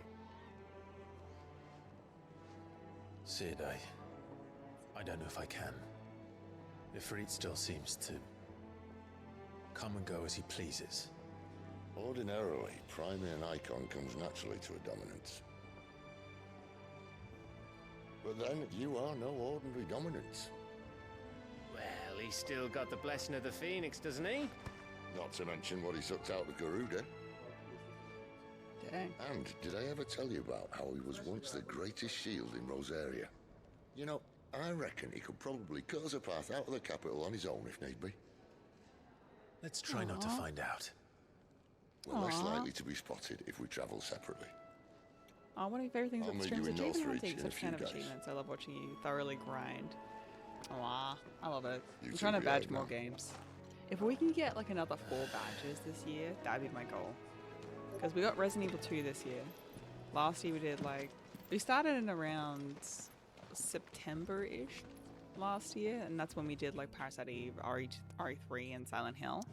Sid, I don't know if I can. Ifrit still seems to come and go as he pleases. Ordinarily, priming an icon comes naturally to a dominance. But then, you are no ordinary dominance. Well, he's still got the blessing of the Phoenix, doesn't he? Not to mention what he sucked out of Garuda. Dang. And did I ever tell you about how he was once the greatest shield in Rosaria? You know, I reckon he could probably cut us a path out of the capital on his own if need be. Let's try not to Aw. find out. We're less Aw. likely to be spotted if we travel separately. Oh, one of my favorite things I'll about meet you streams in achievement Northreach hunting. in a Such kind few of days. achievements. I love watching you thoroughly grind. Aw, I love it. You I'm two trying to be badge out more now. games. If we can get like another 4 badges this year, that'd be my goal. Because we got Resident Evil 2 this year. Last year we did like, we started in around September-ish last year, and that's when we did like Parasite Eve, RE3, and Silent Hill.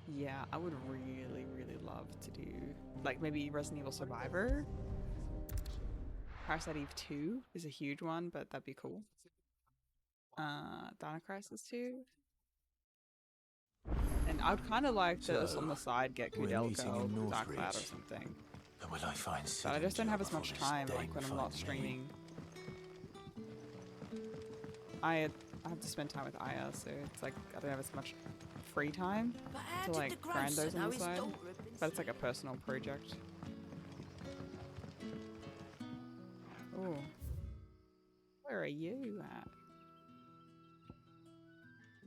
Yeah, I would really, really love to do like maybe Resident Evil Survivor. Parasite Eve 2 is a huge one, but that'd be cool. Dino Crisis 2. And I'd kind of like to, on the side, get we're Kudelka meeting or in Dark Cloud or Northreach. something. And will I find Sid But I just don't in have jail as much before this time, dame like when I'm not finds me? streaming. I have to spend time with Aya, so it's like I don't have as much free time But how to did like the grind those grandson on know the his side. daughter had been But it's like a personal project. Oh, where are you at?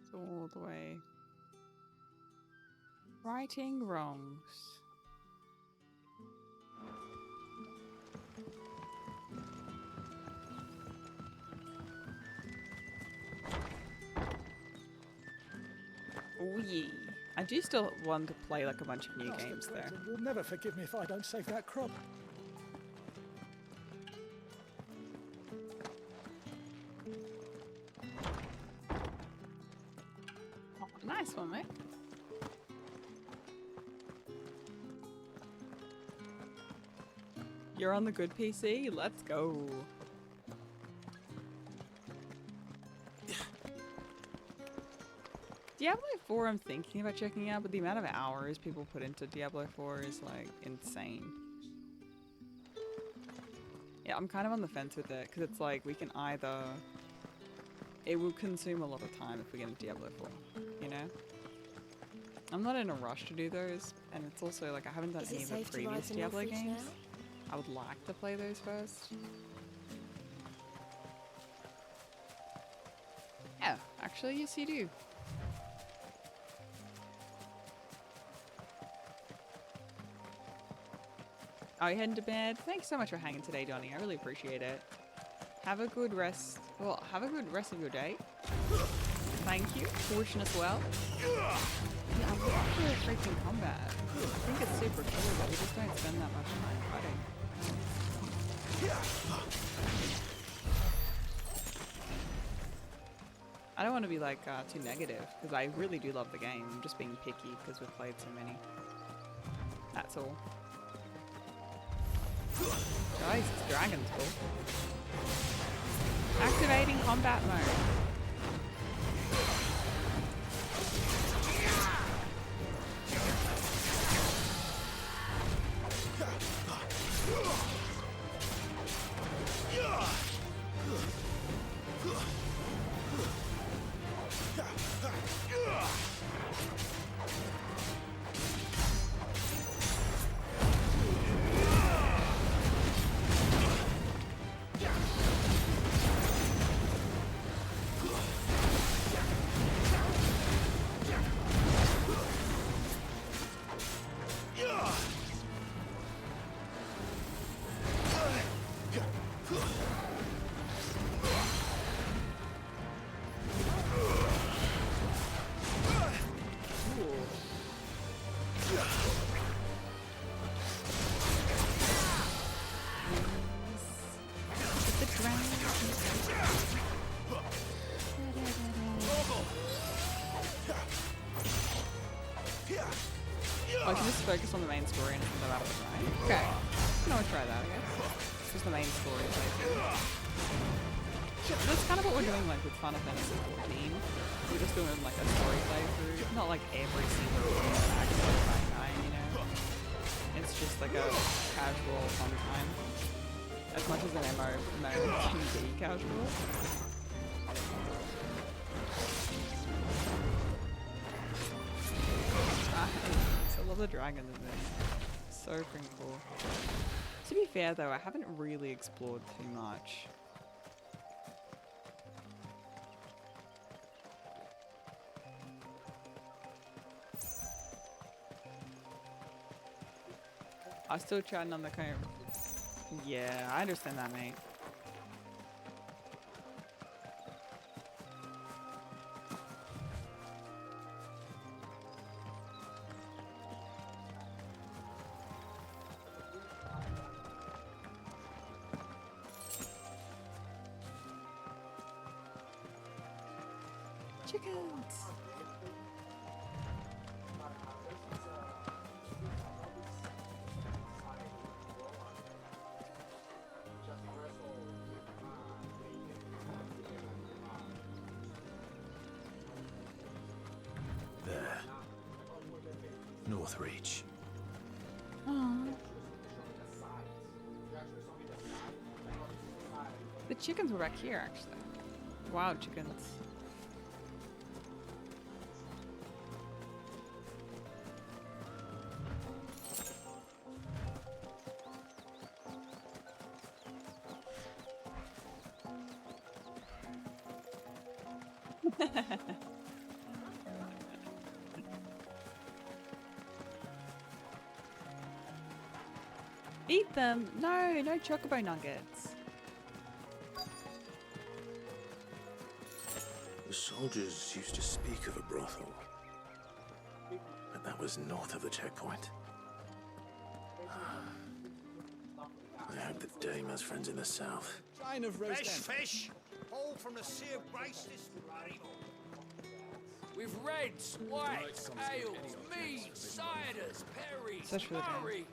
It's all the way. Righting wrongs. Oh yeah. I do still want to play like a bunch of new games though. You'll never forgive me if I don't save that crop. Oh, nice one, mate. You're on the good PC? Let's go. Diablo 4 I'm thinking about checking out, but the amount of hours people put into Diablo 4 is like insane. Yeah, I'm kind of on the fence with it, because it's like we can either... It will consume a lot of time if we get into Diablo 4, you know? I'm not in a rush to do those, and it's also like I haven't done Is any it of the safe to ride previous to Diablo Northreach games. now? I would like to play those first. Yeah, actually, yes you do. Oh, you're heading to bed? Thanks so much for hanging today, Donnie. I really appreciate it. Have a good rest. Well, have a good rest of your day. Thank you. Portion as well. Yeah, I love the freaking combat. I think it's super cool, but we just don't spend that much time fighting. I don't want to be like too negative, because I really do love the game. I'm just being picky because we've played so many. That's all. Guys, it's Dragon's cool. Activating combat mode. I should just focus on the main story and something about it tonight. Okay. Can always try that, I guess. Just the main story playthrough. That's kind of what we're doing like with Final Fantasy XIV. We're just doing like a story playthrough. Not like every single act of you know. It's just like a casual fun time. As much as an MMO can be casual. I love the dragons in this. So freaking cool. To be fair though, I haven't really explored too much. I'm still chatting on the comb. Yeah, I understand that, mate. Chickens! There. Northreach. Aww. The chickens were back here, actually. Wild chickens. Eat them! No, no chocobo nuggets. The soldiers used to speak of a brothel, but that was north of the checkpoint. I hope that Dame has friends in the south. Sign of roast Fresh end. fish, all from the Sea of Grace this morning. With reds, whites, ales, meads, ciders, perries, Such for the day. murrays.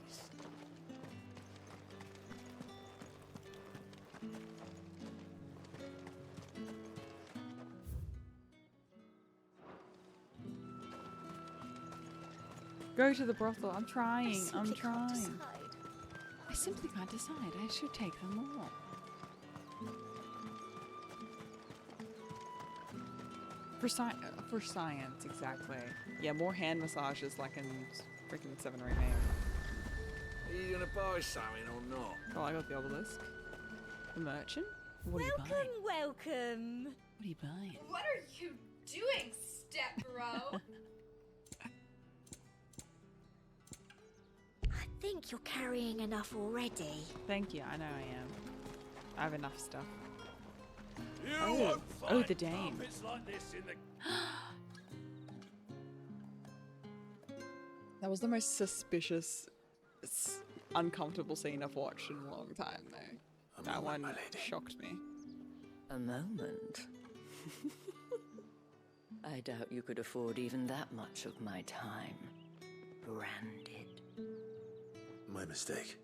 Go to the brothel. I'm trying. I'm simply can't trying. decide. I simply can't decide. I should take them all. For science, exactly. Yeah, more hand massages like in freaking 7 Remake. Are you gonna buy something or not? Oh, I got the obelisk. The merchant? What are you buying? Welcome. What are you buying? What are you doing, step bro? I think you're carrying enough already. Thank you. I know I am. I have enough stuff. You Oh, won't oh, find the dame. carpets like this in the... That was the most suspicious, uncomfortable scene I've watched in a long time, though. That one shocked me. A moment. I doubt you could afford even that much of my time. Branded. My mistake.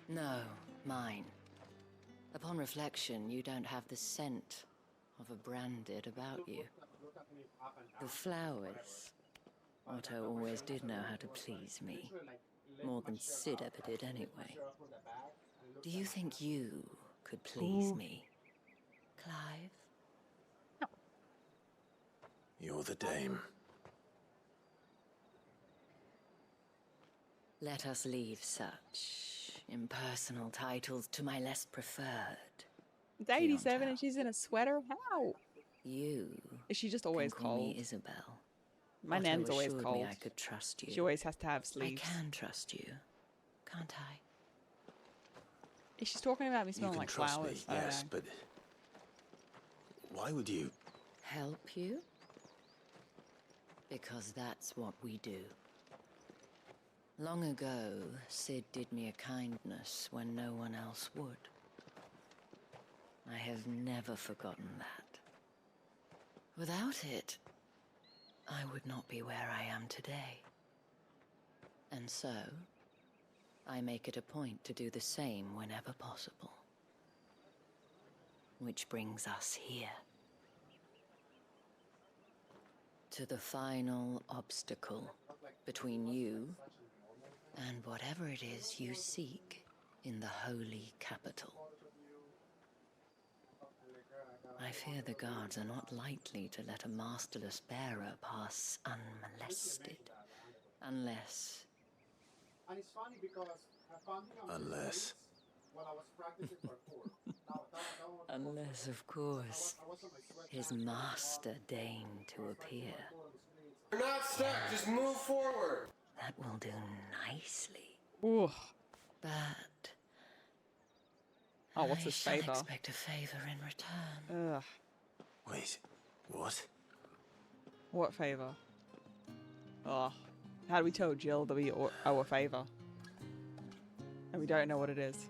No, mine. Upon reflection, you don't have the scent of a branded about you. The flowers. Otto always did know how to please me. More than Sid ever did anyway. Do you think you could please me, Clive? You're the Dame. Let us leave such impersonal titles to my less preferred. It's 87 and she's in a sweater? How? You Is she just always can call cold? me Isabel. My Otto nan's always assured cold. me I could trust you. She always has to have sleeves. I can trust you, can't I? If she's talking about me You smelling can like trust flowers. me, I don't yes, know. but why would you? Help you? Because that's what we do. Long ago, Sid did me a kindness when no one else would. I have never forgotten that. Without it, I would not be where I am today. And so, I make it a point to do the same whenever possible. Which brings us here. To the final obstacle between you and whatever it is you seek in the holy capital. I fear the guards are not likely to let a masterless bearer pass unmolested. Unless... And it's funny because I found it on Unless... while I was practicing parkour. Unless, of course, his master deigned to appear. You're not stuck, just move forward. That will do nicely. Ooh. But... Oh, what's his I favor? shall expect a favor in return. Ugh. Wait, what? What favor? Oh. How do we tell Jill that we owe a favor? And we don't know what it is.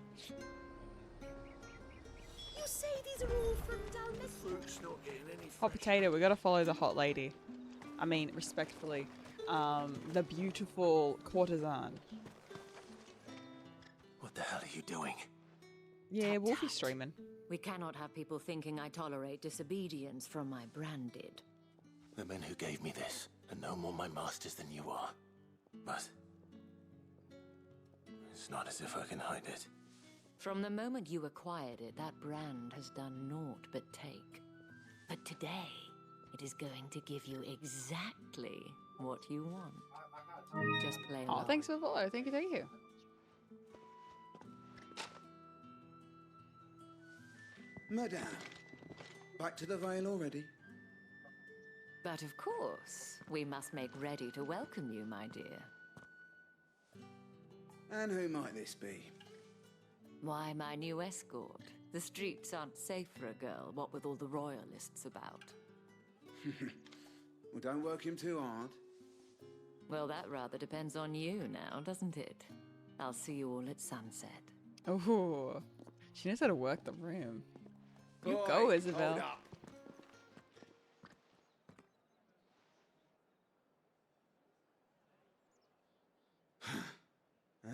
You say these are all from down this Fruit's not getting any Hot potato, we gotta follow the hot lady. I mean, respectfully. The beautiful courtesan. What the hell are you doing? Yeah, Wolfie's streaming. We cannot have people thinking I tolerate disobedience from my branded. The men who gave me this are no more my masters than you are. But... it's not as if I can hide it. From the moment you acquired it, that brand has done naught but take. But today, it is going to give you exactly what you want. Just plain Oh, love. thanks for the follow. Thank you, thank you. Madame, back to the Vale already? But of course, we must make ready to welcome you, my dear. And who might this be? Why, my new escort. The streets aren't safe for a girl, what with all the royalists about. Well, don't work him too hard. Well, that rather depends on you now, doesn't it? I'll see you all at sunset. Oh, she knows how to work the room. You Boy, go, Isabel. hold up.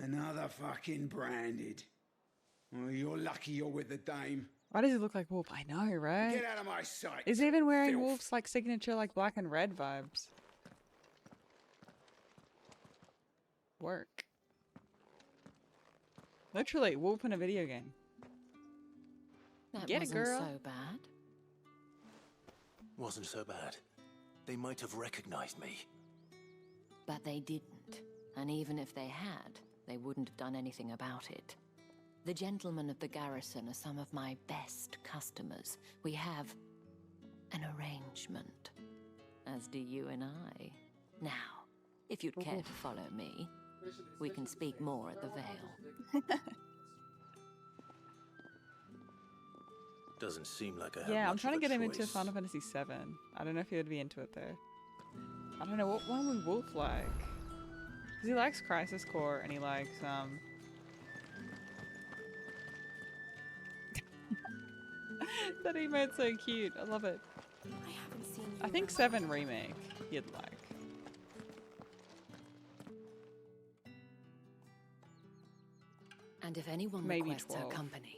Another fucking branded. Oh, you're lucky you're with the dame. Why does he look like Wolf? I know, right? Get out of my sight. Is he even wearing filth. Wolf's like signature like black and red vibes? Work. Literally, Wolf in a video game. That Get it, wasn't girl. so bad. Wasn't so bad. They might have recognized me. But they didn't. And even if they had, they wouldn't have done anything about it. The gentlemen of the garrison are some of my best customers. We have an arrangement, as do you and I. Now, if you'd care to follow me, we can speak more at the Vale. Doesn't seem like I have Yeah, I'm much trying to of a get him into choice. Final Fantasy VII. I don't know if he would be into it though. I don't know, what one would Wolf like? Because he likes Crisis Core and he likes, that emote's so cute. I love it. I haven't seen you. I think 7 Remake you'd like. And if anyone Maybe requests her 12. company,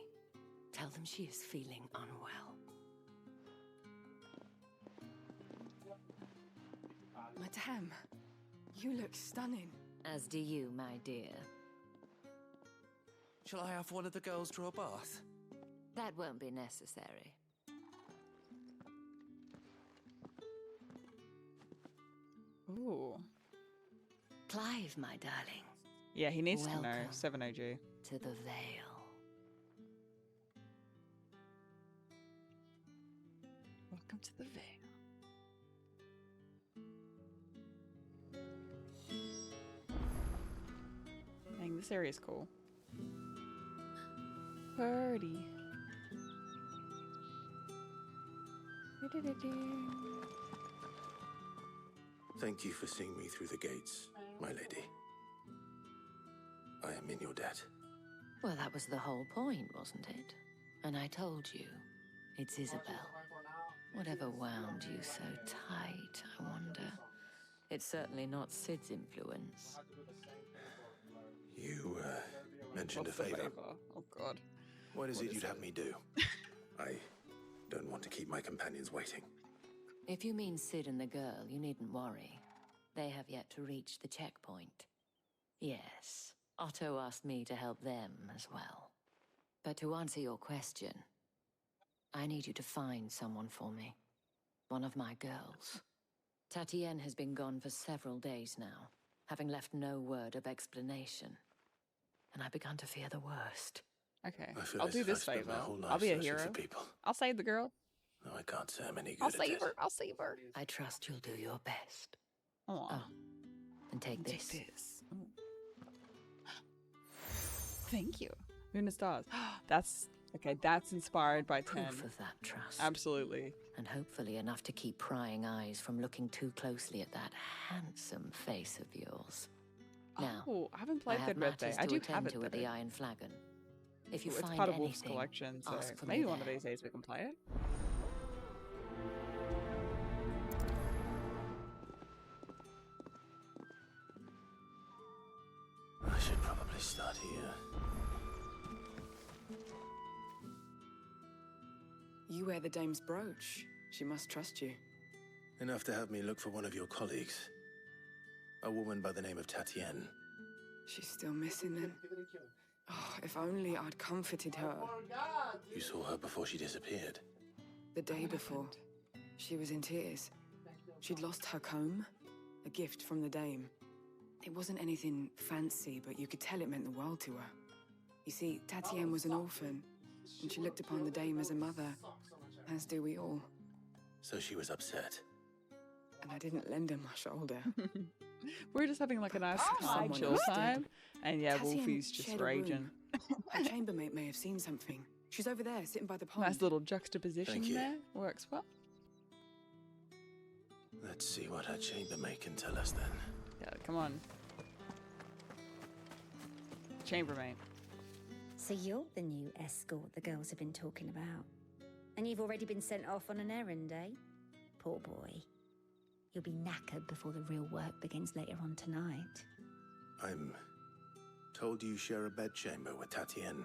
tell them she is feeling unwell. Madame, you look stunning. As do you, my dear. Shall I have one of the girls draw a bath? That won't be necessary. Ooh. Clive, my darling. Yeah, he needs to know. Welcome 7 OG. to the Vale. Welcome to the Vale. Dang, this area is cool. Party. Thank you for seeing me through the gates, my lady. I am in your debt. Well, that was the whole point, wasn't it? And I told you, it's Isabel. Whatever wound you so tight, I wonder. It's certainly not Sid's influence. You, mentioned What's a the favor. Oh, God. What is What it is you'd it? have me do? I don't want to keep my companions waiting. If you mean Sid and the girl, you needn't worry. They have yet to reach the checkpoint. Yes, Otto asked me to help them as well. But to answer your question, I need you to find someone for me. One of my girls. Tatienne has been gone for several days now, having left no word of explanation. And I've begun to fear the worst. Okay, I feel I'll as do if I this spent my favor. whole I'll life be a searching hero. for people. I'll save the girl. No, I can't say I'm any good I'll at save it. her. I'll save her. I trust you'll do your best. Aw. Oh, and take Take this. this. Ooh. Thank you. Moon and stars. That's okay. That's inspired by 10. Proof of that trust. Absolutely. And hopefully enough to keep prying eyes from looking too closely at that handsome face of yours. Now, Oh, I haven't I played have Third Birthday. matters I to do attend have it to though. at the Iron Flagon. If you It's find part of Wolf's anything, collection, so ask for maybe me one of there. these days we can play it. I should probably start here. You wear the dame's brooch. She must trust you. Enough to have me look for one of your colleagues. A woman by the name of Tatienne. She's still missing then. Oh, if only I'd comforted her. You saw her before she disappeared. The day before, she was in tears. She'd lost her comb, a gift from the dame. It wasn't anything fancy, but you could tell it meant the world to her. You see, Tatienne was an orphan, and she looked upon the dame as a mother, as do we all. So she was upset. And I didn't lend her my shoulder. We're just having like a nice calm Someone chill else did. time. And yeah, Tatienne Wolfie's just shared a raging. room. Her chambermaid may have seen something. She's over there, sitting by the pond. Nice little juxtaposition Thank you. there. Works well. Let's see what her chambermaid can tell us then. Yeah, come on. Chambermaid. So you're the new escort the girls have been talking about. And you've already been sent off on an errand, eh? Poor boy. You'll be knackered before the real work begins later on tonight. I'm told you share a bedchamber with Tatienne.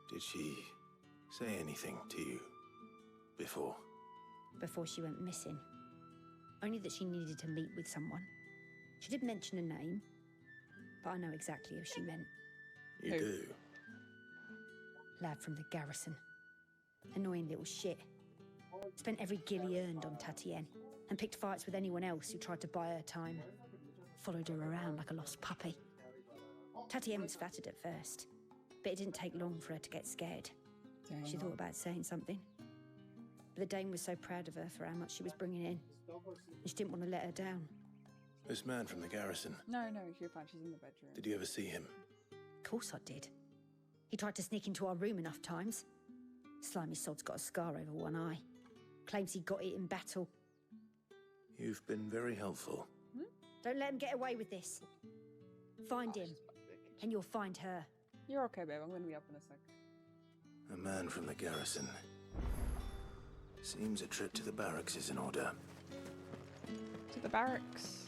Did she say anything to you before? Before she went missing. Only that she needed to meet with someone. She did mention a name, but I know exactly who she meant. You do? Lad from the garrison. Annoying little shit. Spent every guil he earned on Tatienne, and picked fights with anyone else who tried to buy her time. Followed her around like a lost puppy. Tatienne was flattered at first, but it didn't take long for her to get scared. She thought about saying something. But the dame was so proud of her for how much she was bringing in, and she didn't want to let her down. This man from the garrison. No, you're fine. She's in the bedroom. Did you ever see him? Of course I did. He tried to sneak into our room enough times. Slimy sod's got a scar over one eye. Claims he got it in battle. You've been very helpful. Don't let him get away with this. Find him, and you'll find her. You're okay, babe. I'm going to be up in a sec. A man from the garrison. Seems a trip to the barracks is in order. To the barracks.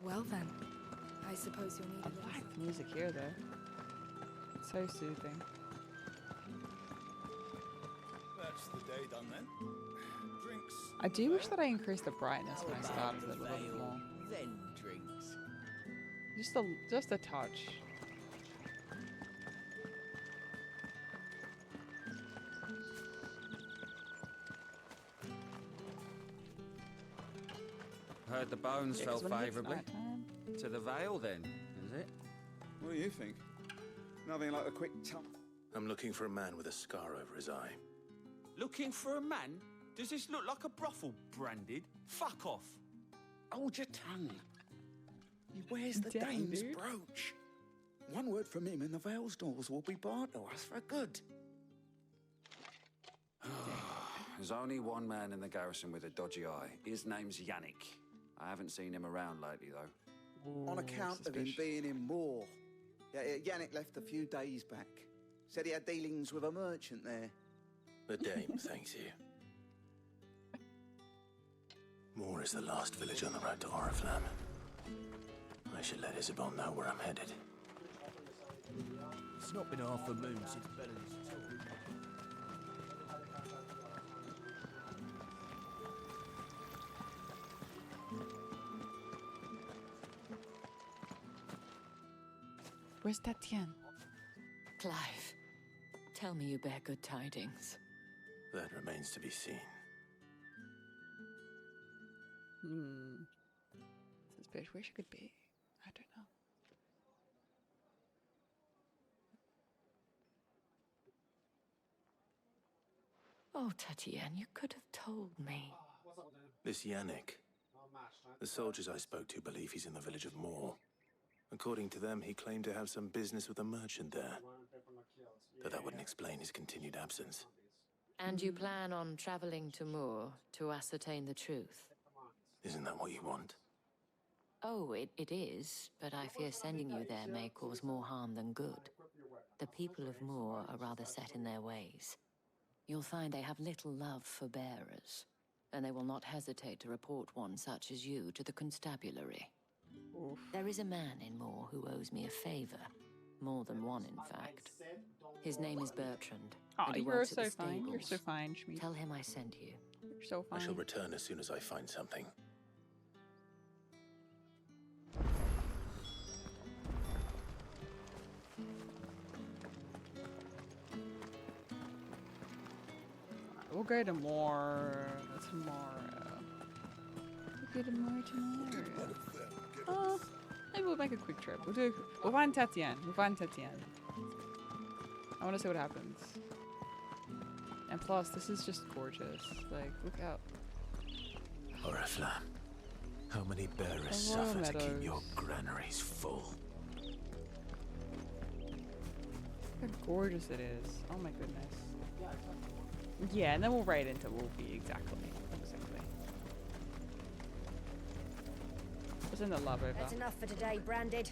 Well then, I suppose you'll need I like the music here, though. It's so soothing. That's the day done then. Drinks. I do wish that I increased the brightness when I started it a little bit more. Then drinks. Just a touch. Heard the bones Yeah, fell 'cause when it hits favourably. nighttime- To the Vale, then, is it? What do you think? Nothing like a quick tap. I'm looking for a man with a scar over his eye. Looking for a man? Does this look like a brothel branded? Fuck off. Hold your tongue. He wears the Damn, dame's dude. brooch. One word from him and the Vale's doors will be barred to us for good. There's only one man in the garrison with a dodgy eye. His name's Yannick. I haven't seen him around lately, though. On account of him being in war. Yeah, Yannick left a few days back. Said he had dealings with a merchant there. The dame thanks you. Moor is the last village on the road to Oriflamme. I should let Isabel know where I'm headed. It's not been half a moon since Bella's tour. Where's Tatienne? Clive, tell me you bear good tidings. That remains to be seen. Suspicious where she could be. I don't know. Oh, Tatienne, you could have told me. This Yannick. The soldiers I spoke to believe he's in the village of Moor. According to them, he claimed to have some business with a merchant there. Though that wouldn't explain his continued absence. And you plan on traveling to Moor to ascertain the truth? Isn't that what you want? Oh, it is, but I fear sending you there may cause more harm than good. The people of Moor are rather set in their ways. You'll find they have little love for bearers, and they will not hesitate to report one such as you to the constabulary. Oof. There is a man in Moor who owes me a favor. More than one, in fact. His name is Bertrand. Oh, and he you're works at so the fine. You're so stables. fine, Shmeet. Tell him I sent you. You're so I fine. shall return as soon as I find something. We'll go to Moor tomorrow. We'll go to Moor tomorrow. Maybe we'll make a quick trip. We'll find Tatienne. I want to see what happens. And plus, this is just gorgeous. Like, look out. Oriflamme. How many bearers suffer to keep your granaries full? Look how gorgeous it is. Oh my goodness. Yeah, and then we'll write into Wolfie exactly. What's in the love over? That's enough for today, Branded.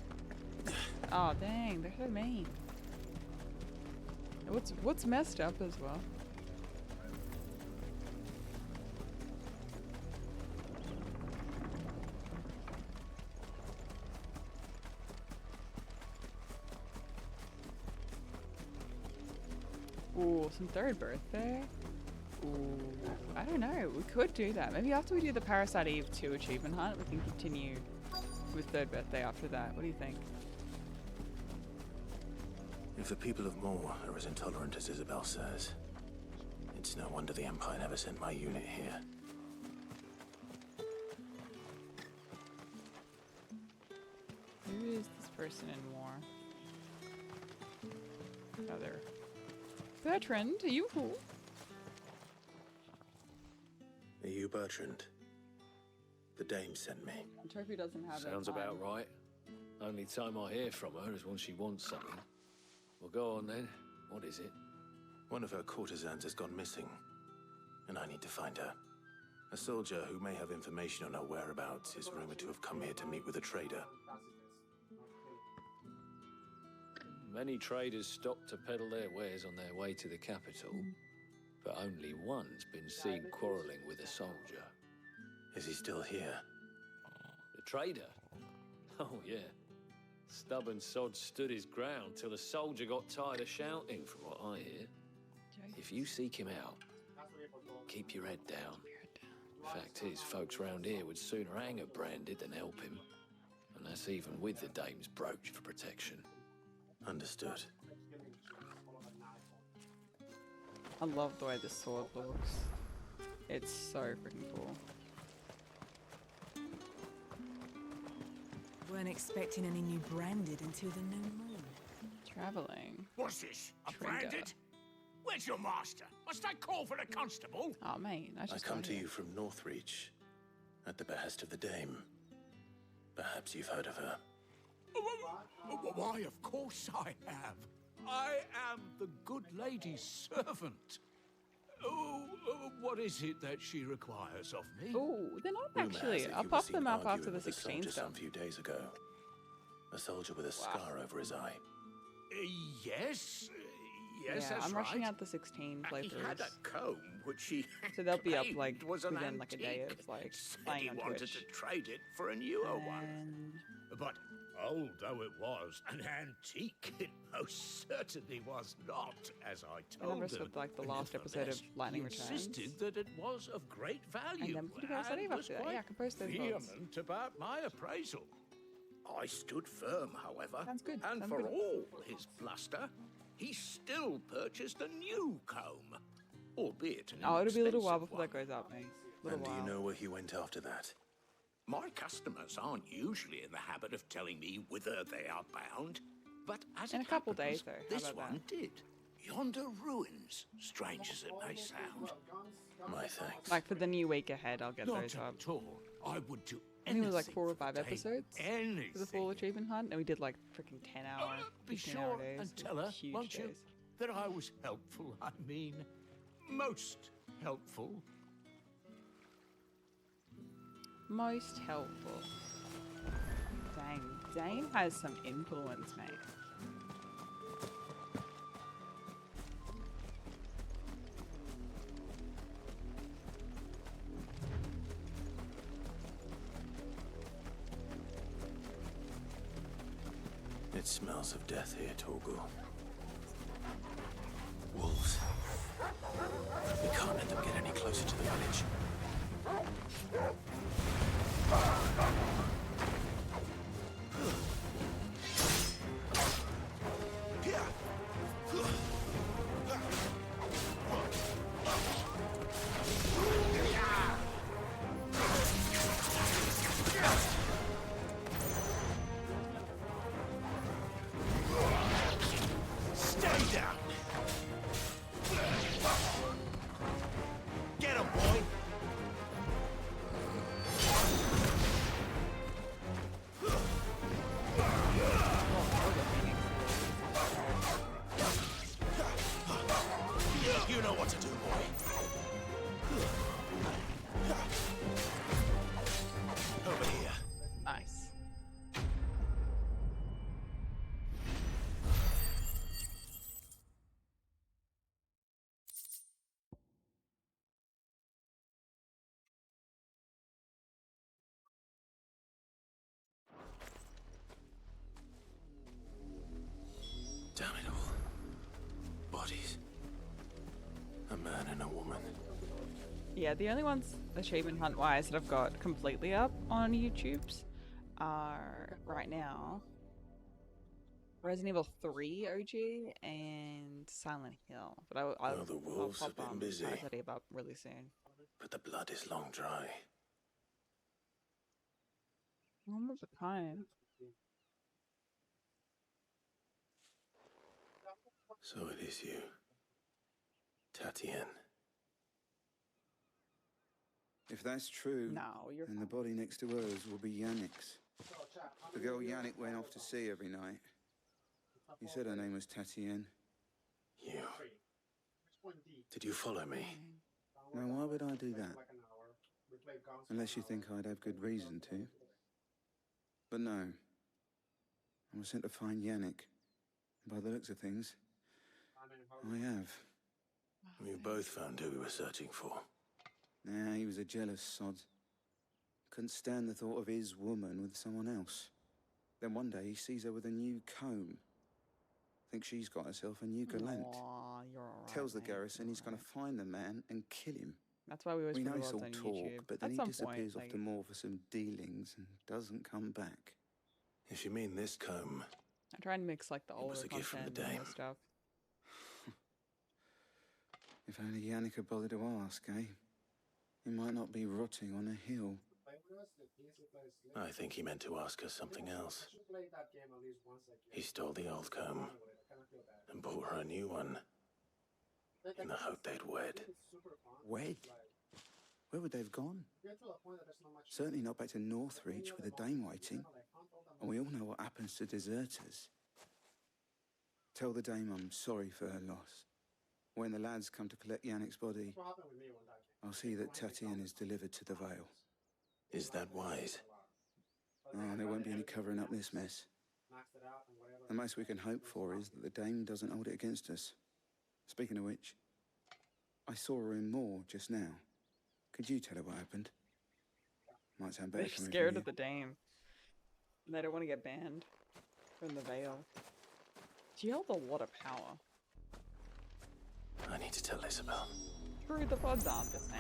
Oh dang, they're so mean. What's messed up as well? Ooh, some third birthday. Ooh, I don't know. We could do that. Maybe after we do the Parasite Eve 2 achievement hunt, we can continue with third birthday after that. What do you think? If the people of Moor are as intolerant as Isabel says, it's no wonder the Empire never sent my unit here. Who is this person in Moor? Oh, there. Bertrand, are you cool? Are you Bertrand? The dame sent me. Trophy doesn't have Sounds about right. Only time I hear from her is when she wants something. Well, go on then. What is it? One of her courtesans has gone missing, and I need to find her. A soldier who may have information on her whereabouts is rumored to have come here to meet with a trader. Many traders stop to peddle their wares on their way to the capital, but only one's been seen quarrelling with a soldier. Is he still here? The trader? Oh, yeah. Stubborn sod stood his ground till the soldier got tired of shouting, from what I hear. If you seek him out, keep your head down. Fact is, folks round here would sooner hang a Branded than help him. And that's even with the dame's brooch for protection. Understood. I love the way this sword looks. It's so freaking cool. Weren't expecting any new Branded until the new moon. Traveling. What's this? A Trigger. Branded? Where's your master? Must I call for the constable? Oh, mate, I just come got to here. you from Northreach, at the behest of the dame. Perhaps you've heard of her. Why, of course I have. I am the good lady's servant. Oh, what is it that she requires of me? Oh, they're not Rumour has actually. it I'll you were pop seen them up after arguing this with a exchange soldier stuff. some few days ago. A soldier with a scar over his eye. Yes, yeah, that's I'm rushing right. out the 16 He had playthroughs. a comb which he So they'll be up claimed like was an within like a day antique. of like Said playing he on wanted Twitch. to trade it for a newer one. But old though it was, an antique it most certainly was not, as I And told I've just him. got like the last episode of Nevertheless, Lightning he Returns. insisted that it was of great value, then pretty much and save was after that. quite Yeah, I can post those VODs. vehement about my appraisal. I stood firm, however, Sounds good. and Sounds for good. all his bluster, he still purchased a new comb, albeit an Oh, it'll be a little while inexpensive before that goes up, mate. And do you know where he went after that? My customers aren't usually in the habit of telling me whither they are bound, but as In a it couple happens, days, though. How this about one did. Yonder ruins, strange as it may sound. My thanks. Like for the new week ahead, I'll get Not those up. at all. I would do I think it was like anything 4 or for 5 the dame. episodes for the full achievement hunt, and we did like freaking 10-hour, Be 15-hour sure days. and It was tell her, huge won't you, days. that I was helpful. I mean, most helpful. Most helpful. Dang, Dane has some influence, mate. It smells of death here, Torgal. Wolves. We can't let them get any closer to the village. Stay down! Get him, boy! You know what to do, boy. Over here. Nice. Damn it all. Bodies. A man and a woman. Yeah, the only ones achievement hunt wise that I've got completely up on YouTube's are right now Resident Evil 3 OG and Silent Hill. But I'll the wolves pop have been busy. Silent Hill up really soon. But the blood is long dry. One of a kind. So it is you. Tatienne. If that's true, no, then the body next to hers will be Yannick's. The girl Yannick went off to sea every night. You said her name was Tatienne. You. Did you follow me? Now, why would I do that? Unless you think I'd have good reason to. But no. I was sent to find Yannick. By the looks of things, I have. We've both found who we were searching for. Nah, he was a jealous sod. Couldn't stand the thought of his woman with someone else. Then one day he sees her with a new comb. Thinks she's got herself a new gallant. Aw, you're alright, Tells the mate. garrison he's going to find the man and kill him. That's why we always We put know the it's words all on talk, YouTube. but then At he some disappears point, off to more for some dealings and doesn't come back. If you mean this comb, I try and mix like the older was a gift from content the and newer dame. stuff. If only Yannick had bothered to ask, eh? He might not be rotting on a hill. I think he meant to ask us something else. He stole the old comb and bought her a new one in the hope they'd wed. Wed? Where would they have gone? Certainly not back to Northreach with a dame waiting. And we all know what happens to deserters. Tell the dame I'm sorry for her loss. When the lads come to collect Yannick's body, I'll see that Tatienne is delivered to the Vale. Is that wise? Oh, there won't be any covering up this mess. The most we can hope for is that the dame doesn't hold it against us. Speaking of which, I saw her in Moore just now. Could you tell her what happened? Might sound better They're coming scared from of the Dame. And they don't want to get banned from the Veil. She held a lot of power. I need to tell Isabel. True, the VODs aren't the same.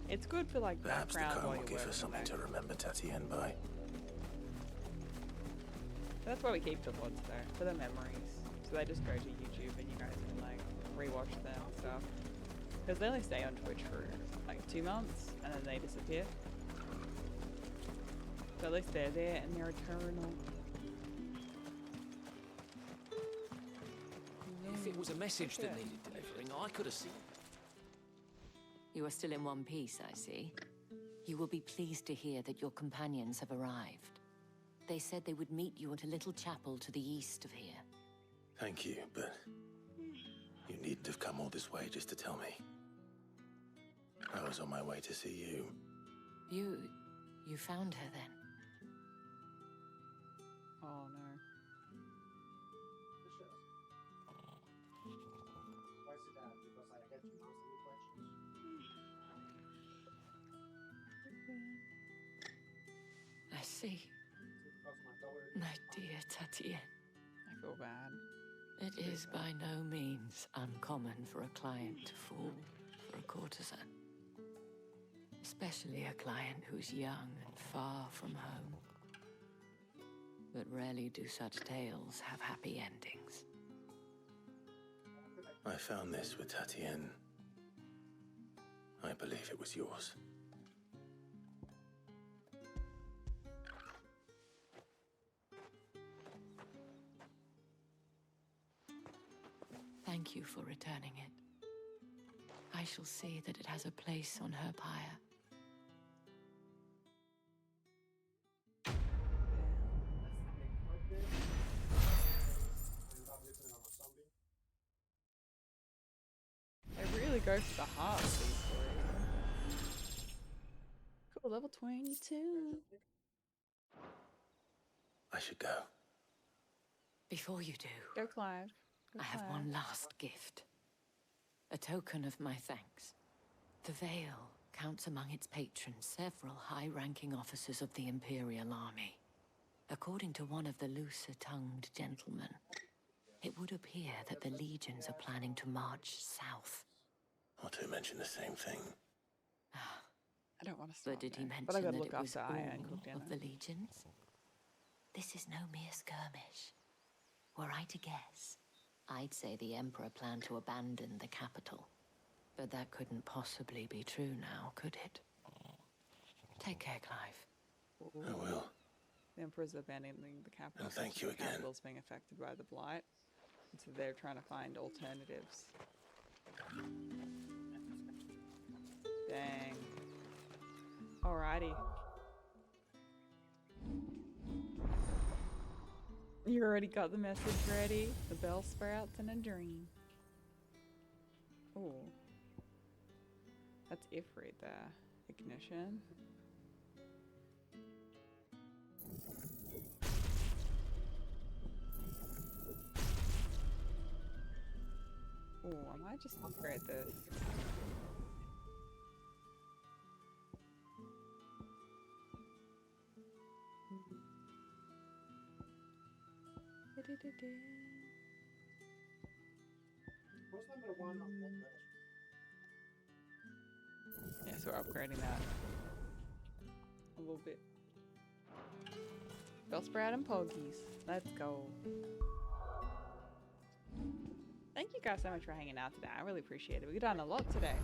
It's good for like Perhaps the background comb while will you're give her working something there. to remember Tatienne by. That's why we keep the VODs there, for the memories. So they just go to YouTube and you guys can like rewatch them and stuff. Because they only stay on Twitch for like 2 months and then they disappear. So at least they're there and they're eternal. If it was a message that needed delivering, I could have seen. You are still in one piece, I see. You will be pleased to hear that your companions have arrived. They said they would meet you at a little chapel to the east of here. Thank you, but you needn't have come all this way just to tell me. I was on my way to see you. You found her then? Oh no. I see. My dear Tatienne. I feel bad. It is by no means uncommon for a client to fall for a courtesan. Especially a client who's young and far from home. But rarely do such tales have happy endings. I found this with Tatienne. I believe it was yours. Thank you for returning it. I shall see that it has a place on her pyre. It really goes to the heart of these stories. Cool, level 22. I should go. Before you do, Go Clive. Go I have Clive. one last gift. A token of my thanks. The Vale counts among its patrons several high-ranking officers of the Imperial Army. According to one of the looser-tongued gentlemen, it would appear that the legions are planning to march south. Or to mention the same thing. I don't want to But did he mention But I gotta that look it was after all Aya and cook dinner. of the legions? This is no mere skirmish. Were I to guess, I'd say the Emperor planned to abandon the capital. But that couldn't possibly be true now, could it? Take care, Clive. I will. The Emperor's abandoning the capital. And thank you The again. capital's being affected by the blight. And so they're trying to find alternatives. Dang. Alrighty. You already got the message ready? The bell sprouts in a dream. Ooh. That's Ifrit there. Ignition. Ooh, I might just upgrade this. What's number 1 on both versions? Yeah, so we're upgrading that a little bit. Bellsprout and Poggies. Let's go. Thank you guys so much for hanging out today. I really appreciate it. We've done a lot today.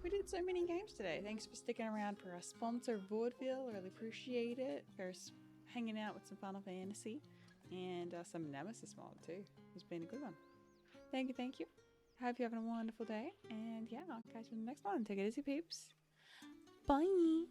We did so many games today. Thanks for sticking around for our sponsor, Vaudeville. I really appreciate it. For hanging out with some Final Fantasy and some Nemesis mod too. It's been a good one. Thank you, thank you. I hope you're having a wonderful day. And yeah, I'll catch you in the next one. Take it easy, peeps. Bye.